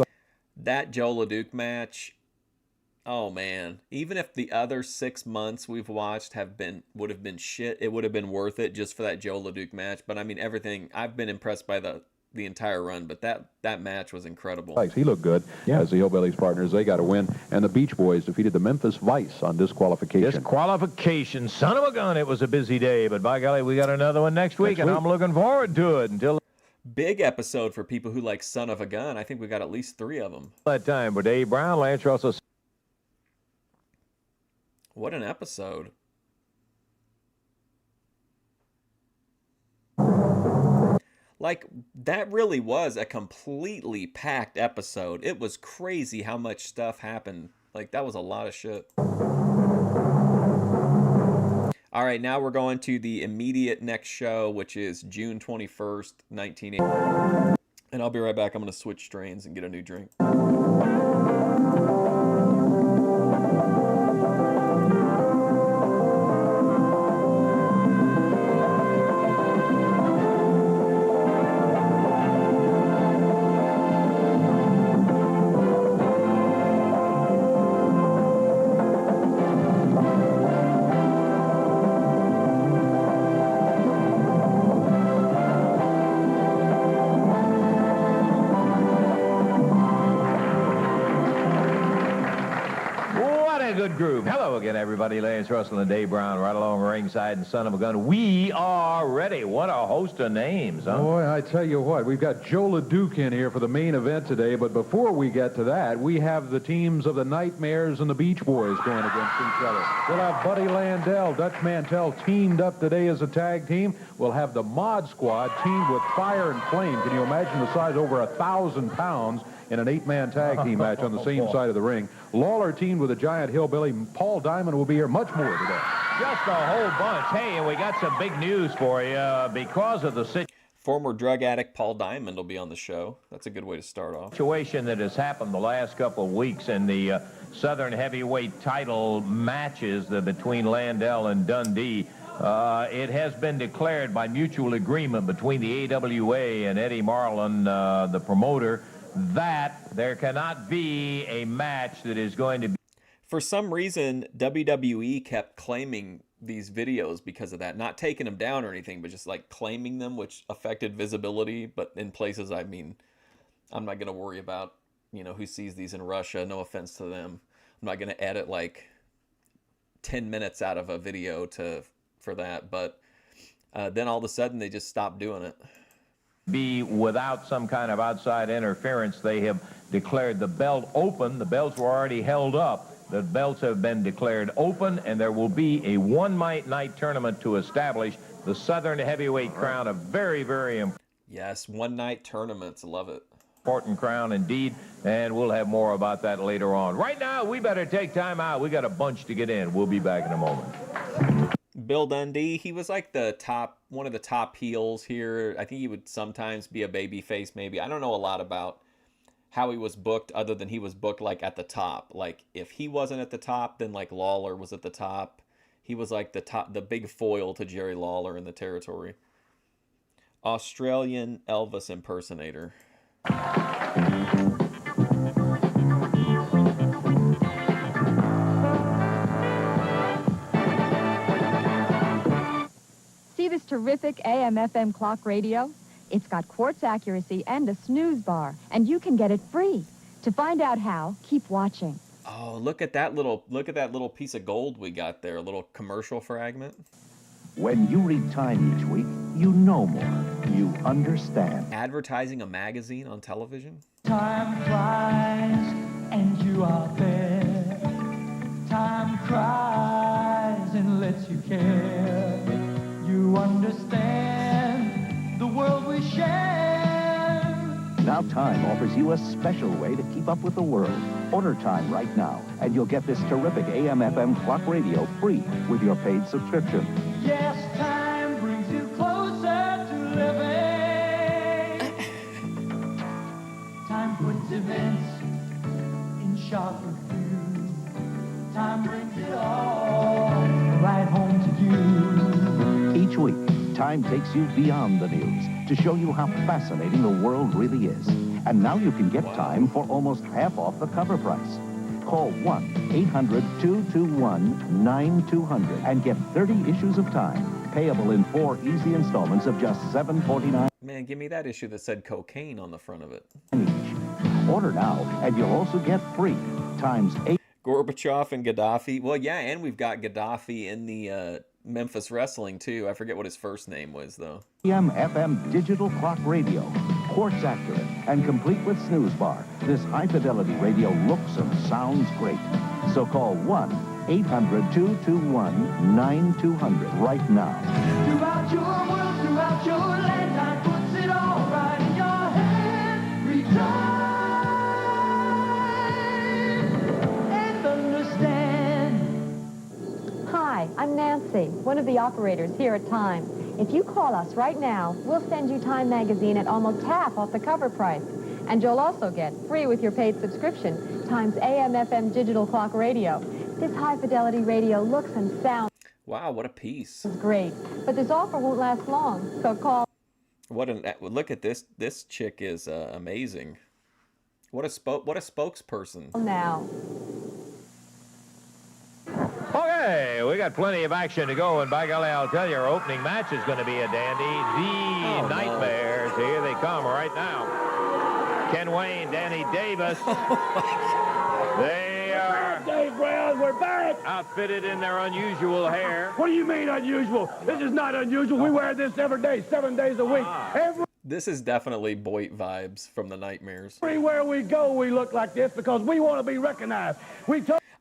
Speaker 1: That Joe LeDuc match, oh man, even if the other 6 months we've watched would have been shit, it would have been worth it just for that Joe LeDuc match. But I mean, everything, I've been impressed by the entire run, but that match was incredible.
Speaker 3: He looked good as the Hillbillies partners. They got a win, and the Beach Boys defeated the Memphis Vice on disqualification.
Speaker 2: Disqualification. Son of a gun, it was a busy day, but by golly, we got another one next week, and I'm looking forward to it until
Speaker 1: Big episode for people who like Son of a Gun. I think we got at least 3 of them.
Speaker 2: that time. But Dave Brown, Lance Russell.
Speaker 1: What an episode. Like, that really was a completely packed episode. It was crazy how much stuff happened. Like, that was a lot of shit. All right, now we're going to the immediate next show, which is June 21st, 1980. And I'll be right back. I'm going to switch strains and get a new drink.
Speaker 2: Groove. Hello again, everybody. Lance Russell and Dave Brown right along ringside and son of a gun. We are ready. What a host of names, huh?
Speaker 3: Boy, I tell you what, we've got Joe LeDuc in here for the main event today, but before we get to that, we have the teams of the Nightmares and the Beach Boys going against each other. We'll have Buddy Landel, Dutch Mantell teamed up today as a tag team. We'll have the Mod Squad teamed with Fire and Flame. Can you imagine the size? Over 1,000 pounds in an 8-man tag team match on the same side of the ring. Lawler teamed with a giant hillbilly. Paul Diamond will be here. Much more today.
Speaker 2: Just a whole bunch. Hey, and we got some big news for you because of the
Speaker 1: Former drug addict Paul Diamond will be on the show. That's a good way to start off.
Speaker 2: Situation that has happened the last couple of weeks in the Southern Heavyweight title matches between Landel and Dundee. It has been declared by mutual agreement between the AWA and Eddie Marlin, the promoter, that there cannot be a match that is going to be.
Speaker 1: For some reason, WWE kept claiming these videos because of that. Not taking them down or anything, but just like claiming them, which affected visibility. But in places, I mean, I'm not going to worry about, who sees these in Russia. No offense to them. I'm not going to edit like 10 minutes out of a video for that. But then all of a sudden, they just stopped doing it.
Speaker 2: Be without some kind of outside interference. They have declared the belt open. The belts were already held up. The belts have been declared open, and there will be a one-night tournament to establish the Southern Heavyweight crown. A very, very important.
Speaker 1: Yes, one-night tournaments. Love it.
Speaker 2: Important crown indeed, and we'll have more about that later on. Right now, we better take time out. We got a bunch to get in. We'll be back in a moment.
Speaker 1: Bill Dundee, he was like one of the top heels here. I think he would sometimes be a baby face, maybe. I don't know a lot about how he was booked other than he was booked like at the top. Like if he wasn't at the top, then like Lawler was at the top. He was like the big foil to Jerry Lawler in the territory. Australian Elvis impersonator.
Speaker 10: See this terrific AM/FM clock radio? It's got quartz accuracy and a snooze bar, and you can get it free. To find out how, keep watching.
Speaker 1: Oh, look at that little piece of gold we got there, a little commercial fragment.
Speaker 11: When you read Time each week, you know more. You understand.
Speaker 1: Advertising a magazine on television?
Speaker 12: Time flies and you are there. Time cries and lets you care. You understand the world we share.
Speaker 11: Now Time offers you a special way to keep up with the world. Order Time right now, and you'll get this terrific AM/FM clock radio free with your paid subscription.
Speaker 12: Yes, time brings you closer to living. Time puts events in sharp review. Time brings it all right home to you.
Speaker 11: Each week, Time takes you beyond the news to show you how fascinating the world really is. And now you can get Time for almost half off the cover price. Call 1-800-221-9200 and get 30 issues of Time, payable in 4 easy installments of just $7.49
Speaker 1: Man, give me that issue that said cocaine on the front of it.
Speaker 11: each. Order now, and you'll also get free Time's 8.
Speaker 1: Gorbachev and Gaddafi. Well, yeah, and we've got Gaddafi in the Memphis wrestling, too. I forget what his first name was, though.
Speaker 11: AM/FM digital clock radio, quartz accurate, and complete with snooze bar. This high-fidelity radio looks and sounds great. So call 1-800-221-9200 right now.
Speaker 12: Throughout your world, throughout your land, time puts it all right in your hand. Read time and understand.
Speaker 10: Hi, I'm Nancy. Nancy, one of the operators here at Time. If you call us right now, we'll send you Time magazine at almost half off the cover price. And you'll also get, free with your paid subscription, Time's AM/FM digital clock radio. This high-fidelity radio looks and sounds
Speaker 1: Wow, what a piece.
Speaker 10: great, but this offer won't last long, so call.
Speaker 1: Look at this. This chick is amazing. What a spokesperson.
Speaker 10: Now.
Speaker 2: Okay, we got plenty of action to go, and by golly, I'll tell you, our opening match is going to be a dandy. The Nightmares, here they come right now. Ken Wayne, Danny Davis. They are
Speaker 5: Dave Brown, we're back.
Speaker 2: outfitted in their unusual hair.
Speaker 5: What do you mean unusual? This is not unusual. We wear this every day, 7 days a week.
Speaker 1: This is definitely Boyd vibes from the Nightmares.
Speaker 5: Everywhere we go, we look like this because we want to be recognized.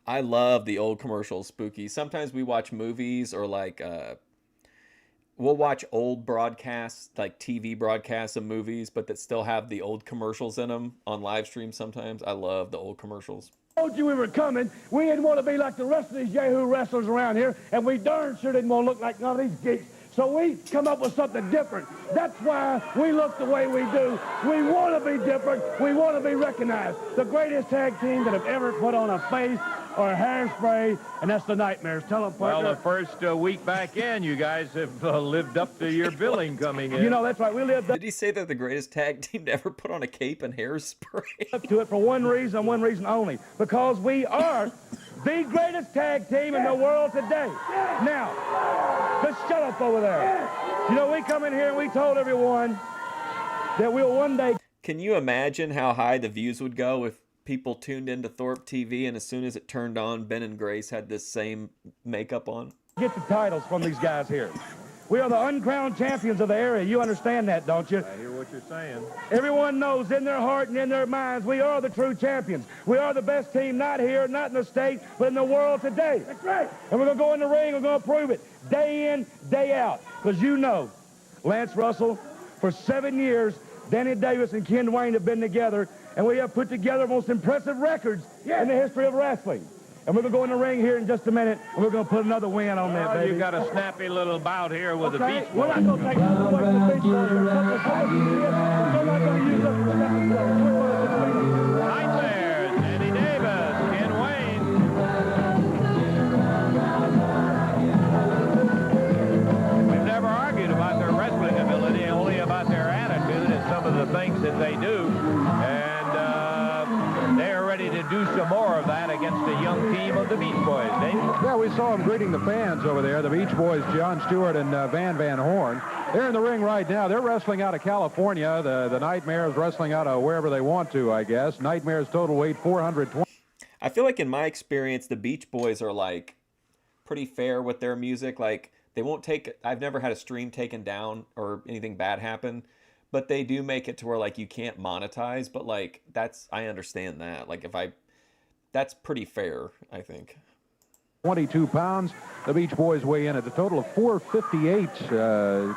Speaker 1: I love the old commercials, Spooky. Sometimes we watch movies or like we'll watch old broadcasts, like TV broadcasts of movies, but that still have the old commercials in them on live stream sometimes. I love the old commercials.
Speaker 5: Told you we were coming. We didn't want to be like the rest of these Yahoo wrestlers around here, and we darn sure didn't want to look like none of these geeks. So we come up with something different. That's why we look the way we do. We want to be different. We want to be recognized. The greatest tag team that have ever put on a face or hairspray, and that's the Nightmares. Tell them, partner.
Speaker 2: Well, the first week back in, you guys have lived up to your billing coming in.
Speaker 5: You know, that's right. We lived up
Speaker 1: Did he say they're the greatest tag team to ever put on a cape and hairspray?
Speaker 5: to it for one reason only, because we are the greatest tag team in the world today. Now, just shut up over there. You know, we come in here and we told everyone that we'll one day...
Speaker 1: Can you imagine how high the views would go if people tuned into Thorpe TV and as soon as it turned on, Ben and Grace had this same makeup on?
Speaker 5: Get the titles from these guys here. We are the uncrowned champions of the area. You understand that, don't you?
Speaker 2: I hear what you're saying.
Speaker 5: Everyone knows in their heart and in their minds we are the true champions. We are the best team, not here, not in the state, but in the world today. That's right. And we're going to go in the ring, we're going to prove it day in, day out. Because you know, Lance Russell, for 7 years, Danny Davis and Ken Wayne have been together, and we have put together most impressive records in the history of wrestling. And we're going to go in the ring here in just a minute, and we're going to put another win on that, baby.
Speaker 2: You've got a snappy little bout here with the Beach Boys.
Speaker 5: We're not going to take this away from the Beach Boys. We're not going to use up the second floor.
Speaker 2: Nightmares, Danny Davis, Ken Wayne. We've never argued about their wrestling ability, only about their attitude and some of the things that they do. And they're ready to do some more of that against the young team of the Beach Boys, Dave.
Speaker 3: Yeah, we saw them greeting the fans over there, the Beach Boys, John Stewart and Van Horn. They're in the ring right now. They're wrestling out of California. The Nightmares wrestling out of wherever they want to, I guess. Nightmares total weight 420.
Speaker 1: I feel like in my experience, the Beach Boys are like pretty fair with their music. Like they won't take, I've never had a stream taken down or anything bad happen, but they do make it to where like you can't monetize, but like I understand that. Like that's pretty fair, I think.
Speaker 3: 22 pounds. The Beach Boys weigh in at a total of 458.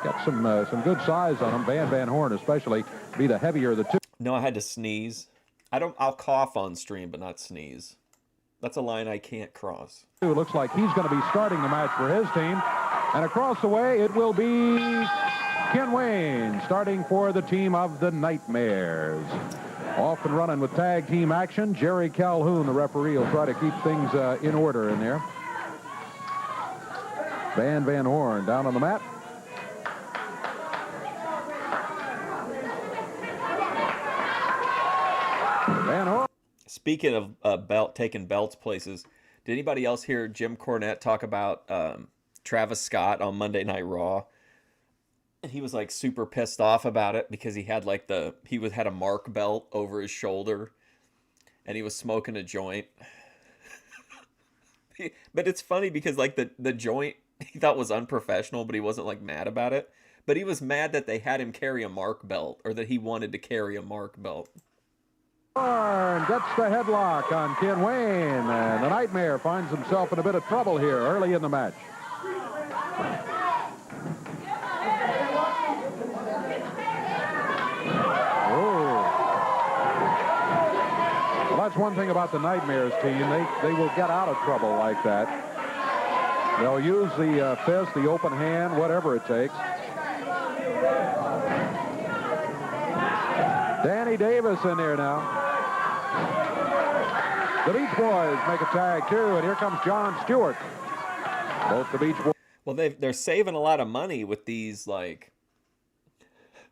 Speaker 3: Got some good size on them. Van Horn especially be the heavier of the two.
Speaker 1: No, I had to sneeze. I'll cough on stream, but not sneeze. That's a line I can't cross.
Speaker 3: It looks like he's going to be starting the match for his team. And across the way, it will be Ken Wayne starting for the team of the Nightmares. Off and running with tag team action. Jerry Calhoun, the referee, will try to keep things in order in there. Van Horn down on the mat. Van Horn.
Speaker 1: Speaking of taking belts places, did anybody else hear Jim Cornette talk about Travis Scott on Monday Night Raw? And he was like super pissed off about it because he had like had a mark belt over his shoulder and he was smoking a joint. But it's funny because like the joint he thought was unprofessional, but he wasn't like mad about it. But he was mad that they had him carry a mark belt, or that he wanted to carry a mark belt.
Speaker 3: Horn gets the headlock on Ken Wayne, and the Nightmare finds himself in a bit of trouble here early in the match. Well, that's one thing about the Nightmares team. They will get out of trouble like that. They'll use the fist, the open hand, whatever it takes. Danny Davis in there now. The Beach Boys make a tag, too, and here comes John Stewart. Both the Beach Boys.
Speaker 1: Well, they're saving a lot of money with these, like,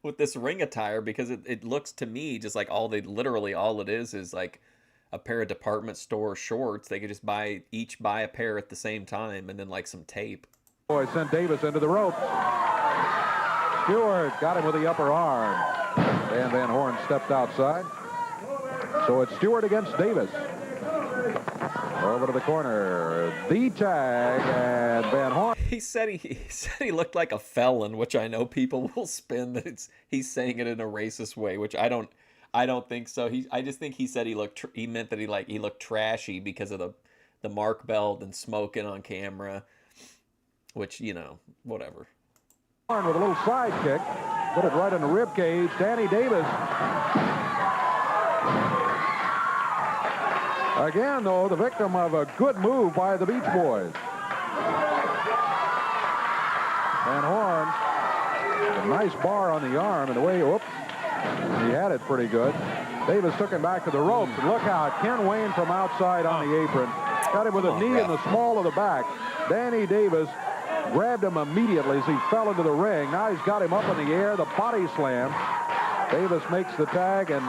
Speaker 1: with this ring attire, because it looks to me just like literally all it is like a pair of department store shorts. They could just each buy a pair at the same time, and then like some tape.
Speaker 3: Boys sent Davis into the rope. Stewart got him with the upper arm. And Van Horn stepped outside. So it's Stewart against Davis. Over to the corner. The tag, and Van Horn.
Speaker 1: He said he looked like a felon, which I know people will spin that he's saying it in a racist way, which I don't think so. I just think he said he meant that he looked trashy because of the mark belt and smoking on camera, which, you know, whatever.
Speaker 3: With a little side kick, put it right in the rib cage. Danny Davis. Again, though, the victim of a good move by the Beach Boys. Van Horn, a nice bar on the arm, and the way, he had it pretty good. Davis took him back to the ropes. And look out, Ken Wayne from outside on the apron. Got him with a knee in the small of the back. Danny Davis grabbed him immediately as he fell into the ring. Now he's got him up in the air, the body slam. Davis makes the tag, and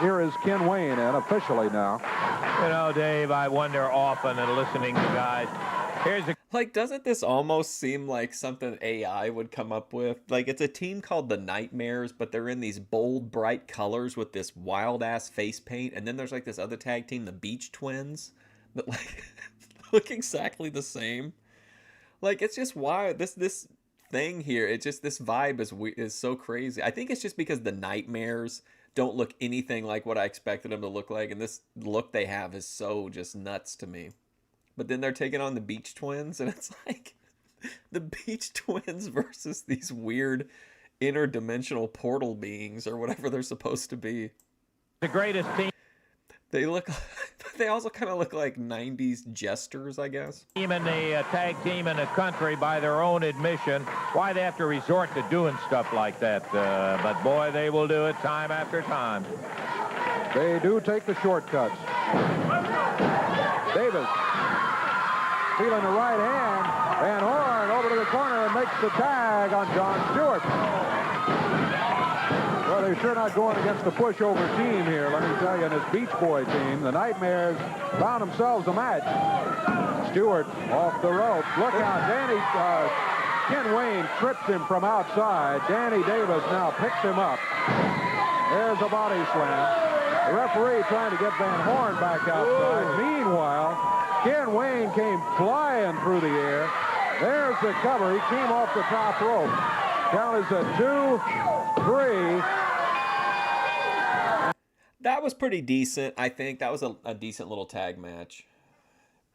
Speaker 3: here is Ken Wayne in officially now.
Speaker 2: You know, Dave, I wonder often in listening to guys.
Speaker 1: Doesn't this almost seem like something AI would come up with? Like, it's a team called the Nightmares, but they're in these bold, bright colors with this wild-ass face paint. And then there's, like, this other tag team, the Beach Twins, that, like, look exactly the same. Like, it's just wild. This thing here, it's just, this vibe is so crazy. I think it's just because the Nightmares don't look anything like what I expected them to look like. And this look they have is so just nuts to me. But then they're taking on the Beach Twins, and it's like the Beach Twins versus these weird interdimensional portal beings or whatever they're supposed to be.
Speaker 2: The greatest team.
Speaker 1: They also kind of look like 90s jesters, I guess.
Speaker 2: Team in the tag team in the country by their own admission. Why they have to resort to doing stuff like that. But boy, they will do it time after time.
Speaker 3: They do take the shortcuts. Davis feeling the right hand. Van Horn over to the corner and makes the tag on John Stewart. Well, they're sure not going against the pushover team here, let me tell you, in this Beach Boy team. The Nightmares found themselves a match. Stewart off the rope. Look out, Ken Wayne trips him from outside. Danny Davis now picks him up. There's a body slam. The referee trying to get Van Horn back outside. Meanwhile, Ken Wayne came flying through the air. There's the cover. He came off the top rope. Count is a 2, 3.
Speaker 1: That was pretty decent, I think. That was a decent little tag match.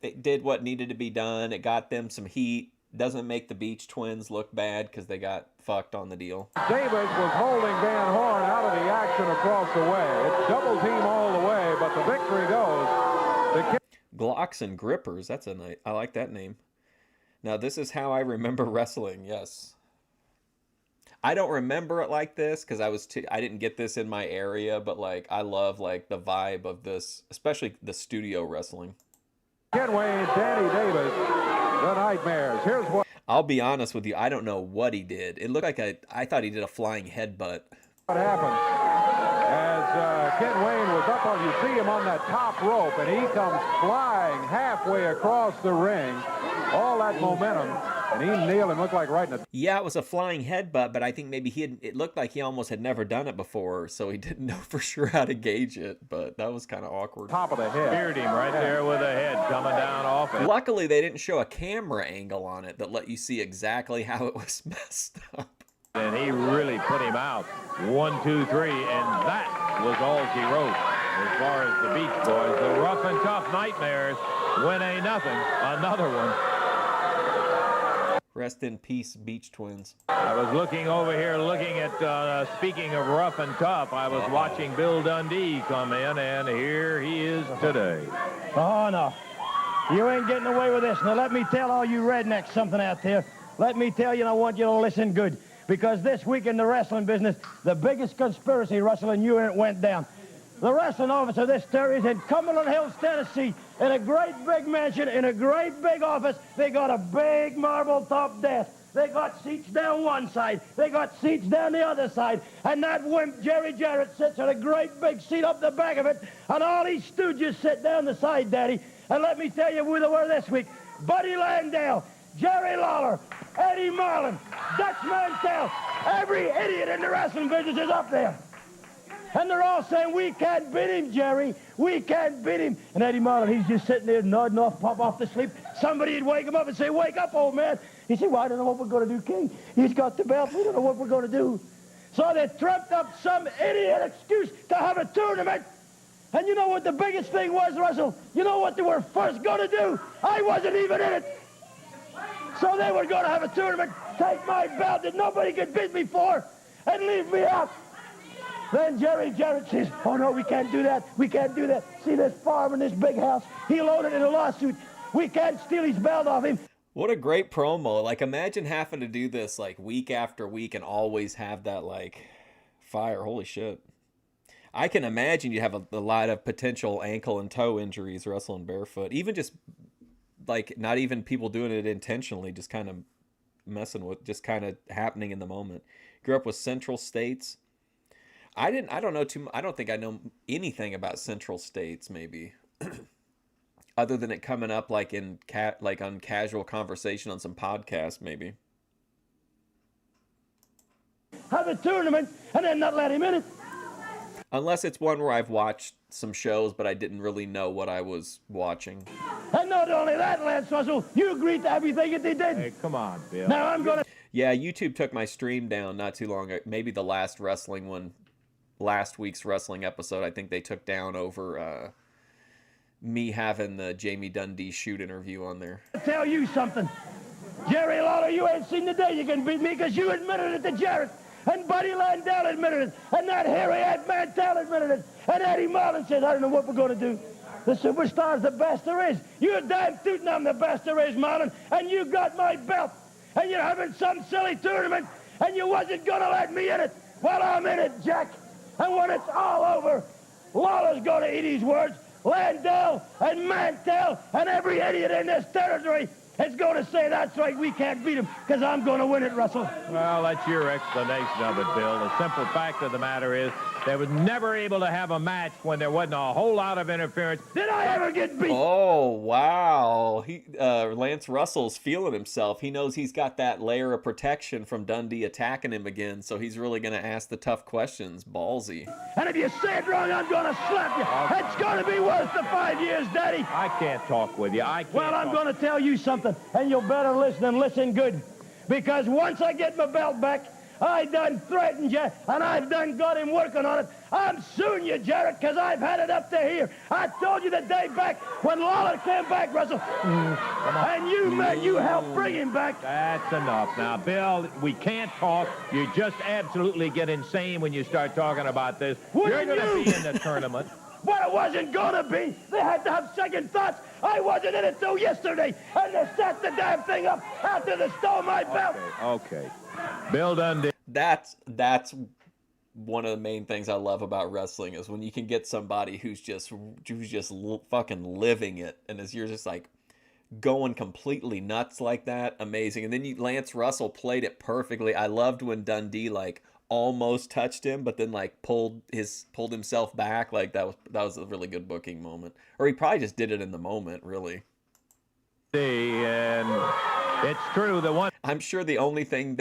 Speaker 1: It did what needed to be done. It got them some heat. Doesn't make the Beach Twins look bad because they got fucked on the deal.
Speaker 3: Davis was holding Van Horn out of the action across the way. It's double team all the way, but the victory goes to
Speaker 1: Glocks and Grippers. That's I like that name. Now, this is how I remember wrestling. Yes. I don't remember it like this because I didn't get this in my area, but like I love like the vibe of this, especially the studio wrestling.
Speaker 3: Ken Wayne, Danny Davis, the Nightmares. Here's what.
Speaker 1: I'll be honest with you. I don't know what he did. It looked like I thought he did a flying headbutt.
Speaker 3: What happened? As Ken Wayne was up on, you see him on that top rope, and he comes flying halfway across the ring. All that momentum, and he nailed him. Looked like right in the.
Speaker 1: Yeah, it was a flying headbutt, but I think maybe it looked like he almost had never done it before, so he didn't know for sure how to gauge it. But that was kind of awkward.
Speaker 3: Top of the head.
Speaker 2: Speared him right there with a head coming down off it.
Speaker 1: Luckily, they didn't show a camera angle on it that let you see exactly how it was messed up.
Speaker 2: And he really put him out. 1, 2, 3, and that was all he wrote. As far as the Beach Boys, the rough and tough Nightmares win a nothing, another one.
Speaker 1: Rest in peace, Beach Twins.
Speaker 2: I was looking over here, looking at, speaking of rough and tough, I was watching Bill Dundee come in, and here he is today.
Speaker 6: Oh, no.
Speaker 7: You ain't getting away with this. Now, let me tell all you rednecks something out there. Let me tell you, and I want you to listen good. Because this week in the wrestling business, the biggest conspiracy wrestling unit went down. The wrestling office of this territory is in Cumberland Hills, Tennessee, in a great big mansion, in a great big office. They got a big marble top desk. They got seats down one side. They got seats down the other side. And that wimp, Jerry Jarrett, sits in a great big seat up the back of it. And all these stooges sit down the side, Daddy. And let me tell you who they were this week. Buddy Landel, Jerry Lawler, Eddie Marlin, Dutch Mantell. Every idiot in the wrestling business is up there. And they're all saying, we can't beat him, Jerry. We can't beat him. And Eddie Marlin, he's just sitting there nodding off, pop off to sleep. Somebody'd wake him up and say, wake up, old man. He said, well, I don't know what we're going to do, King. He's got the belt. We don't know what we're going to do. So they trumped up some idiot excuse to have a tournament. And you know what the biggest thing was, Russell? You know what they were first going to do? I wasn't even in it. So they were going to have a tournament, take my belt that nobody could beat me for, and leave me out. Then Jerry Jarrett says, oh, no, we can't do that. We can't do that. See this farm and this big house? He'll own it in a lawsuit. We can't steal his belt off him.
Speaker 1: What a great promo. Like, imagine having to do this, like, week after week and always have that, like, fire. Holy shit. I can imagine you have a lot of potential ankle and toe injuries wrestling barefoot. Even just, like, not even people doing it intentionally, just kind of messing with, just kind of happening in the moment. Grew up with Central States. I don't think I know anything about Central States, maybe. Other than it coming up like in on casual conversation on some podcast, maybe.
Speaker 7: Have a tournament and then not let him in it.
Speaker 1: Unless it's one where I've watched some shows, but I didn't really know what I was watching.
Speaker 7: And not only that, Lance Russell, you agreed to everything that they did.
Speaker 2: Hey, come on, Bill.
Speaker 7: Now I'm going to...
Speaker 1: Yeah, YouTube took my stream down not too long ago. Maybe the last week's wrestling episode, I think they took down over me having the Jamie Dundee shoot interview on there.
Speaker 7: I'll tell you something. Jerry Lawler, you ain't seen the day you can beat me because you admitted it to Jarrett. And Buddy Landel admitted it. And that hairy-eyed Mantell admitted it. And Eddie Marlin says, I don't know what we're going to do. The superstar's the best there is. You're damn tootin' I'm the best there is, Marlin. And you got my belt. And you're having some silly tournament. And you wasn't going to let me in it. Well, I'm in it, Jack. And when it's all over, Lawler's going to eat his words. Landel and Mantell and every idiot in this territory is going to say, that's right, we can't beat him because I'm going to win it, Russell.
Speaker 2: Well, that's your explanation of it, Bill. The simple fact of the matter is they was never able to have a match when there wasn't a whole lot of interference.
Speaker 7: Did I ever get beat?
Speaker 1: Oh, wow. Lance Russell's feeling himself. He knows he's got that layer of protection from Dundee attacking him again, so he's really going to ask the tough questions. Ballsy.
Speaker 7: And if you say it wrong, I'm going to slap you. It's going to be worth the 5 years, Daddy.
Speaker 2: I can't talk with you.
Speaker 7: Well, I'm going to tell you something, and you'll better listen and listen good. Because once I get my belt back, I done threatened you, and I've done got him working on it. I'm suing you, Jarrett, because I've had it up to here. I told you the day back when Lawler came back, Russell. And you helped bring him back.
Speaker 2: That's enough. Now, Bill, we can't talk. You just absolutely get insane when you start talking about this. You're going to be in the tournament.
Speaker 7: Well, it wasn't going to be. They had to have second thoughts. I wasn't in it till yesterday, and they set the damn thing up after they stole my belt.
Speaker 2: Okay. Bill Dundee.
Speaker 1: That's one of the main things I love about wrestling is when you can get somebody who's just fucking living it, and you're just like going completely nuts like that. Amazing. And then Lance Russell played it perfectly. I loved when Dundee like almost touched him, but then like pulled himself back. Like that was a really good booking moment. Or he probably just did it in the moment, really.
Speaker 2: And it's true.
Speaker 1: I'm sure the only thing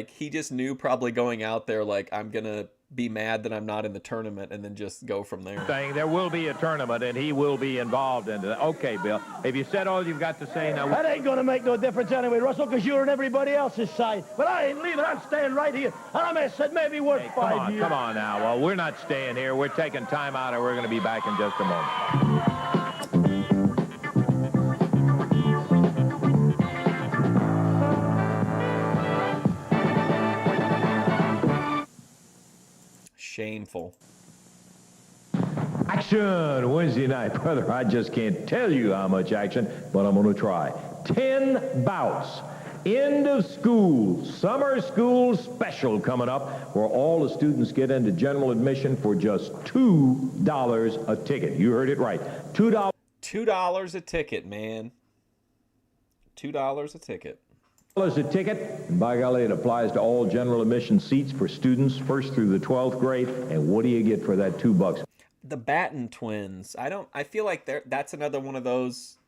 Speaker 1: he just knew probably going out there, like, I'm going to be mad that I'm not in the tournament and then just go from there.
Speaker 2: There will be a tournament and he will be involved in it. Okay, Bill. Have you said all you've got to say now?
Speaker 7: That ain't going to make no difference anyway, Russell, because you're on everybody else's side. But I ain't leaving. I'm staying right here. And I may have said maybe worth 5 years.
Speaker 2: Come on now. Well, we're not staying here. We're taking time out and we're going to be back in just a moment.
Speaker 1: Shameful.
Speaker 8: Action Wednesday night, brother. I just can't tell you how much action, but I'm going to try. 10 bouts. End of school, summer school special coming up, where all the students get into general admission for just $2 a ticket. You heard it right. $2.
Speaker 1: $2 a ticket, man. $2 a ticket.
Speaker 8: $2 a ticket. And by golly, it applies to all general admission seats for students 1st through the 12th grade. And what do you get for that $2?
Speaker 1: The Batten twins. I feel like that's another one of those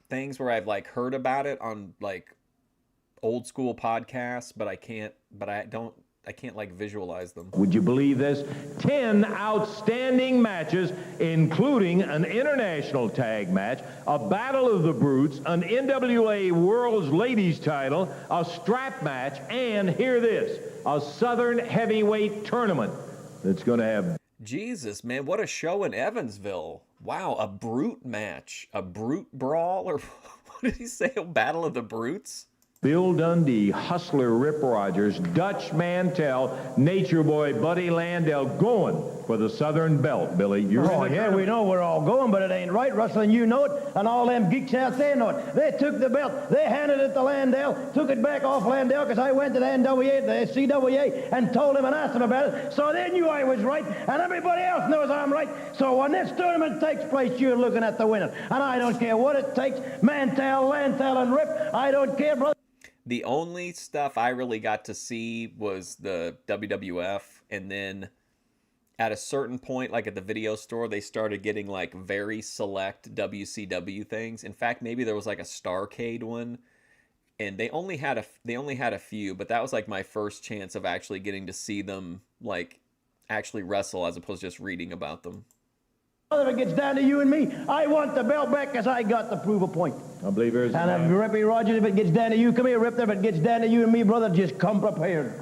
Speaker 1: things where I've like heard about it on like old school podcasts, but I can't like visualize them.
Speaker 8: Would you believe this? 10 outstanding matches, including an international tag match, a Battle of the Brutes, an NWA World's Ladies title, a strap match, and hear this, a Southern Heavyweight tournament that's going to have...
Speaker 1: Jesus, man, what a show in Evansville. Wow, a brute match. A brute brawl? Or what did he say? A Battle of the Brutes?
Speaker 8: Bill Dundee, Hustler Rip Rogers, Dutch Mantell, Nature Boy Buddy Landel going for the Southern Belt, Billy.
Speaker 13: Yeah, we know we're all going, but it ain't right. Rustling, you know it, and all them geeks out there know it. They took the belt, they handed it to Landel, took it back off Landel, because I went to the NWA, the CWA, and told him and asked him about it, so they knew I was right, and everybody else knows I'm right. So when this tournament takes place, you're looking at the winner, and I don't care what it takes, Mantell, Landel, and Rip, I don't care, brother.
Speaker 1: The only stuff I really got to see was the WWF, and then at a certain point, like at the video store, they started getting like very select WCW things. In fact, maybe there was like a Starrcade one, and they only had a few, but that was like my first chance of actually getting to see them like actually wrestle as opposed to just reading about them.
Speaker 13: If it gets down to you and me, I want the belt back because I got to prove a point.
Speaker 8: I believe there's...
Speaker 13: And if Rippy Rogers, if it gets down to you, come here, Rip. If it gets down to you and me, brother, just come prepared.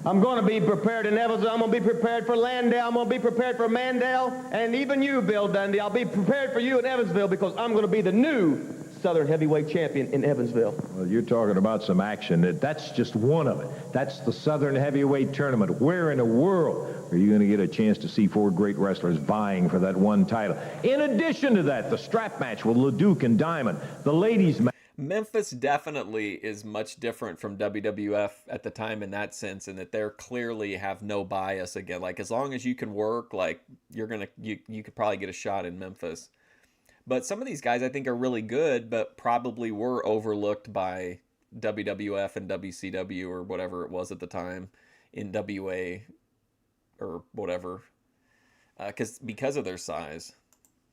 Speaker 7: I'm going to be prepared in Evansville. I'm going to be prepared for Landel. I'm going to be prepared for Mandel. And even you, Bill Dundee. I'll be prepared for you in Evansville because I'm going to be the new Southern Heavyweight Champion in Evansville.
Speaker 8: Well, you're talking about some action. That's just one of it. That's the Southern Heavyweight Tournament. Where in the world are you going to get a chance to see 4 great wrestlers vying for that one title? In addition to that, the strap match with LeDuc and Diamond, the ladies match.
Speaker 1: Memphis definitely is much different from WWF at the time in that sense, in that they're clearly have no bias again. Like, as long as you can work, like, you could probably get a shot in Memphis. But some of these guys I think are really good, but probably were overlooked by WWF and WCW or whatever it was at the time, in WA or whatever, because of their size.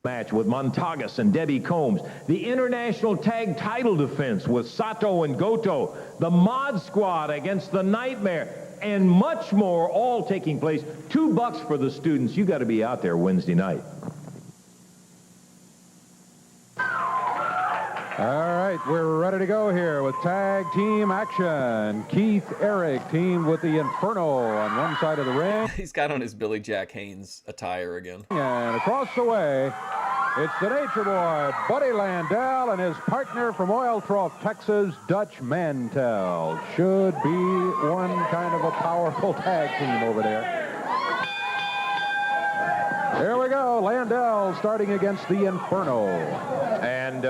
Speaker 8: Match with Montagas and Debbie Combs, the international tag title defense with Sato and Goto, the Mod Squad against the Nightmare, and much more, all taking place. $2 for the students. You got to be out there Wednesday night.
Speaker 3: All right, we're ready to go here with tag team action. Keith Eric teamed with the Inferno on one side of the ring.
Speaker 1: He's got on his Billy Jack Haynes attire again.
Speaker 3: And across the way, it's the Nature Boy, Buddy Landel, and his partner from Oil Trough, Texas, Dutch Mantell. Should be one kind of a powerful tag team over there. Here we go, Landel starting against the Inferno.
Speaker 8: And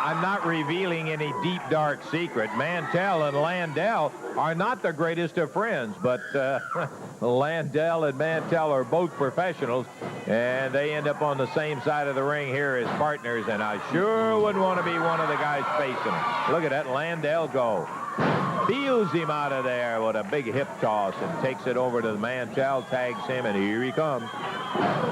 Speaker 8: I'm not revealing any deep, dark secret. Mantell and Landel are not the greatest of friends, but Landel and Mantell are both professionals, and they end up on the same side of the ring here as partners, and I sure wouldn't want to be one of the guys facing them. Look at that, Landel go. Feels him out of there with a big hip toss and takes it over to the Mantell, tags him, and here he comes.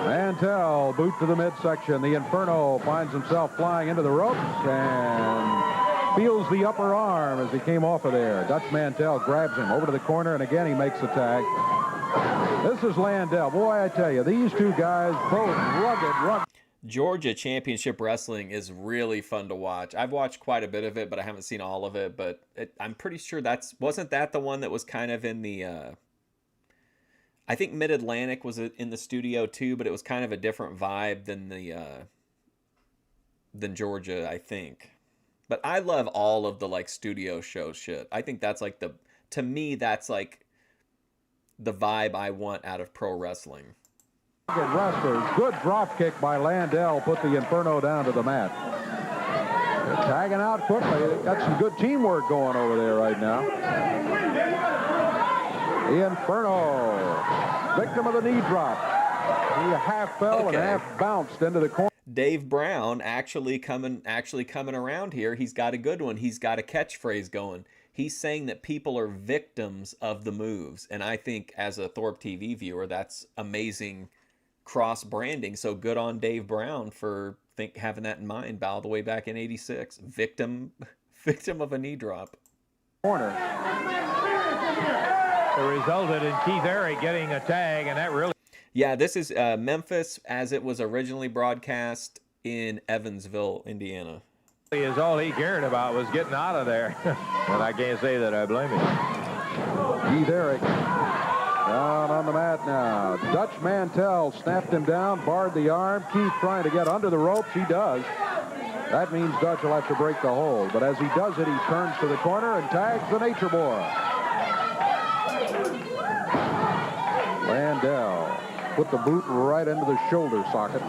Speaker 3: Mantell, boot to the midsection. The Inferno finds himself flying into the ropes and feels the upper arm as he came off of there. Dutch Mantell grabs him over to the corner, and again he makes the tag. This is Landel. Boy, I tell you, these two guys, both rugged.
Speaker 1: Georgia Championship Wrestling is really fun to watch. I've watched quite a bit of it, but I haven't seen all of it. But I'm pretty sure wasn't that the one that was kind of in the... I think Mid-Atlantic was in the studio too, but it was kind of a different vibe than Georgia, I think. But I love all of the like studio show shit. I think that's like to me, that's like the vibe I want out of pro wrestling.
Speaker 3: Good wrestlers. Good drop kick by Landel. Put the Inferno down to the mat. They're tagging out quickly. They've got some good teamwork going over there right now. The Inferno, victim of the knee drop. He half fell and half bounced into the corner.
Speaker 1: Dave Brown actually coming around here. He's got a good one. He's got a catchphrase going. He's saying that people are victims of the moves. And I think as a Thorpe TV viewer, that's amazing cross-branding. So good on Dave Brown for having that in mind all the way back in '86. Victim of a knee drop.
Speaker 3: Corner.
Speaker 8: It resulted in Keith Eric getting a tag, and that really...
Speaker 1: Yeah, this is Memphis as it was originally broadcast in Evansville, Indiana.
Speaker 8: Is all he cared about was getting out of there. And I can't say that I blame him.
Speaker 3: Keith Eric down on the mat now. Dutch Mantell snapped him down, barred the arm. Keith trying to get under the ropes. He does. That means Dutch will have to break the hold. But as he does it, he turns to the corner and tags the Nature Boy. Landel put the boot right into the shoulder socket.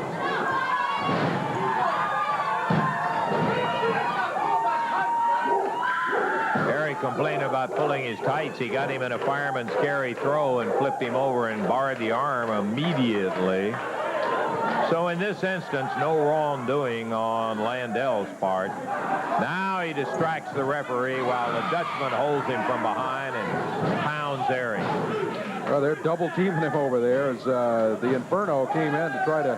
Speaker 8: Eric complained about pulling his tights. He got him in a fireman's carry throw and flipped him over and barred the arm immediately. So in this instance, no wrongdoing on Landel's part. Now he distracts the referee while the Dutchman holds him from behind and pounds Eric.
Speaker 3: Well, they're double teaming him over there as the Inferno came in to try to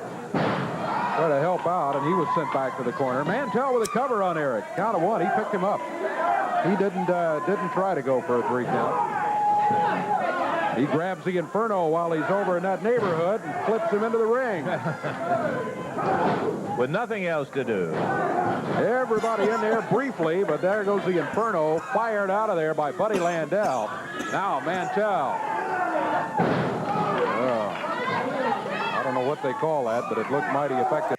Speaker 3: help out, and he was sent back to the corner. Mantell with a cover on Eric. Count of one. He picked him up. He didn't try to go for a 3 count. He grabs the Inferno while he's over in that neighborhood and flips him into the ring.
Speaker 8: With nothing else to do.
Speaker 3: Everybody in there briefly, but there goes the Inferno, fired out of there by Buddy Landel. Now Mantell. I don't know what they call that, but it looked mighty effective.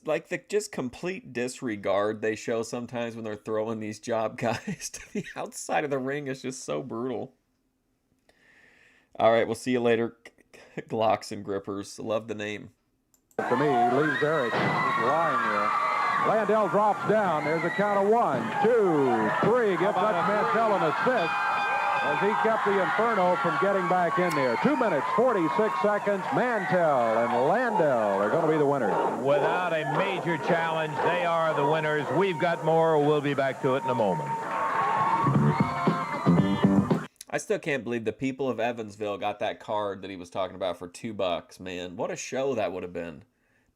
Speaker 1: Like the just complete disregard they show sometimes when they're throwing these job guys to the outside of the ring is just so brutal. All right, we'll see you later, Glocks and Grippers. Love the name.
Speaker 3: To me, he leaves Eric just lying there. Landel drops down. There's a count of 1, 2, 3. Gives Dutch Mantell an assist as he kept the Inferno from getting back in there. 2 minutes, 46 seconds. Mantell and Landel are going to be the winners.
Speaker 8: Without a major challenge, they are the winners. We've got more. We'll be back to it in a moment.
Speaker 1: I still can't believe the people of Evansville got that card that he was talking about for $2, man. What a show that would have been.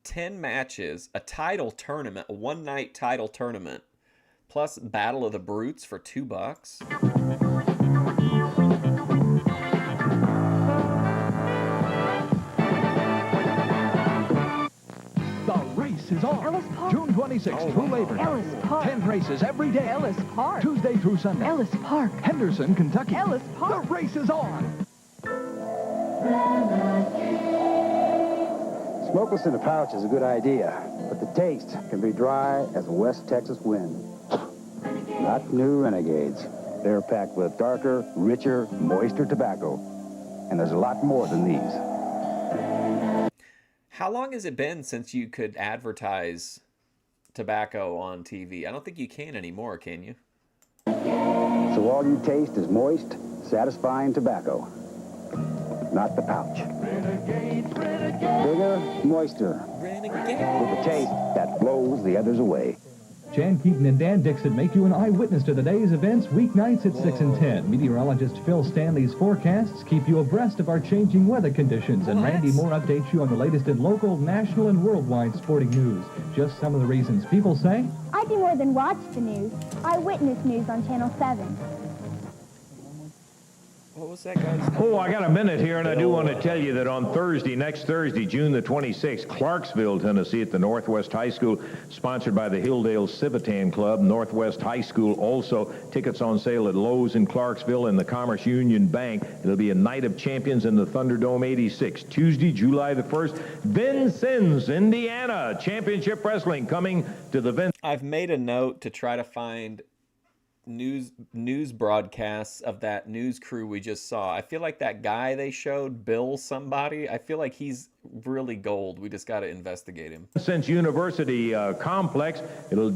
Speaker 1: 10 matches, a title tournament, a one-night title tournament, plus Battle of the Brutes for $2.
Speaker 14: The race is on.
Speaker 10: Ellis Park.
Speaker 14: June 26th through Labor Day.
Speaker 10: Ellis Park.
Speaker 14: 10 races every day.
Speaker 10: Ellis Park.
Speaker 14: Tuesday through Sunday.
Speaker 10: Ellis Park.
Speaker 14: Henderson, Kentucky.
Speaker 10: Ellis Park.
Speaker 14: The race is on.
Speaker 15: Smokeless in a pouch is a good idea, but the taste can be dry as a West Texas wind. Not new Renegades. They're packed with darker, richer, moister tobacco. And there's a lot more than these.
Speaker 1: How long has it been since you could advertise tobacco on TV? I don't think you can anymore, can you?
Speaker 15: So all you taste is moist, satisfying tobacco. Not the pouch. Bigger, moister. With a taste that blows the others away.
Speaker 14: Jan Keaton and Dan Dixon make you an eyewitness to the day's events weeknights at 6 and 10. Meteorologist Phil Stanley's forecasts keep you abreast of our changing weather conditions, and Randy Moore updates you on the latest in local, national, and worldwide sporting news. Just some of the reasons people say,
Speaker 16: I do more than watch the news. I witness news on Channel 7.
Speaker 1: What was that guy's name?
Speaker 8: Oh, I got a minute here, and I do want to tell you that on Thursday, next Thursday, June the 26th, Clarksville, Tennessee, at the Northwest High School, sponsored by the Hilldale Civitan Club. Northwest High School also. Tickets on sale at Lowe's in Clarksville and the Commerce Union Bank. It'll be a night of champions in the Thunderdome 86. Tuesday, July the 1st, Vincennes, Indiana. Championship Wrestling coming to the Vincennes.
Speaker 1: I've made a note to try to find news broadcasts of that news crew we just saw. I feel like that guy they showed, Bill somebody, I feel like he's really gold. We just got to investigate him.
Speaker 2: Since University Complex,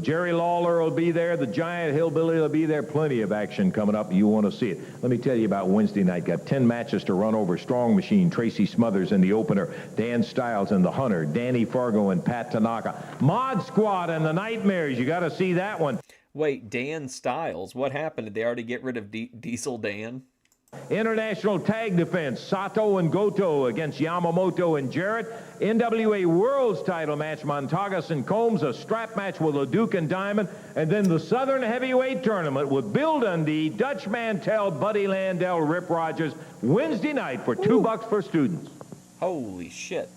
Speaker 2: Jerry Lawler will be there. The Giant Hillbilly will be there. Plenty of action coming up. You want to see it. Let me tell you about Wednesday night. Got 10 matches to run over. Strong Machine, Tracy Smothers in the opener. Dan Stiles and the Hunter. Danny Fargo and Pat Tanaka. Mod Squad and the Nightmares. You got to see that one.
Speaker 1: Wait, Dan Stiles. What happened? Did they already get rid of Diesel Dan?
Speaker 2: International Tag Defense, Sato and Goto against Yamamoto and Jarrett. NWA World's title match, Montagas and Combs, a strap match with LeDuc and Diamond, and then the Southern Heavyweight Tournament with Bill Dundee, Dutch Mantell, Buddy Landel, Rip Rogers, Wednesday night for $2 for students.
Speaker 1: Holy shit.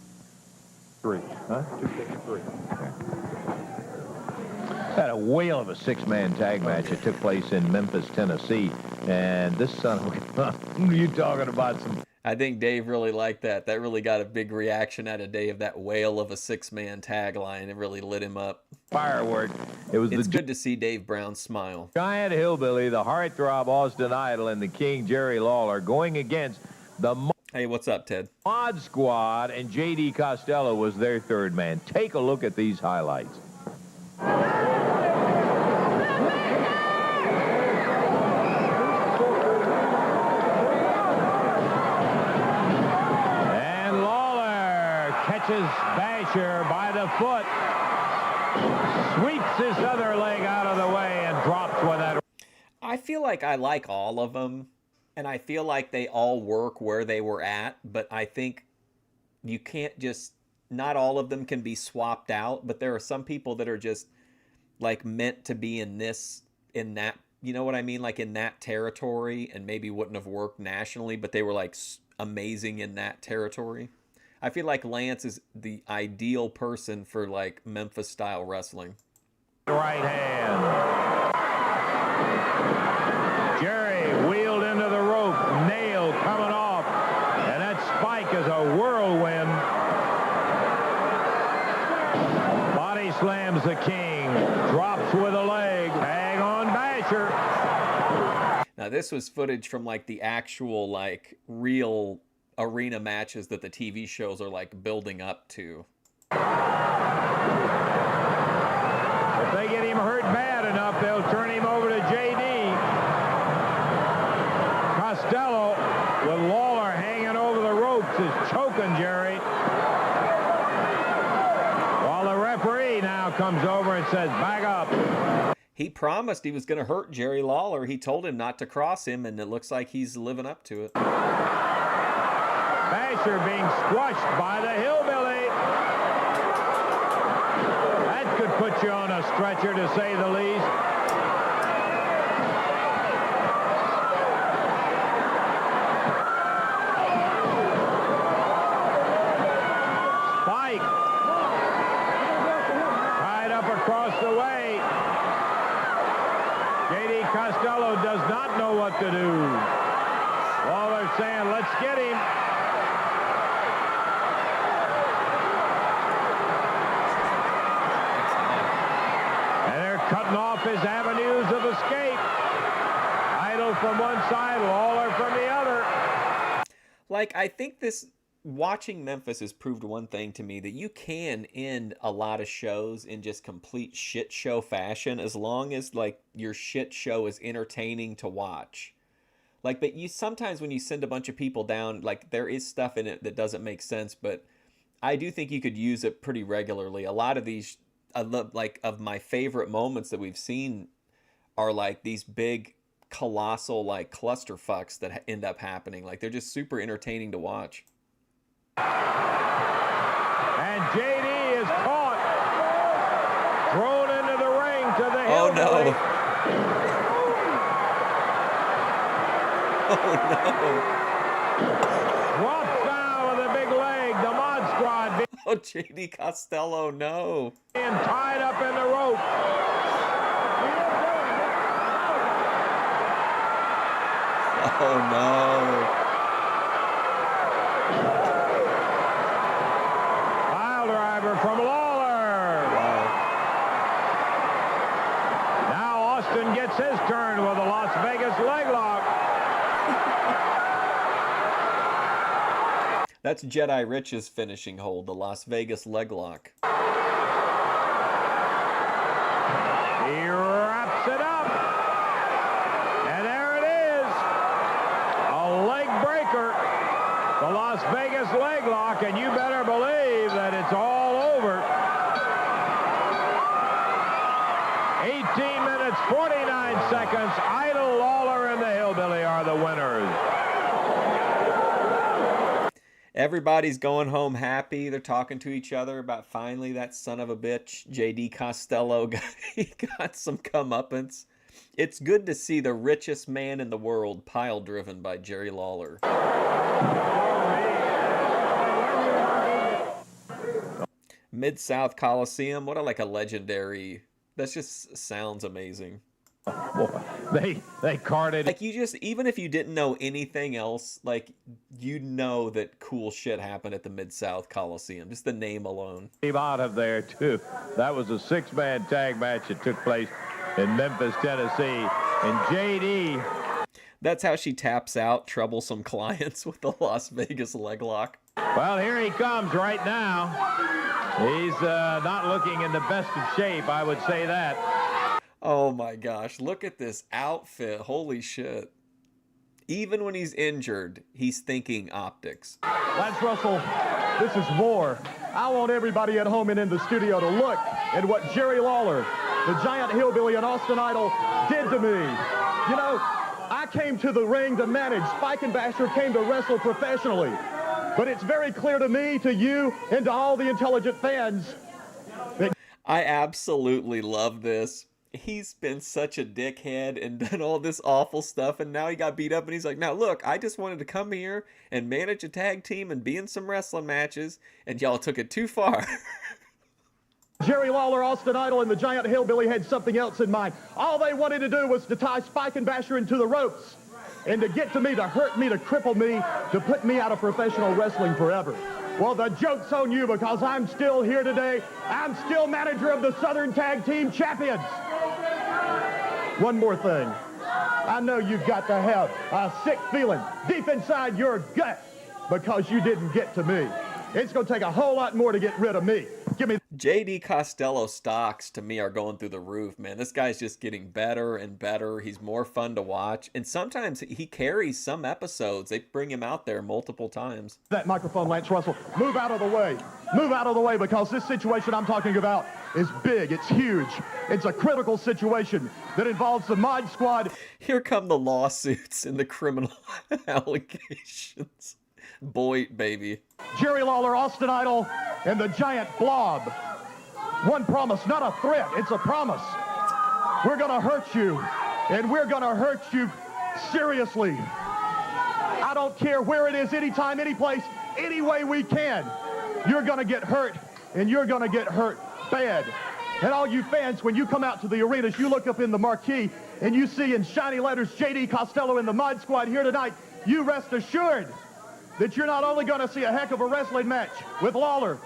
Speaker 2: 3, huh? 253. Had a whale of a 6-man tag match that took place in Memphis, Tennessee, and this son of a you talking about some.
Speaker 1: I think Dave really liked that. That really got a big reaction out of Dave. That whale of a 6-man tagline. It really lit him up.
Speaker 2: Firework. It's
Speaker 1: good to see Dave Brown smile.
Speaker 2: Giant Hillbilly, the heartthrob Austin Idol, and the King Jerry Lawler going against the.
Speaker 1: Hey, what's up, Ted?
Speaker 2: Mod Squad, and J.D. Costello was their third man. Take a look at these highlights. Catches Basher by the foot, sweeps his other leg out of the way, and drops with that.
Speaker 1: I feel like I like all of them, and I feel like they all work where they were at, but I think you can't just, not all of them can be swapped out, but there are some people that are just, like, meant to be in that, you know what I mean? Like, in that territory, and maybe wouldn't have worked nationally, but they were, like, amazing in that territory. I feel like Lance is the ideal person for, like, Memphis-style wrestling.
Speaker 2: Right hand. Jerry wheeled into the rope. Nail coming off. And that spike is a whirlwind. Body slams the King. Drops with a leg. Hang on, Basher.
Speaker 1: Now, this was footage from, like, the actual, like, real arena matches that the TV shows are like building up to.
Speaker 2: If they get him hurt bad enough, they'll turn him over to J.D. Costello, with Lawler hanging over the ropes, is choking Jerry. While the referee now comes over and says, back up.
Speaker 1: He promised he was going to hurt Jerry Lawler. He told him not to cross him, and it looks like he's living up to it.
Speaker 2: Basher being squashed by the Hillbilly. That could put you on a stretcher, to say the least. Spike. Tied up across the way. J.D. Costello does not know what to do. Lawler saying, let's get him. Cutting off his avenues of escape. Idol from one side, Lawler from the other.
Speaker 1: Like, I think watching Memphis has proved one thing to me, that you can end a lot of shows in just complete shit show fashion, as long as, like, your shit show is entertaining to watch. Like, but you sometimes when you send a bunch of people down, like, there is stuff in it that doesn't make sense, but I do think you could use it pretty regularly. A lot of these, like, of my favorite moments that we've seen are like these big, colossal, like, clusterfucks that end up happening. Like, they're just super entertaining to watch.
Speaker 2: And J.D. is caught, thrown into the ring to the Hillbilly.
Speaker 1: Oh no! Oh no!
Speaker 2: Drops down with a big leg. The Mod Squad.
Speaker 1: Oh, J.D. Costello, no!
Speaker 2: Being tied up in the rope.
Speaker 1: Oh no!
Speaker 2: Pile driver from Lawler.
Speaker 1: Wow.
Speaker 2: Now Austin
Speaker 8: Austin gets his turn with a Las Vegas leg lock.
Speaker 1: That's Jedi Rich's finishing hold, the Las Vegas leg lock.
Speaker 8: He wraps it up. And there it is. A leg breaker. The Las Vegas leg lock. And you better believe that it's all over. 18 minutes, 49 seconds. Idol, Lawler, and the Hillbilly are the winners.
Speaker 1: Everybody's going home happy. They're talking to each other about finally that son of a bitch, J.D. Costello, got some comeuppance. It's good to see the richest man in the world pile-driven by Jerry Lawler. Mid-South Coliseum, what a legendary... That just sounds amazing.
Speaker 8: Boy, they carted.
Speaker 1: Like, you just, even if you didn't know anything else, like, you know that cool shit happened at the Mid-South Coliseum. Just the name alone.
Speaker 8: Came out of there, too. That was a 6-man tag match that took place in Memphis, Tennessee. And J.D.
Speaker 1: That's how she taps out troublesome clients with the Las Vegas leg lock.
Speaker 8: Well, here he comes right now. He's not looking in the best of shape, I would say that.
Speaker 1: Oh my gosh, look at this outfit. Holy shit. Even when he's injured, he's thinking optics.
Speaker 6: Lance Russell, this is war. I want everybody at home and in the studio to look at what Jerry Lawler, the giant hillbilly and Austin Idol, did to me. You know, I came to the ring to manage. Spike and Basher came to wrestle professionally. But it's very clear to me, to you, and to all the intelligent fans that...
Speaker 1: I absolutely love this. He's been such a dickhead and done all this awful stuff, and now he got beat up, and he's like, now look, I just wanted to come here and manage a tag team and be in some wrestling matches, and y'all took it too far.
Speaker 6: Jerry Lawler, Austin Idol, and the giant hillbilly had something else in mind. All they wanted to do was to tie Spike and Basher into the ropes and to get to me, to hurt me, to cripple me, to put me out of professional wrestling forever. Well, the joke's on you, because I'm still here today. I'm still manager of the Southern Tag Team Champions. One more thing. I know you've got to have a sick feeling deep inside your gut because you didn't get to me. It's going to take a whole lot more to get rid of me. Give me...
Speaker 1: J.D. Costello stocks, to me, are going through the roof, man. This guy's just getting better and better. He's more fun to watch. And sometimes he carries some episodes. They bring him out there multiple times.
Speaker 6: That microphone, Lance Russell. Move out of the way. Move out of the way, because this situation I'm talking about is big. It's huge. It's a critical situation that involves the Mod Squad.
Speaker 1: Here come the lawsuits and the criminal allegations. Boy, baby.
Speaker 6: Jerry Lawler, Austin Idol, and the giant blob. One promise, not a threat. It's a promise. We're going to hurt you, and we're going to hurt you seriously. I don't care where it is, anytime, any place, any way we can. You're going to get hurt, and you're going to get hurt bad. And all you fans, when you come out to the arenas, you look up in the marquee, and you see in shiny letters J.D. Costello and the Mod Squad here tonight, you rest assured that you're not only going to see a heck of a wrestling match with Lawler,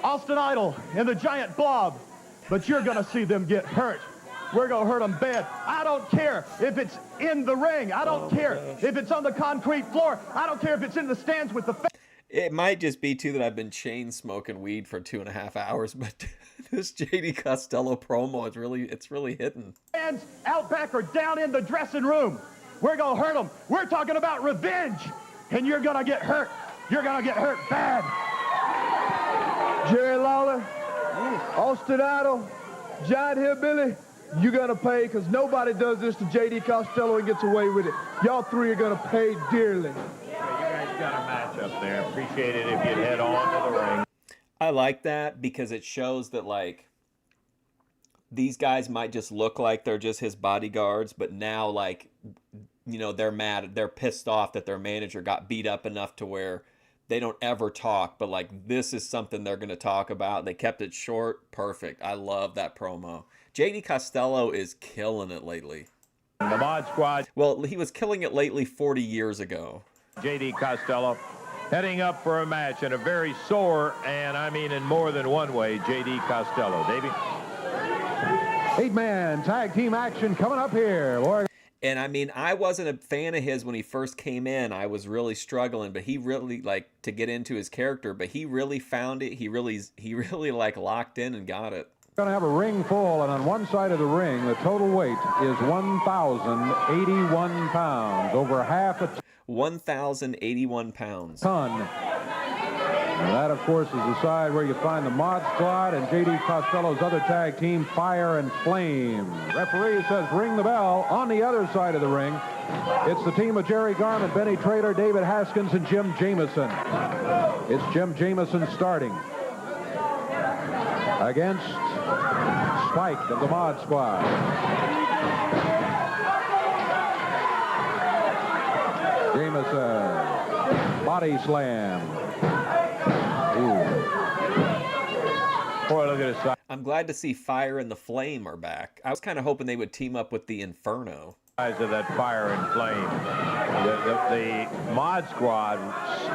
Speaker 6: Austin Idol, and the giant blob, but you're going to see them get hurt. We're going to hurt them bad. I don't care if it's in the ring. I don't care if it's on the concrete floor. I don't care if it's in the stands with the fans.
Speaker 1: It might just be, too, that I've been chain smoking weed for 2.5 hours, but this J.D. Costello promo, it's really hitting.
Speaker 6: Fans out back or down in the dressing room. We're going to hurt them. We're talking about revenge. And you're going to get hurt. You're going to get hurt bad.
Speaker 17: Jerry Lawler, Austin Idol, Giant Hillbilly, you're going to pay, because nobody does this to J.D. Costello and gets away with it. Y'all three are going to pay dearly.
Speaker 8: Yeah, you guys got a match up there. Appreciate it if you'd head on to the ring.
Speaker 1: I like that because it shows that, like, these guys might just look like they're just his bodyguards, but now, like, you know, they're mad, they're pissed off that their manager got beat up enough to where they don't ever talk, but like this is something they're going to talk about. They kept it short. Perfect. I love that promo. J.D. Costello is killing it lately.
Speaker 8: The Mod Squad.
Speaker 1: Well, he was killing it lately 40 years ago.
Speaker 8: J.D. Costello heading up for a match in a very sore, and I mean in more than one way, J.D. Costello. Davey?
Speaker 3: 8-man tag team action coming up here. Boy.
Speaker 1: And I mean, I wasn't a fan of his when he first came in. I was really struggling, but he really like to get into his character, but he really found it. He really like locked in and got it.
Speaker 3: Going to have a ring full, and on one side of the ring, the total weight is 1,081 pounds, over half a
Speaker 1: 1,081 pounds.
Speaker 3: ton. And that, of course, is the side where you find the Mod Squad and J.D. Costello's other tag team, Fire and Flame. Referee says ring the bell. On the other side of the ring, it's the team of Jerry Garman, Benny Traylor, David Haskins, and Jim Jamison. It's Jim Jamison starting against Spike of the Mod Squad. Jamison, body slam. Ooh.
Speaker 8: Boy, look at his side.
Speaker 1: I'm glad to see Fire and the Flame are back. I was kind of hoping they would team up with the Inferno.
Speaker 8: Size of that Fire and Flame. The Mod Squad,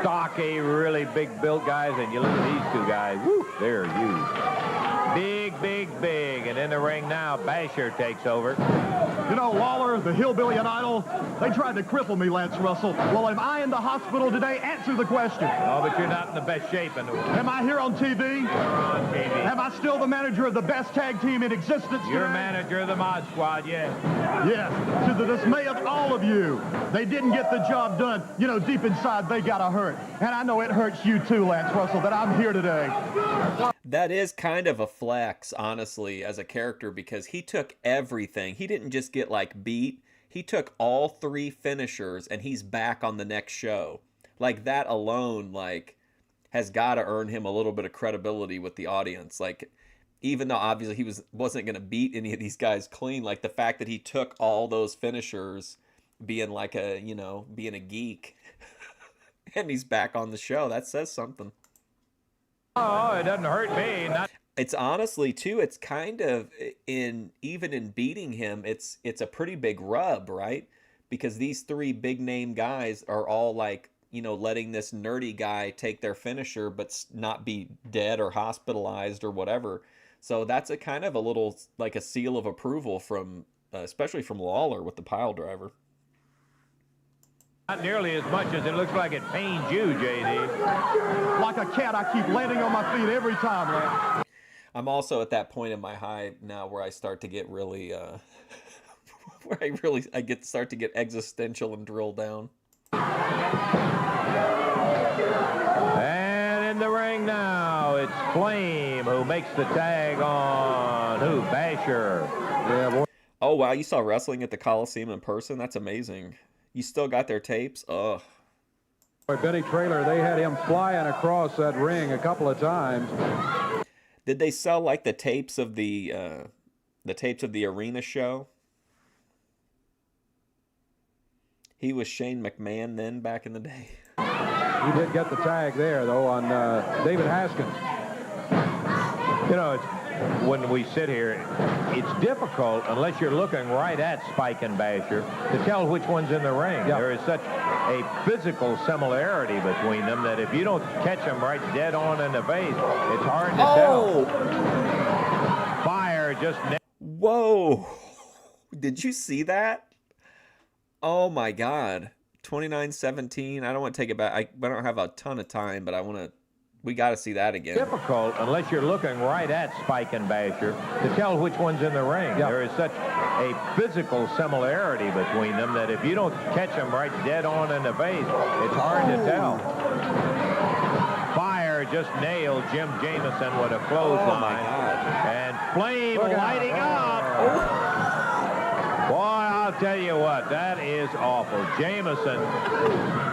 Speaker 8: stocky, really big built guys, and you look at these two guys. Woo, they're huge. Big, big, big. And in the ring now, Basher takes over.
Speaker 6: You know, Lawler, the Hillbilly and Idol, they tried to cripple me, Lance Russell. Well, am I in the hospital today? Answer the question.
Speaker 8: Oh, but you're not in the best shape in the world.
Speaker 6: Am I here on TV?
Speaker 8: You're on TV.
Speaker 6: Am I still the manager of the best tag team in existence
Speaker 8: You're
Speaker 6: today?
Speaker 8: manager of the Mod Squad, yes.
Speaker 6: Yes, to the dismay of all of you. They didn't get the job done. You know, deep inside, they got a hurt. And I know it hurts you too, Lance Russell, that I'm here today.
Speaker 1: That is kind of a flex, honestly, as a character, because he took everything. He didn't just get, like, beat. He took all 3 finishers, and he's back on the next show. Like, that alone, like, has got to earn him a little bit of credibility with the audience. Like, even though obviously he wasn't going to beat any of these guys clean, like, the fact that he took all those finishers, being like a, you know, being a geek, and he's back on the show, that says something.
Speaker 8: Oh, it doesn't hurt me.
Speaker 1: It's honestly too, it's kind of even in beating him, it's a pretty big rub, right? Because these 3 big name guys are all like, you know, letting this nerdy guy take their finisher but not be dead or hospitalized or whatever. So that's a kind of a little like a seal of approval from especially from Lawler with the pile driver.
Speaker 8: Not nearly as much as it looks like it pains you, J.D.
Speaker 6: Like a cat, I keep landing on my feet every time, Lance.
Speaker 1: I'm also at that point in my high now where I start to get really, where I start to get existential and drill down.
Speaker 8: And in the ring now, it's Flame who makes the tag on who? Basher.
Speaker 3: Yeah, boy.
Speaker 1: Oh, wow, you saw wrestling at the Coliseum in person? That's amazing. You still got their tapes? Ugh.
Speaker 3: Boy, Benny Traylor, they had him flying across that ring a couple of times.
Speaker 1: Did they sell like the tapes of the arena show? He was Shane McMahon then back in the day.
Speaker 3: He did get the tag there, though, on David Haskins.
Speaker 8: You know, when we sit here, it's difficult, unless you're looking right at Spike and Basher, to tell which one's in the ring.
Speaker 3: Yeah.
Speaker 8: There is such a physical similarity between them that if you don't catch them right dead on in the face, it's hard to tell. Fire just...
Speaker 1: Whoa. Did you see that? Oh, my God. 29-17. I don't want to take it back. I don't have a ton of time, but we got to see that again.
Speaker 8: Difficult, unless you're looking right at Spike and Basher, to tell which one's in the ring. Yeah. There is such a physical similarity between them that if you don't catch them right dead on in the face, it's hard to tell. Fire just nailed Jim Jamison with a clothesline.
Speaker 1: Oh, my God.
Speaker 8: And Flame lighting up. Boy, I'll tell you what, that is awful. Jamison,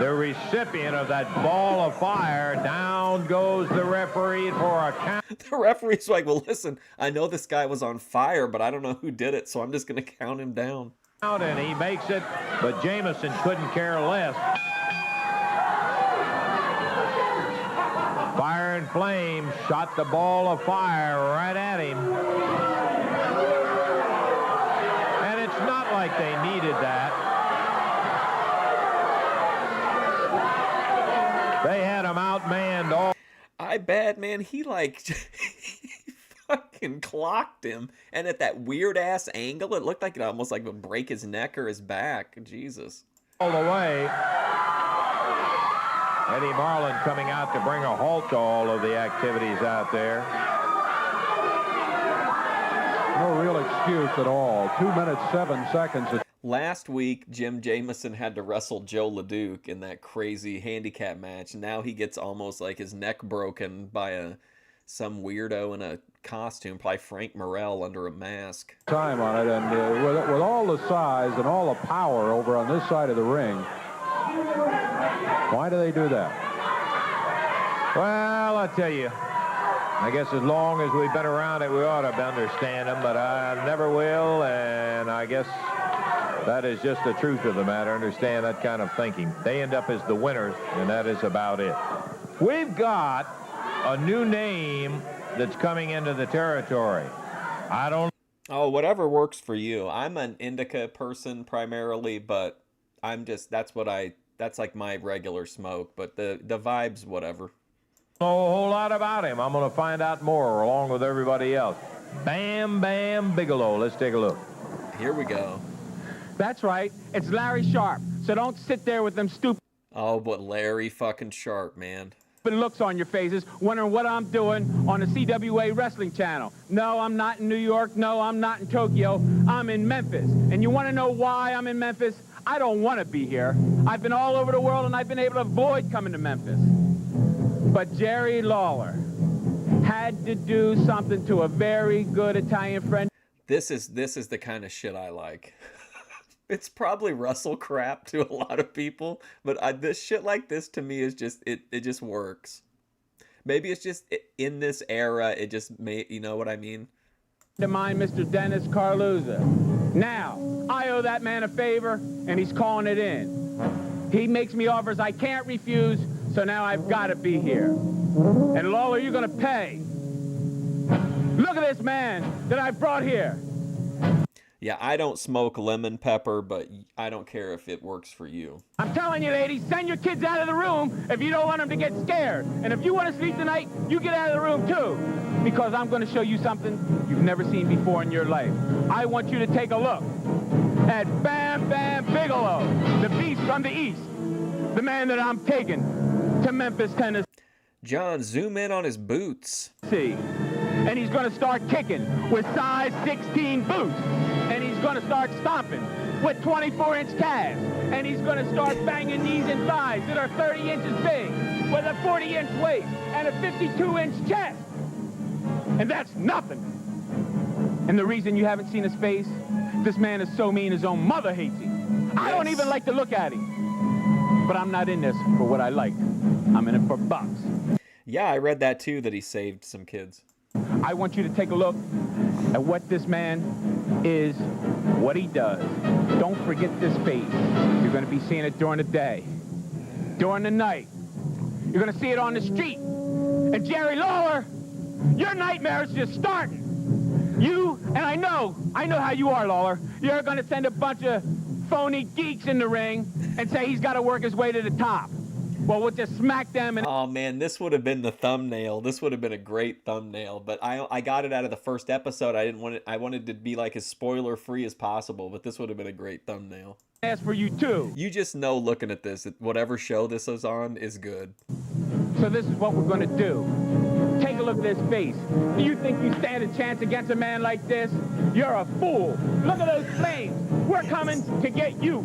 Speaker 8: the recipient of that ball of fire, down goes the referee for a count.
Speaker 1: The referee's like, well, listen, I know this guy was on fire, but I don't know who did it, so I'm just going to count him down.
Speaker 8: And he makes it, but Jamison couldn't care less. Fire and Flame shot the ball of fire right at him. And it's not like they needed that. They had him outmanned all.
Speaker 1: I bet, man, he like fucking clocked him. And at that weird-ass angle, it looked like it almost like would break his neck or his back. Jesus.
Speaker 8: All the way. Eddie Marlin coming out to bring a halt to all of the activities out there.
Speaker 3: No real excuse at all. 2 minutes, 7 seconds.
Speaker 1: Last week, Jim Jamison had to wrestle Joe LeDuc in that crazy handicap match. Now he gets almost like his neck broken by some weirdo in a costume, probably Frank Morrell under a mask.
Speaker 3: Time on it, and with all the size and all the power over on this side of the ring, why do they do that?
Speaker 8: Well, I'll tell you, I guess as long as we've been around it, we ought to understand them, but I never will, and I guess that is just the truth of the matter. Understand that kind of thinking. They end up as the winners, and that is about it. We've got a new name that's coming into the territory. I don't...
Speaker 1: Oh, whatever works for you. I'm an indica person primarily, but I'm just, that's like my regular smoke, but the vibes, whatever.
Speaker 8: Know a whole lot about him. I'm going to find out more along with everybody else. Bam Bigelow. Let's take a look.
Speaker 1: Here we go.
Speaker 18: That's right. It's Larry Sharp. So don't sit there with them stupid...
Speaker 1: Oh, but Larry fucking Sharp, man.
Speaker 18: ...looks on your faces, wondering what I'm doing on the CWA Wrestling Channel. No, I'm not in New York. No, I'm not in Tokyo. I'm in Memphis. And you want to know why I'm in Memphis? I don't want to be here. I've been all over the world, and I've been able to avoid coming to Memphis. But Jerry Lawler had to do something to a very good Italian friend.
Speaker 1: This is the kind of shit I like. It's probably Russell crap to a lot of people, but this shit like this to me is just, it just works. Maybe it's just in this era, it just may, you know what I mean?
Speaker 18: To mine, Mr. Dennis Carluzza. Now, I owe that man a favor, and he's calling it in. He makes me offers I can't refuse, so now I've got to be here. And Lawler, you're going to pay. Look at this man that I brought here.
Speaker 1: Yeah, I don't smoke lemon pepper, but I don't care if it works for you.
Speaker 18: I'm telling you, ladies, send your kids out of the room if you don't want them to get scared. And if you want to sleep tonight, you get out of the room too. Because I'm going to show you something you've never seen before in your life. I want you to take a look at Bam Bigelow, the beast from the East. The man that I'm taking to Memphis, Tennessee.
Speaker 1: John, zoom in on his boots.
Speaker 18: See, and he's going to start kicking with size 16 boots. And he's going to start stomping with 24-inch calves. And he's going to start banging knees and thighs that are 30 inches big with a 40-inch waist and a 52-inch chest. And that's nothing. And the reason you haven't seen his face, this man is so mean his own mother hates him. Yes. I don't even like to look at him. But I'm not in this for what I like. I'm in it for bucks.
Speaker 1: Yeah, I read that too, that he saved some kids.
Speaker 18: I want you to take a look at what this man is, what he does. Don't forget this face. You're going to be seeing it during the day, during the night. You're going to see it on the street. And Jerry Lawler, your nightmare is just starting. You, and I know how you are, Lawler. You're going to send a bunch of phony geeks in the ring and say he's got to work his way to the top. Well, we'll just smack them and...
Speaker 1: Oh, man, this would have been the thumbnail. This would have been a great thumbnail. But I got it out of the first episode. I wanted to be like as spoiler-free as possible, but this would have been a great thumbnail.
Speaker 18: As for you, too.
Speaker 1: You just know looking at this, whatever show this is on is good.
Speaker 18: So this is what we're going to do. Take a look at this face. Do you think you stand a chance against a man like this? You're a fool. Look at those flames. We're coming to get you.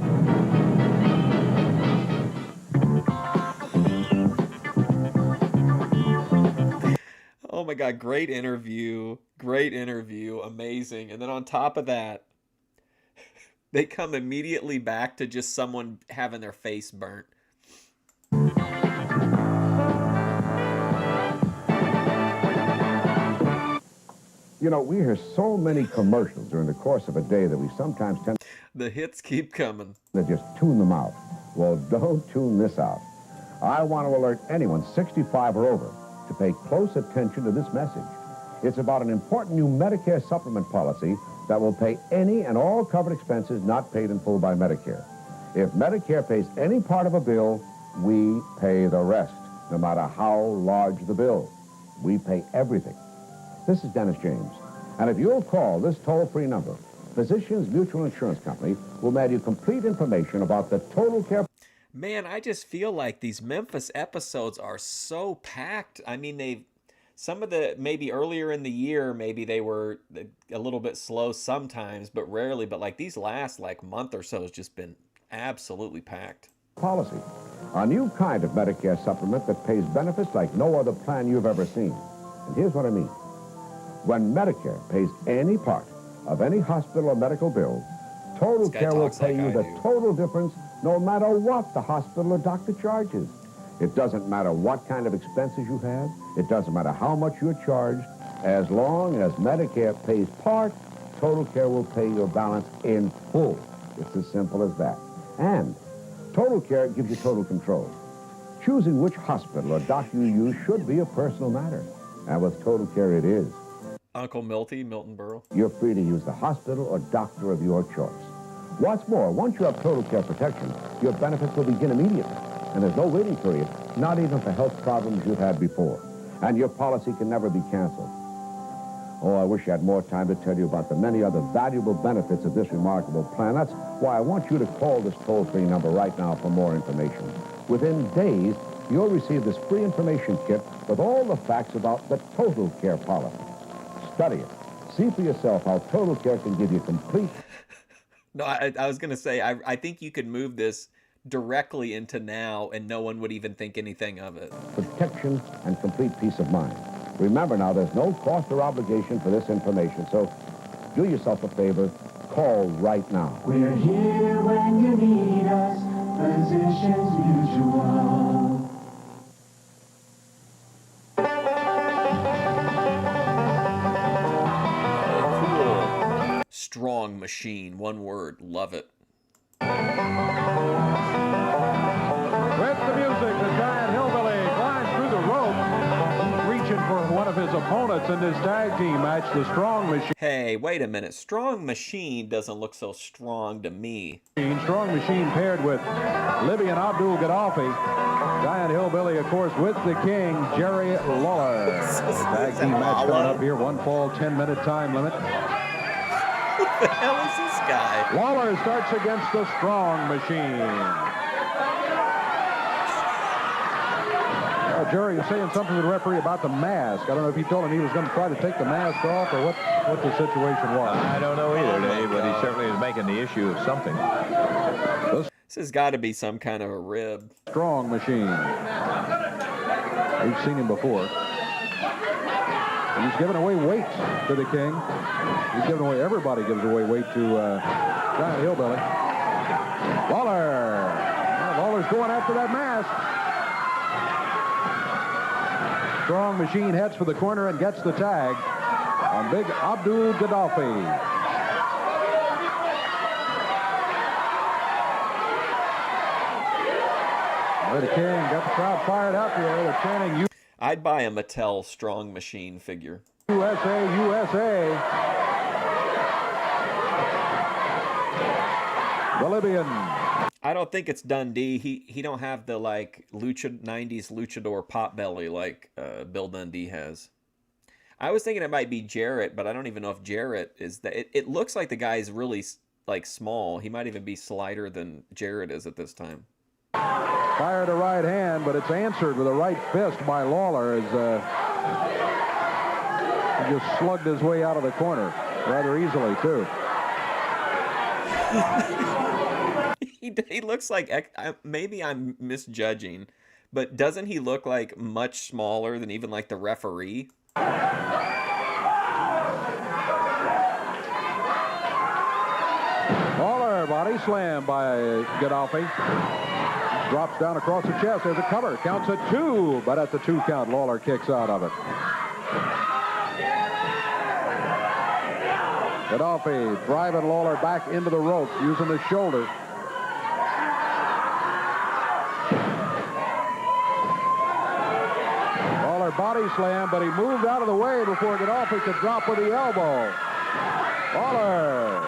Speaker 1: Oh my God, great interview, amazing. And then on top of that, they come immediately back to just someone having their face burnt.
Speaker 19: You know, we hear so many commercials during the course of a day that we sometimes tend...
Speaker 1: The hits keep coming.
Speaker 19: ...to just tune them out. Well, don't tune this out. I want to alert anyone 65 or over to pay close attention to this message. It's about an important new Medicare supplement policy that will pay any and all covered expenses not paid in full by Medicare. If Medicare pays any part of a bill, we pay the rest, no matter how large the bill. We pay everything. This is Dennis James. And if you'll call this toll-free number, Physicians Mutual Insurance Company will mail you complete information about the total care.
Speaker 1: Man, I just feel like these Memphis episodes are so packed. I mean, some of the, maybe earlier in the year, maybe they were a little bit slow sometimes, but rarely. But like these last like month or so has just been absolutely packed.
Speaker 19: Policy, a new kind of Medicare supplement that pays benefits like no other plan you've ever seen. And here's what I mean. When Medicare pays any part of any hospital or medical bill, Total Care will pay you the total difference no matter what the hospital or doctor charges. It doesn't matter what kind of expenses you have. It doesn't matter how much you're charged. As long as Medicare pays part, Total Care will pay your balance in full. It's as simple as that. And Total Care gives you total control. Choosing which hospital or doctor you use should be a personal matter. And with Total Care, it is.
Speaker 1: Uncle Milton Burrow.
Speaker 19: You're free to use the hospital or doctor of your choice. What's more, once you have Total Care protection, your benefits will begin immediately. And there's no waiting period, not even for health problems you've had before. And your policy can never be canceled. Oh, I wish I had more time to tell you about the many other valuable benefits of this remarkable plan. That's why I want you to call this toll-free number right now for more information. Within days, you'll receive this free information kit with all the facts about the Total Care policy. Study it. See for yourself how Total Care can give you complete...
Speaker 1: No, I was going to say, I think you could move this directly into now and no one would even think anything of it.
Speaker 19: Protection and complete peace of mind. Remember now, there's no cost or obligation for this information, so do yourself a favor, call right now.
Speaker 12: We're here when you need us, Physicians Mutual.
Speaker 1: Strong machine, one word, love it.
Speaker 3: With the music, the giant Hillbilly climbs through the rope, reaching for one of his opponents in this tag team match, the Strong Machine.
Speaker 1: Hey, wait a minute. Strong Machine doesn't look so strong to me.
Speaker 3: Strong Machine paired with Libyan Abdul Gaddafi. Giant Hillbilly, of course, with the king, Jerry Lawler. Tag team match coming up here, 1 fall, 10-minute time limit.
Speaker 1: What the hell is this guy?
Speaker 3: Lawler starts against the Strong Machine. Jerry is saying something to the referee about the mask. I don't know if he told him he was going to try to take the mask off or what the situation was.
Speaker 8: I don't know either, Dave, but he certainly is making the issue of something.
Speaker 1: This has got to be some kind of a rib.
Speaker 3: Strong Machine. We've seen him before. He's giving away weight to the king. He's giving away, everybody gives away weight to Giant Hillbilly. Lawler. Lawler's going after that mask. Strong Machine heads for the corner and gets the tag on big Abdul Gaddafi. The king got the crowd fired up here. They're chanting,
Speaker 1: I'd buy a Mattel Strong Machine figure.
Speaker 3: USA, USA. The Libyan.
Speaker 1: I don't think it's Dundee. He don't have the like 90s luchador pot belly like Bill Dundee has. I was thinking it might be Jarrett, but I don't even know if Jarrett is that. It looks like the guy's really like small. He might even be slighter than Jarrett is at this time.
Speaker 3: Fired a right hand, but it's answered with a right fist by Lawler as he just slugged his way out of the corner rather easily, too.
Speaker 1: He looks like, maybe I'm misjudging, but doesn't he look like much smaller than even like the referee?
Speaker 3: Lawler, body slam by Gaddafi. Drops down across the chest. There's a cover. Counts at 2, but at the 2 count, Lawler kicks out of it. Gaddafi driving Lawler back into the rope using the shoulder. Lawler body slam, but he moved out of the way before Gaddafi could drop with the elbow. Lawler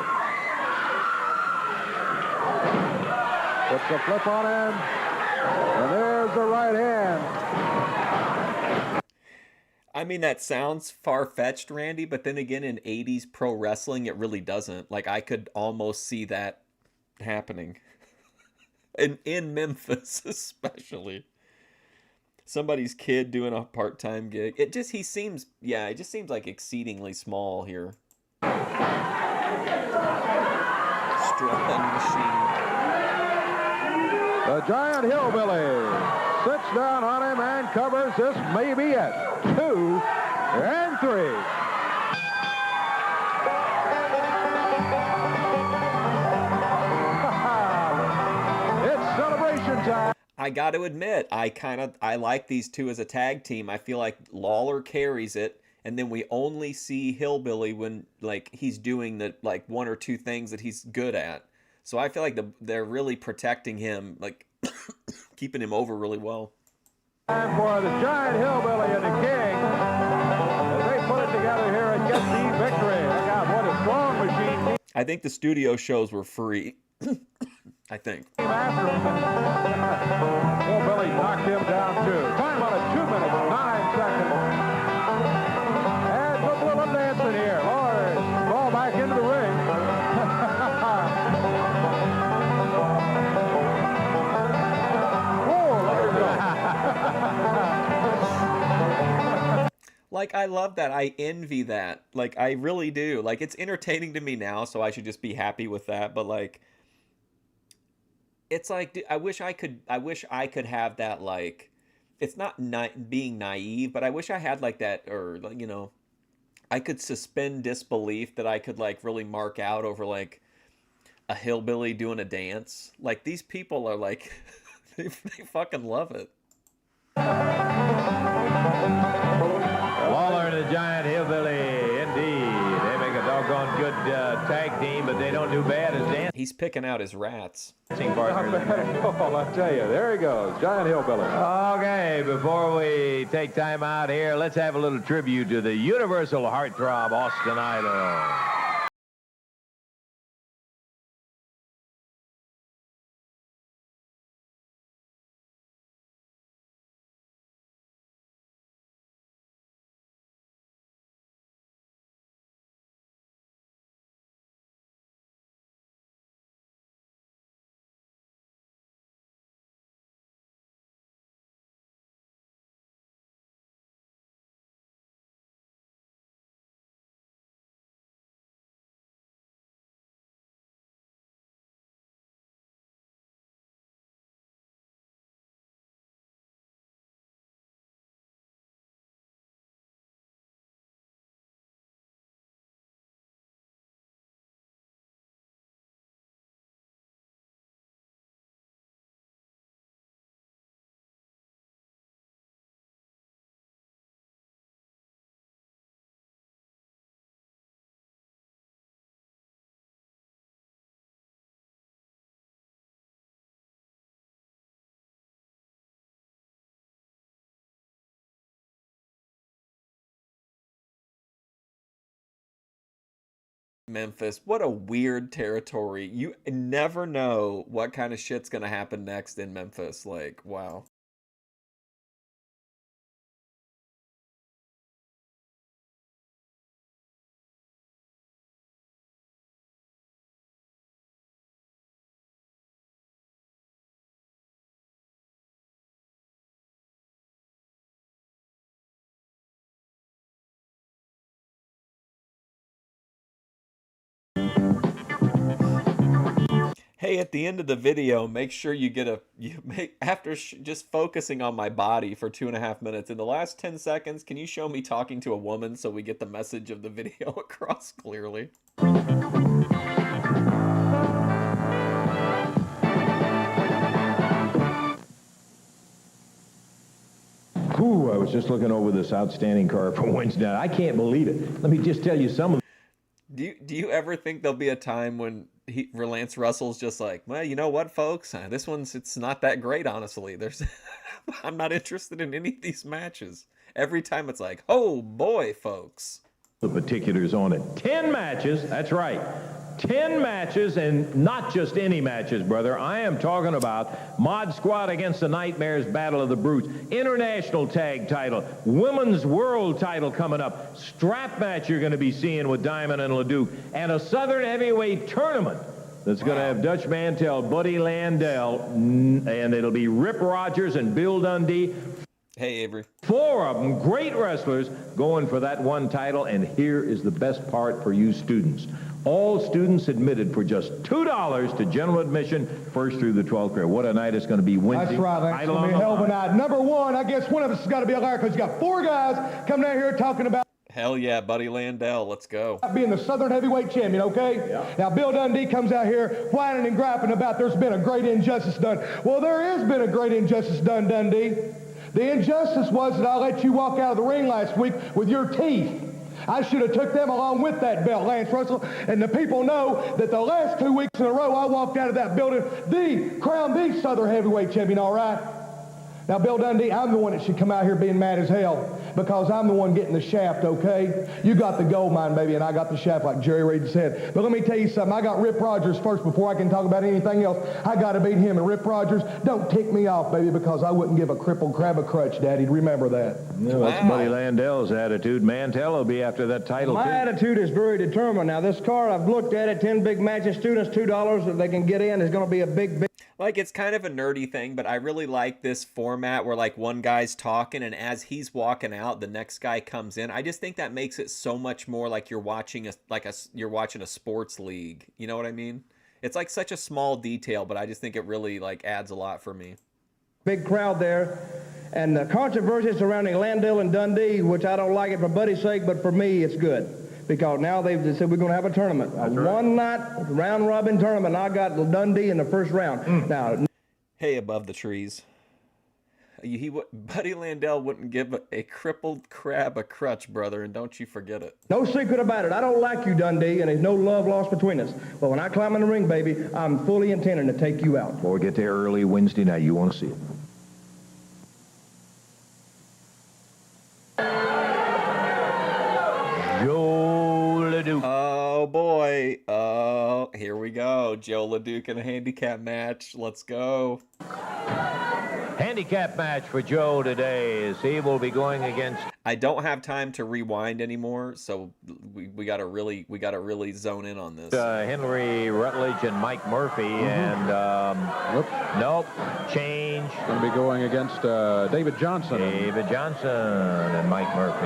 Speaker 3: puts a flip on him, and there's the right hand.
Speaker 1: I mean, that sounds far-fetched, Randy, but then again, in 80s pro wrestling, it really doesn't. Like, I could almost see that happening. In Memphis, especially. Somebody's kid doing a part-time gig. It just seems like exceedingly small here. Strong machine.
Speaker 3: The giant hillbilly sits down on him and covers. This may be it. 2 and 3. It's celebration time.
Speaker 1: I got to admit, I like these two as a tag team. I feel like Lawler carries it, and then we only see Hillbilly when like he's doing the like 1 or 2 things that he's good at. So I feel like they're really protecting him, like keeping him over really well.
Speaker 3: Time for the giant hillbilly and the king as they put it together here and get the victory. Look out, what a strong machine.
Speaker 1: I think the studio shows were free. I think.
Speaker 3: Hillbilly knocked him down too. Time on it, 2 minutes, 9 seconds. And some little dancing here. Lord, ball back into the ring.
Speaker 1: Like, I love that. I envy that. Like, I really do. Like, it's entertaining to me now, so I should just be happy with that. But like, it's like, I wish I could have that. Like, it's not being naive, but I wish I had like that, or like, you know, I could suspend disbelief that I could like really mark out over like a hillbilly doing a dance. Like, these people are like, they fucking love it.
Speaker 8: Lawler and the giant hillbilly, indeed. They make a doggone good tag team, but they don't do bad as dancing.
Speaker 1: He's picking out his rats.
Speaker 8: Partners.
Speaker 3: I tell you, there he goes, giant hillbilly.
Speaker 8: Okay, before we take time out here, let's have a little tribute to the universal heartthrob, Austin Idol.
Speaker 1: Memphis, what a weird territory. You never know what kind of shit's gonna happen next in Memphis. Like, wow. Hey, at the end of the video, make sure you get after just focusing on my body for 2.5 minutes. In the last 10 seconds, can you show me talking to a woman so we get the message of the video across clearly?
Speaker 2: Ooh, I was just looking over this outstanding card for Wednesday night. I can't believe it. Let me just tell you some of.
Speaker 1: Do you ever think there'll be a time when Lance Russell's just like, well, you know what, folks, it's not that great, honestly. I'm not interested in any of these matches. Every time it's like, oh boy, folks.
Speaker 2: The particulars on it. 10 matches, that's right. 10 matches, and not just any matches, brother. I am talking about Mod Squad against the Nightmares, Battle of the Brutes, International Tag Title, Women's World Title coming up, strap match you're going to be seeing with Diamond and LeDuc, and a Southern Heavyweight Tournament that's going to have Dutch Mantell, Buddy Landel, and it'll be Rip Rogers and Bill Dundee.
Speaker 1: Hey, Avery. 4
Speaker 2: of them, great wrestlers, going for that one title, and here is the best part for you students. All students admitted for just $2 to general admission, 1st through the 12th grade. What a night it's going to be. Wednesday.
Speaker 6: That's right. It's going to be a hell of a night. Number one, I guess one of us has got to be a liar because you got 4 guys coming down here talking about
Speaker 1: Hell yeah, Buddy Landel. Let's go.
Speaker 6: being the Southern Heavyweight Champion, okay? Yeah. Now, Bill Dundee comes out here whining and griping about there's been a great injustice done. Well, there has been a great injustice done, Dundee. The injustice was that I let you walk out of the ring last week with your teeth. I should have took them along with that belt, Lance Russell. And the people know that the last 2 weeks in a row, I walked out of that building, crowned the Southern Heavyweight Champion, all right? Now, Bill Dundee, I'm the one that should come out here being mad as hell because I'm the one getting the shaft, okay? You got the gold mine, baby, and I got the shaft like Jerry Reed said. But let me tell you something. I got Rip Rogers first before I can talk about anything else. I got to beat him. And Rip Rogers, don't tick me off, baby, because I wouldn't give a crippled crab a crutch, Daddy. Remember that.
Speaker 2: Yeah, that's Buddy Landel's attitude. Mantell will be after that title,
Speaker 7: My attitude is very determined. Now, this card, I've looked at it, 10 big matches, students, $2 that they can get in is going to be a big...
Speaker 1: Like, it's kind of a nerdy thing, but I really like this format where, like, one guy's talking, and as he's walking out, the next guy comes in. I just think that makes it so much more like you're watching a sports league. You know what I mean? It's like such a small detail, but I just think it really, like, adds a lot for me.
Speaker 7: Big crowd there, and the controversy surrounding Landel and Dundee, which I don't like it for Buddy's sake, but for me, it's good. Because now they've said we're going to have a tournament. One night, round-robin tournament. I got Dundee in the first round. Now,
Speaker 1: hey, above the trees. Buddy Landel wouldn't give a crippled crab a crutch, brother, and don't you forget it.
Speaker 7: No secret about it. I don't like you, Dundee, and there's no love lost between us. But when I climb in the ring, baby, I'm fully intending to take you out.
Speaker 2: Before we get there early Wednesday night, you want to see it.
Speaker 1: Oh boy. Oh, here we go. Joe LeDuc in a handicap match. Let's go.
Speaker 2: Handicap match for Joe today is he will be going against...
Speaker 1: I don't have time to rewind anymore, so we gotta really zone in on this.
Speaker 2: Henry Rutledge and Mike Murphy, and nope, change.
Speaker 3: Going to be going against David Johnson.
Speaker 2: David Johnson and Mike Murphy.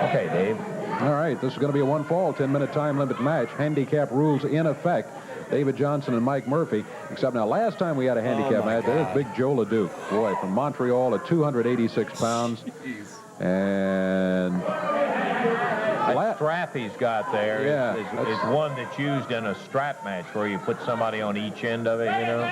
Speaker 2: Okay, Dave.
Speaker 3: All right, this is going to be a one-fall, 10-minute time limit match. Handicap rules in effect. David Johnson and Mike Murphy. Except now, last time we had a handicap match, there's Big Joe LeDuc. Boy, from Montreal at 286 pounds.
Speaker 1: Jeez.
Speaker 3: And...
Speaker 2: That strap he's got there is one that's used in a strap match where you put somebody on each end of it, you know.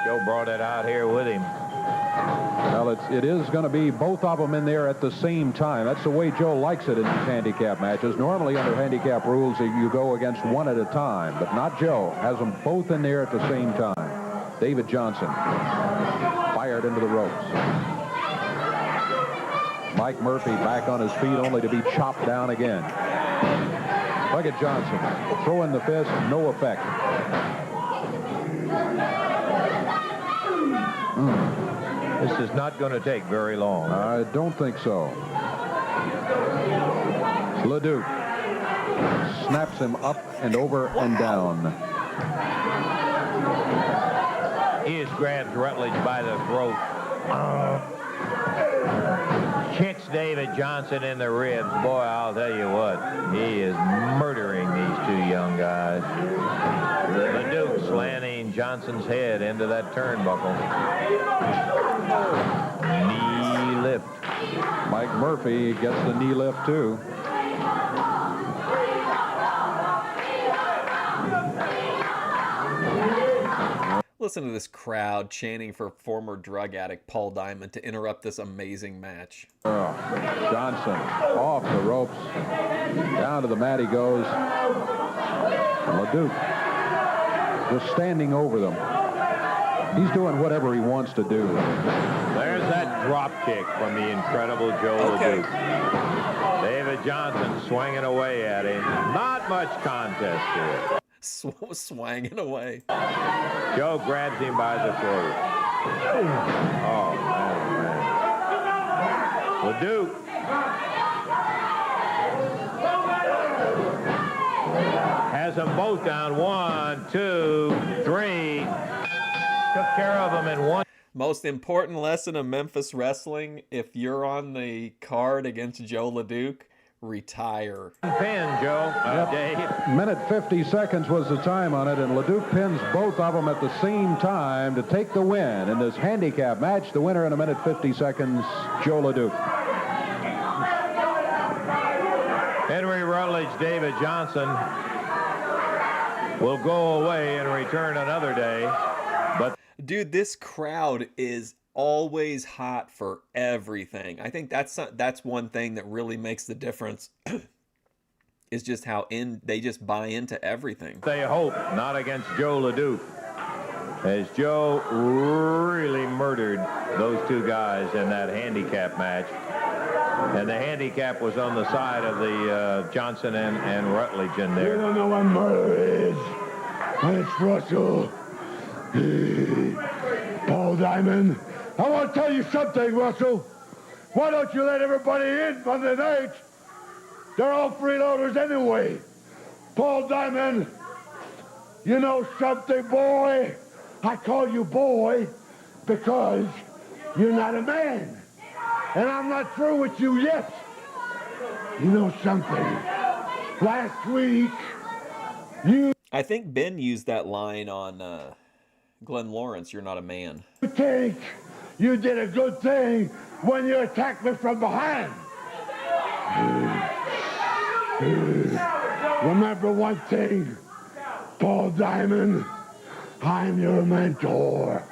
Speaker 2: Joe brought it out here with him.
Speaker 3: Well, it is going to be both of them in there at the same time. That's the way Joe likes it in these handicap matches. Normally, under handicap rules, you go against one at a time, but not Joe. Has them both in there at the same time. David Johnson fired into the ropes. Mike Murphy back on his feet, only to be chopped down again. Look at Johnson throwing the fist, no effect.
Speaker 2: This is not going to take very long.
Speaker 3: I don't think so. LeDuc snaps him up and over and down.
Speaker 2: He has grabbed Rutledge by the throat. Kicks David Johnson in the ribs. Boy, I'll tell you what. He is murdering these two young guys. LeDuc slanting Johnson's head into that turnbuckle. Knee lift.
Speaker 3: Mike Murphy gets the knee lift, too.
Speaker 1: Listen to this crowd chanting for former drug addict Paul Diamond to interrupt this amazing match.
Speaker 3: Oh, Johnson off the ropes. Down to the mat he goes. And LeDuc just standing over them. He's doing whatever he wants to do.
Speaker 8: There's that drop kick from the incredible Joe LeDuc. David Johnson swinging away at him. Not much contest here.
Speaker 1: Swanging away.
Speaker 8: Joe grabs him by the throat. Oh, man. LeDuc. Has them both down. 1, 2, 3. Took care of them in one.
Speaker 1: Most important lesson of Memphis wrestling: if you're on the card against Joe LeDuc, retire.
Speaker 8: Pin, Joe. Dave.
Speaker 3: Minute 50 seconds was the time on it, and LeDuc pins both of them at the same time to take the win in this handicap match. The winner in a minute 50 seconds, Joe LeDuc.
Speaker 8: Henry Rutledge, David Johnson will go away and return another day. But
Speaker 1: dude, this crowd is always hot for everything. I think that's one thing that really makes the difference is just how they just buy into everything.
Speaker 8: They hope not against Joe LeDuc, as Joe really murdered those two guys in that handicap match. And the handicap was on the side of the Johnson and Rutledge in there.
Speaker 5: You don't know what murder is. It's Russell. Paul Diamond. I want to tell you something, Russell. Why don't you let everybody in Monday night? They're all freeloaders anyway. Paul Diamond, you know something, boy? I call you boy because you're not a man. And I'm not through with you yet. You know something? Last week,
Speaker 1: I think Ben used that line on Glenn Lawrence, "You're not a man."
Speaker 5: You think you did a good thing when you attacked me from behind. Remember one thing, Paul Diamond, I'm your mentor.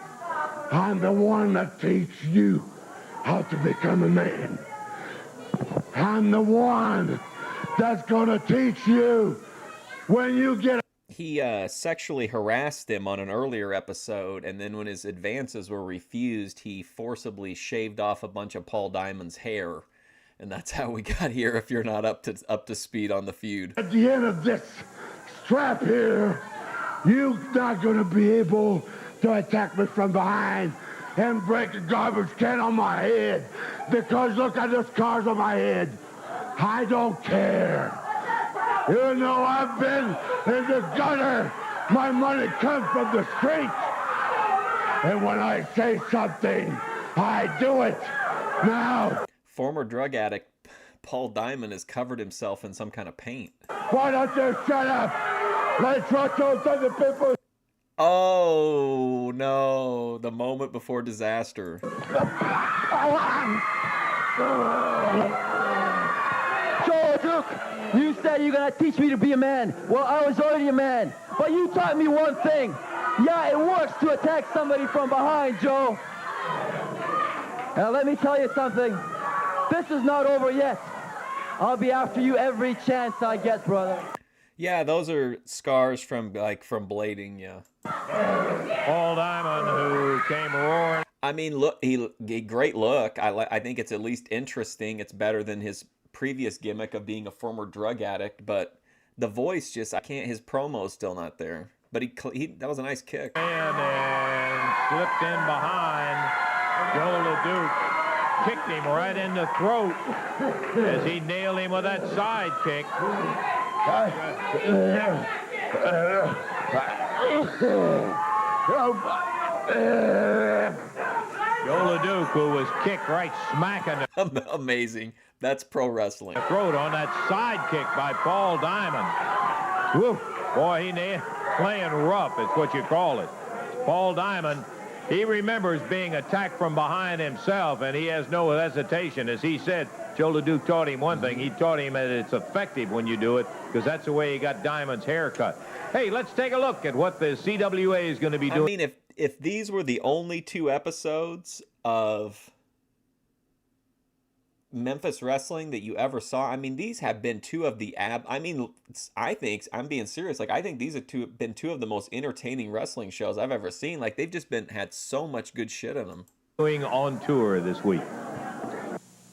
Speaker 5: I'm the one that teaches you how to become a man. I'm the one that's gonna teach you when you get.
Speaker 1: He sexually harassed him on an earlier episode, and then when his advances were refused, he forcibly shaved off a bunch of Paul Diamond's hair, and that's how we got here. If you're not up to speed on the feud,
Speaker 5: at the end of this strap here, you're not gonna be able to attack me from behind and break a garbage can on my head, because look at the scars on my head. I don't care. You know I've been in the gutter. My money comes from the streets. And when I say something, I do it. Now.
Speaker 1: Former drug addict Paul Diamond has covered himself in some kind of paint.
Speaker 5: Why don't you shut up? Let's watch those other people.
Speaker 1: Oh, no. The moment before disaster.
Speaker 6: Joe LeDuc, you said you're going to teach me to be a man. Well, I was already a man. But you taught me one thing. Yeah, it works to attack somebody from behind, Joe. Now, let me tell you something. This is not over yet. I'll be after you every chance I get, brother.
Speaker 1: Yeah, those are scars from blading, yeah.
Speaker 8: Paul Diamond, who came roaring.
Speaker 1: I mean, look, he great look. I think it's at least interesting. It's better than his previous gimmick of being a former drug addict, but the voice just, I can't, his promo's still not there. But he that was a nice kick.
Speaker 8: And slipped in behind. Joe LeDuc kicked him right in the throat as he nailed him with that side kick. Joe LeDuc, who was kicked right smack in the
Speaker 1: amazing. That's pro wrestling.
Speaker 8: Throat on that side kick by Paul Diamond. Woo. Boy, he playing rough, is what you call it. Paul Diamond, he remembers being attacked from behind himself, and he has no hesitation. As he said, Joe LeDuc taught him one thing. He taught him that it's effective when you do it, because that's the way he got Diamond's haircut. Hey, let's take a look at what the CWA is going to be doing.
Speaker 1: I mean, if these were the only 2 episodes of Memphis wrestling that you ever saw. I mean, these have been two of the I think, I'm being serious. Like, I think these have been two of the most entertaining wrestling shows I've ever seen. Like, they've just had so much good shit in them.
Speaker 2: Going on tour this week.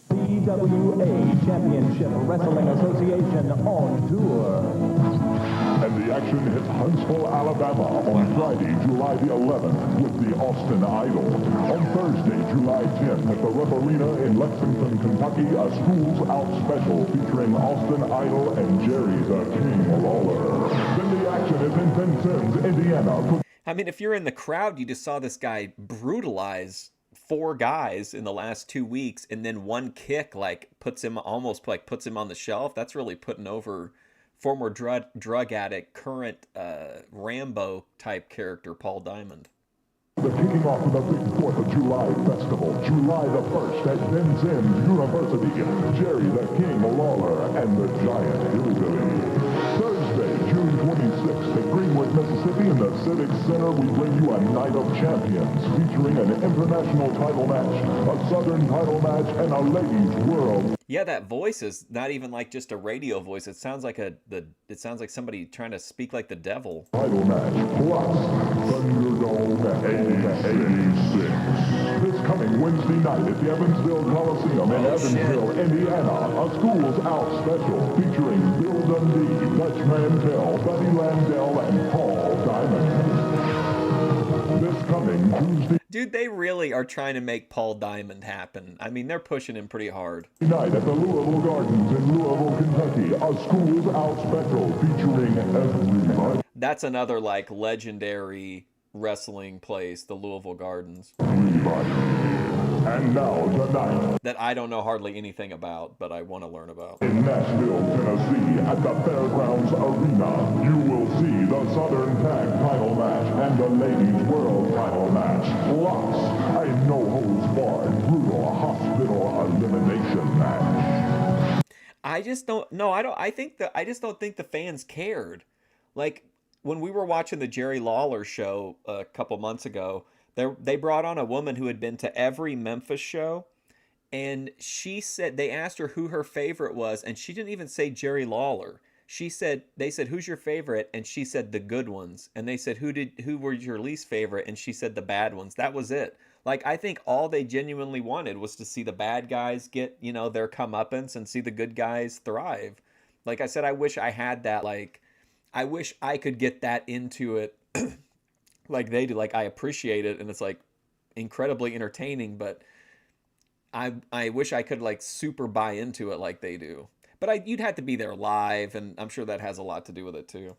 Speaker 14: CWA Championship Wrestling Association on tour.
Speaker 20: And the action hits Huntsville, Alabama on Friday, July the 11th with the Austin Idol. On Thursday, July 10th at the Rupp Arena in Lexington, Kentucky, a Schools Out special featuring Austin Idol and Jerry the King Lawler. Then the action is in Vincennes, Indiana.
Speaker 1: I mean, if you're in the crowd, you just saw this guy brutalize 4 guys in the last 2 weeks, and then one kick puts him on the shelf. That's really putting over former drug addict, current Rambo type character Paul Diamond.
Speaker 20: The kicking off of the big 4th of July festival, July the 1st at Vincennes University, Jerry the King Lawler and the Giant Hillbilly. Thursday, June 26th at Greenwood, Mississippi in the Civic Center, we bring you a Night of Champions featuring an international title match, a Southern title match, and a Ladies World.
Speaker 1: Yeah, that voice is not even like just a radio voice. It sounds like it sounds like somebody trying to speak like the devil.
Speaker 20: Title match plus Thunderdome 86. This coming Wednesday night at the Evansville Coliseum in Evansville, Indiana, a Schools Out special featuring Bill Dundee, Dutch Mandel, Buddy Landel, and Paul Diamond. This coming Tuesday
Speaker 1: Dude, they really are trying to make Paul Diamond happen. I mean, they're pushing him pretty hard.
Speaker 20: night at the Louisville Gardens in Louisville, Kentucky, a Schools Out special featuring everybody.
Speaker 1: That's another like legendary wrestling place, the Louisville Gardens.
Speaker 20: And now tonight,
Speaker 1: that I don't know hardly anything about, but I want to learn about.
Speaker 20: in Nashville, Tennessee, at the Fairgrounds Arena, you will see the Southern Tag title match and the Ladies World title match. Plus, a no-holds-barred, brutal hospital elimination match.
Speaker 1: I just don't. No, I don't. I just don't think the fans cared. Like when we were watching the Jerry Lawler show a couple months ago, they brought on a woman who had been to every Memphis show, and she said they asked her who her favorite was, and she didn't even say Jerry Lawler. They said, who's your favorite? And she said the good ones. And they said, who were your least favorite? And she said the bad ones. That was it. Like, I think all they genuinely wanted was to see the bad guys get, their comeuppance and see the good guys thrive. Like I said, I wish I had that. Like, I wish I could get that into it like they do. Like, I appreciate it, and it's, like, incredibly entertaining, but I wish I could, like, super buy into it like they do. But you'd have to be there live, and I'm sure that has a lot to do with it, too.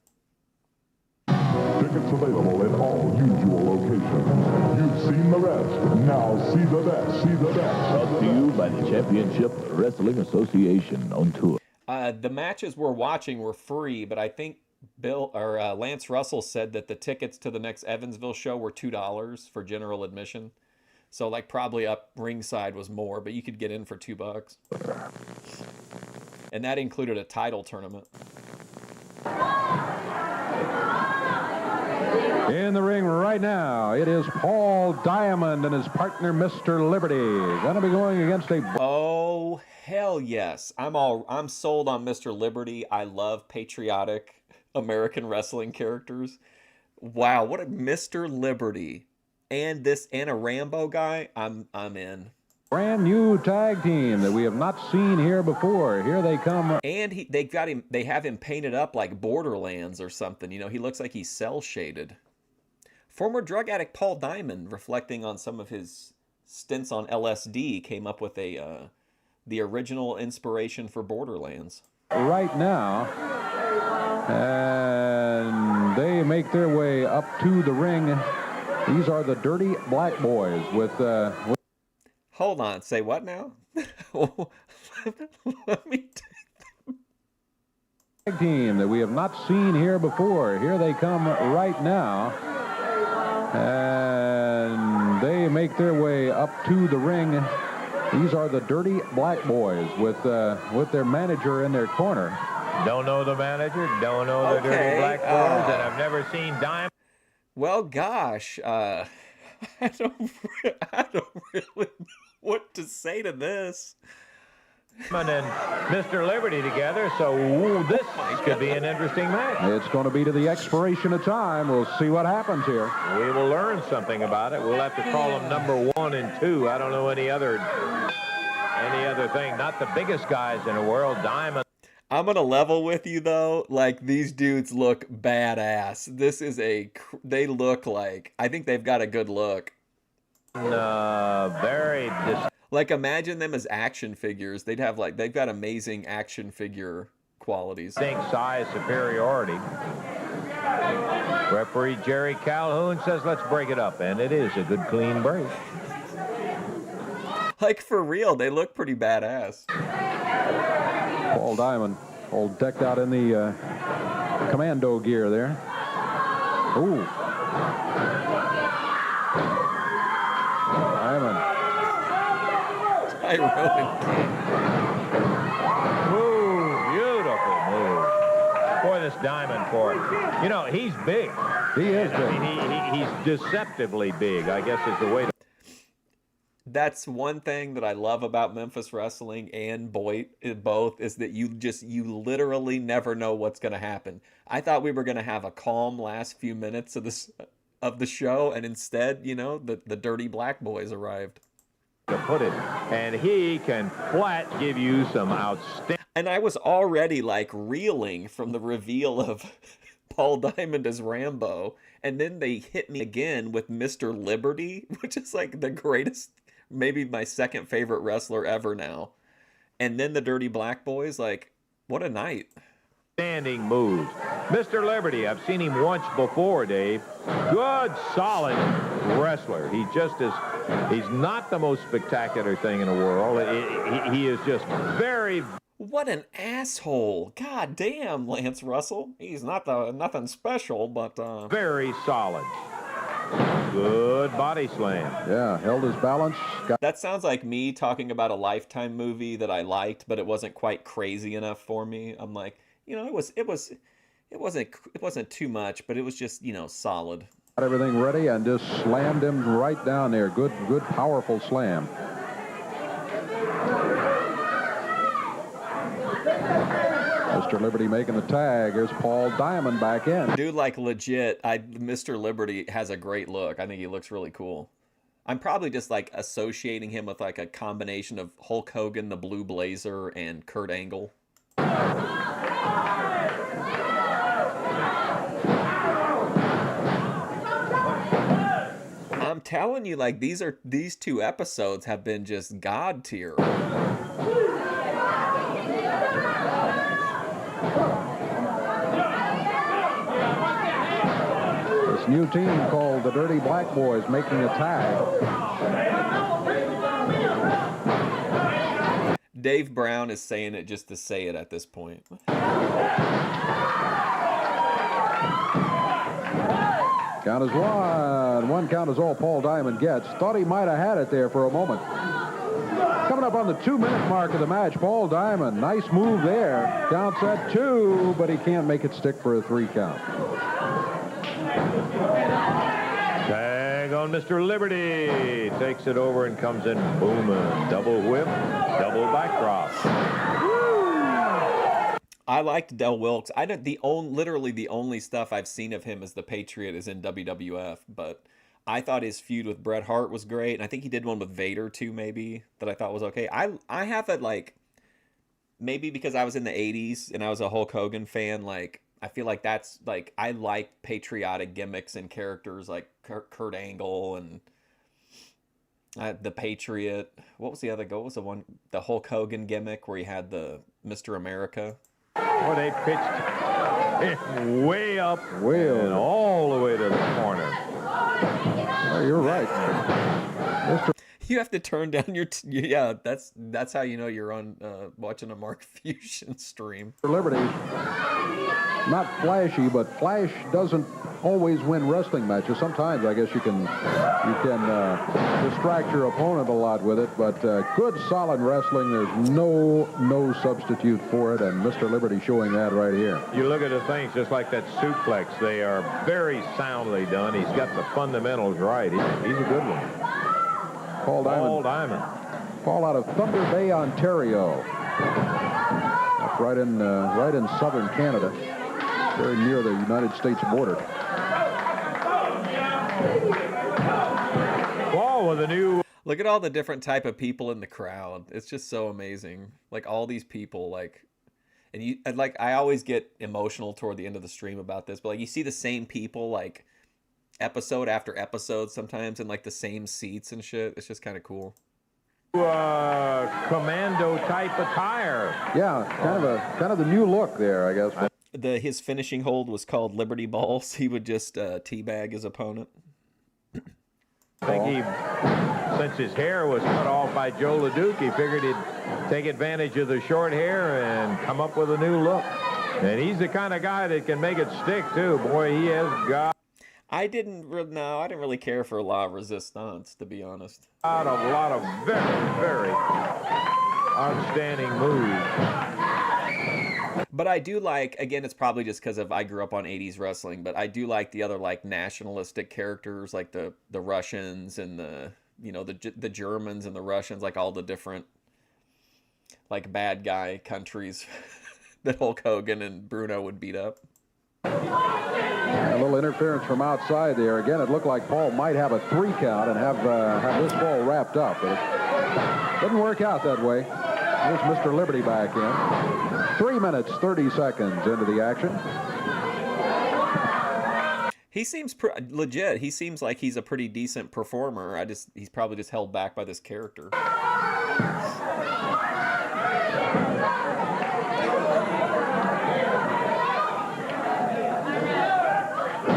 Speaker 20: Tickets available in all usual locations. You've seen the rest. Now see the best. See the best.
Speaker 21: Brought to you by the Championship Wrestling Association on tour.
Speaker 1: The matches we're watching were free, but I think Lance Russell said that the tickets to the next Evansville show were $2 for general admission. So, like, probably up ringside was more, but you could get in for $2. And that included a title tournament.
Speaker 3: In the ring right now, it is Paul Diamond and his partner, Mr. Liberty. Going to be going against a...
Speaker 1: Oh, hell yes. I'm sold on Mr. Liberty. I love patriotic American wrestling characters. Wow, what a Mr. Liberty. And a Rambo guy, I'm in.
Speaker 3: Brand new tag team that we have not seen here before. Here they come.
Speaker 1: And they have him painted up like Borderlands or something. He looks like he's cell shaded. Former drug addict Paul Diamond, reflecting on some of his stints on LSD, came up with the original inspiration for Borderlands.
Speaker 3: Right now, and they make their way up to the ring. These are the Dirty Black Boys with
Speaker 1: Hold on, say what now? Let me
Speaker 3: tag team that we have not seen here before. Here they come right now. And they make their way up to the ring. These are the Dirty Black Boys with their manager in their corner.
Speaker 2: Don't know the manager, don't know the Dirty Black Boys, and I've never seen Diamond.
Speaker 1: Well, gosh, I don't really know what to say to this.
Speaker 8: And Mr. Liberty together, so this could be an interesting match.
Speaker 3: It's going to be to the expiration of time. We'll see what happens here.
Speaker 8: We will learn something about it. We'll have to call them number 1 and 2. I don't know any other thing. Not the biggest guys in the world. Diamond.
Speaker 1: I'm going to level with you, though. Like, these dudes look badass. This is they look like, I think they've got a good look.
Speaker 8: Very
Speaker 1: like, imagine them as action figures. They've got amazing action figure qualities.
Speaker 8: Size superiority. Referee Jerry Calhoun says, let's break it up. And it is a good, clean break.
Speaker 1: Like, for real, they look pretty badass.
Speaker 3: Paul Diamond, all decked out in the commando gear there. Ooh. Diamond.
Speaker 8: Ooh, beautiful move. Boy, this Diamond for it. You know, he's big.
Speaker 3: He is big.
Speaker 8: I mean, he's deceptively big, I guess is the way to...
Speaker 1: That's one thing that I love about Memphis Wrestling and both is that you literally never know what's going to happen. I thought we were going to have a calm last few minutes of the show, and instead, you know, the dirty black boys arrived.
Speaker 8: To put it, and he can flat give you some outstanding.
Speaker 1: And I was already like reeling from the reveal of Paul Diamond as Rambo, and then they hit me again with Mr. Liberty, which is like the greatest, maybe my second favorite wrestler ever now. And then the Dirty Black Boys, like, what a night.
Speaker 8: Standing moves. Mr. Liberty, I've seen him once before, Dave. Good, solid wrestler. He just is, he's not the most spectacular thing in the world. He is just very...
Speaker 1: What an asshole. God damn, Lance Russell. He's nothing special, but...
Speaker 8: Very solid. Good body slam.
Speaker 3: Yeah, held his balance.
Speaker 1: That sounds like me talking about a Lifetime movie that I liked, but it wasn't quite crazy enough for me. I'm like, you know, it wasn't too much, but it was just, you know, solid.
Speaker 3: Got everything ready and just slammed him right down there. Good, powerful slam. Mr. Liberty making the tag. Here's Paul Diamond back in.
Speaker 1: Dude, like, legit, Mr. Liberty has a great look. I think he looks really cool. I'm probably just, like, associating him with, like, a combination of Hulk Hogan, the Blue Blazer, and Kurt Angle. I'm telling you, like, these two episodes have been just God tier.
Speaker 3: This new team called the Dirty Black Boys making a tag.
Speaker 1: Dave Brown is saying it just to say it at this point.
Speaker 3: Count is one. One count is all Paul Diamond gets. Thought he might have had it there for a moment. Coming up on the 2-minute mark of the match, Paul Diamond. Nice move there. Counts at 2, but he can't make it stick for a 3 count.
Speaker 8: Tag on Mr. Liberty. Takes it over and comes in booming. Double whip, double backdrop.
Speaker 1: I liked Del Wilkes. Literally the only stuff I've seen of him as the Patriot is in WWF, but I thought his feud with Bret Hart was great, and I think he did one with Vader too, maybe, that I thought was okay. I have it, like, maybe because I was in the 80s and I was a Hulk Hogan fan, like, I feel like that's, like, I like patriotic gimmicks and characters like Kurt Angle and the Patriot. What was the other? What was the one? The Hulk Hogan gimmick where he had the Mr. America.
Speaker 8: Well, they pitched it way up, and all the way to the corner.
Speaker 3: Oh, you're right.
Speaker 1: You have to turn down your... yeah, that's how you know you're on watching a Mark Fusion stream.
Speaker 3: Liberty, not flashy, but flash doesn't always win wrestling matches. Sometimes I guess you can distract your opponent a lot with it, but good solid wrestling. There's no substitute for it, and Mr. Liberty showing that right here.
Speaker 8: You look at the things just like that suplex. They are very soundly done. He's got the fundamentals right. He's a good one.
Speaker 3: Paul Diamond. Paul out of Thunder Bay, Ontario. Up right in southern Canada, very near the United States border.
Speaker 8: Ball with a new...
Speaker 1: Look at all the different type of people in the crowd. It's just so amazing. Like all these people, like, and I always get emotional toward the end of the stream about this, but like you see the same people like episode after episode sometimes in like the same seats and shit. It's just kind of cool.
Speaker 8: Commando type attire.
Speaker 3: Yeah, kind of the new look there, I guess.
Speaker 1: His finishing hold was called Liberty Balls. He would just teabag his opponent.
Speaker 8: I think since his hair was cut off by Joe LeDuc, he figured he'd take advantage of the short hair and come up with a new look. And he's the kind of guy that can make it stick, too. Boy, he has got...
Speaker 1: I didn't really care for La Resistance, to be honest.
Speaker 8: A lot of very, very outstanding moves.
Speaker 1: But I do like, again, it's probably just because I grew up on 80s wrestling, but I do like the other like nationalistic characters, like the Russians and the Germans and the Russians, like all the different like bad guy countries that Hulk Hogan and Bruno would beat up.
Speaker 3: A little interference from outside there. Again, it looked like Paul might have a 3 count and have this ball wrapped up. But it didn't work out that way. Here's Mr. Liberty back in. 3 minutes, 30 seconds into the action.
Speaker 1: He seems legit. He seems like he's a pretty decent performer. He's probably just held back by this character.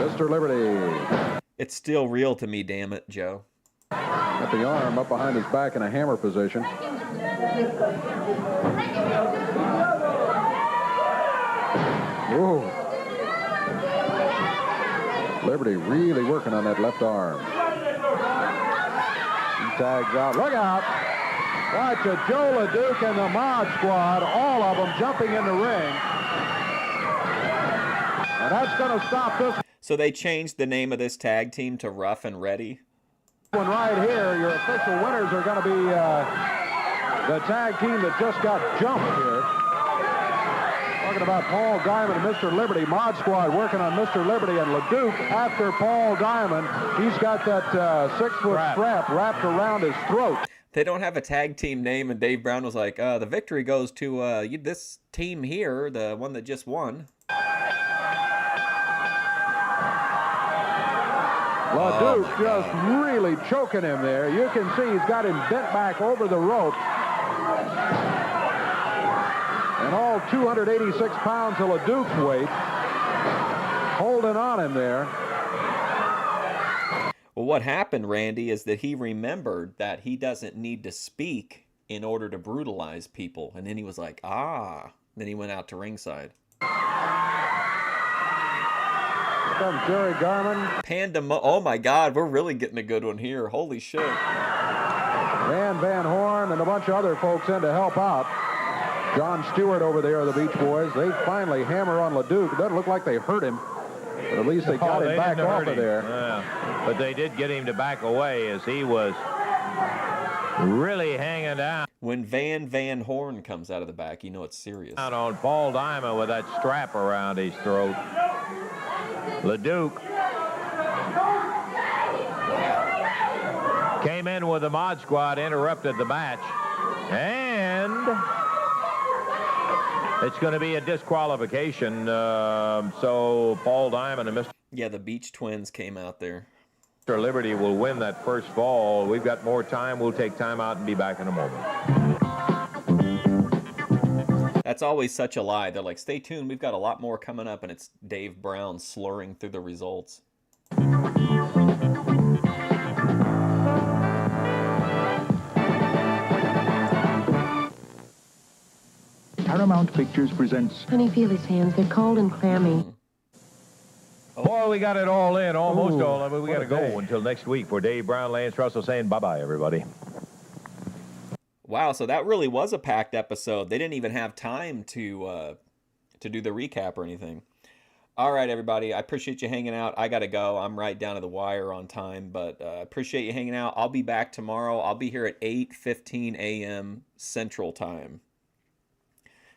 Speaker 3: Mr. Liberty.
Speaker 1: It's still real to me, damn it, Joe.
Speaker 3: Got the arm up behind his back in a hammer position. Whoa. Liberty really working on that left arm. He tags out. Look out. Watch it. Joe LeDuc and the Mod Squad, all of them jumping in the ring. And that's going to stop this.
Speaker 1: So they changed the name of this tag team to Rough and Ready?
Speaker 3: One right here, your official winners are going to be the tag team that just got jumped here. Talking about Paul Diamond and Mr. Liberty. Mod Squad working on Mr. Liberty and LeDuc after Paul Diamond. He's got that 6-foot strap wrapped around his throat.
Speaker 1: They don't have a tag team name, and Dave Brown was like, the victory goes to this team here, the one that just won.
Speaker 3: LeDuc just really choking him there. You can see he's got him bent back over the rope. And all 286 pounds of LeDuc's weight holding on him there.
Speaker 1: Well, what happened, Randy, is that he remembered that he doesn't need to speak in order to brutalize people. And then he was like, Then he went out to ringside.
Speaker 3: Comes Jerry Garman.
Speaker 1: Oh my God, we're really getting a good one here. Holy shit.
Speaker 3: Van Horn and a bunch of other folks in to help out. John Stewart over there, the Beach Boys. They finally hammer on LeDuc. It doesn't look like they hurt him, but at least they got him back off of there.
Speaker 8: Yeah. But they did get him to back away as he was really hanging down.
Speaker 1: When Van Horn comes out of the back, you know it's serious.
Speaker 8: Out on Paul Diamond with that strap around his throat. LeDuc came in with the Mod Squad, interrupted the match, and it's going to be a disqualification. So Paul Diamond and Mr.
Speaker 1: Yeah, the Beach Twins came out there.
Speaker 8: Mr. Liberty will win that first fall. We've got more time. We'll take time out and be back in a moment.
Speaker 1: That's always such a lie. They're like, stay tuned, we've got a lot more coming up, and it's Dave Brown slurring through the results.
Speaker 11: Paramount Pictures presents...
Speaker 4: Honey, feel his hands. They're cold and clammy.
Speaker 8: Boy, we got it all in, almost all of it. We got to go
Speaker 3: day.
Speaker 8: until next week for Dave Brown, Lance Russell saying bye-bye, everybody.
Speaker 1: Wow, so that really was a packed episode. They didn't even have time to do the recap or anything. All right, everybody, I appreciate you hanging out. I got to go. I'm right down to the wire on time, but appreciate you hanging out. I'll be back tomorrow. I'll be here at 8:15 a.m. Central Time.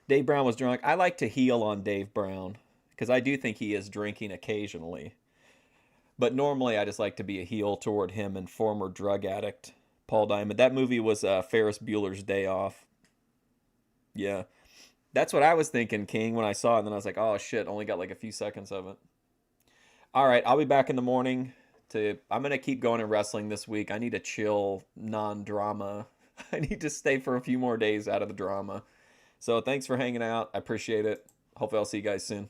Speaker 1: Dave Brown was drunk. I like to heel on Dave Brown because I do think he is drinking occasionally. But normally I just like to be a heel toward him and former drug addict Paul Diamond. That movie was Ferris Bueller's Day Off. Yeah. That's what I was thinking, King, when I saw it. And then I was like, oh, shit, only got like a few seconds of it. All right, I'll be back in the morning. I'm going to keep going in wrestling this week. I need a chill, non-drama. I need to stay for a few more days out of the drama. So thanks for hanging out. I appreciate it. Hopefully I'll see you guys soon.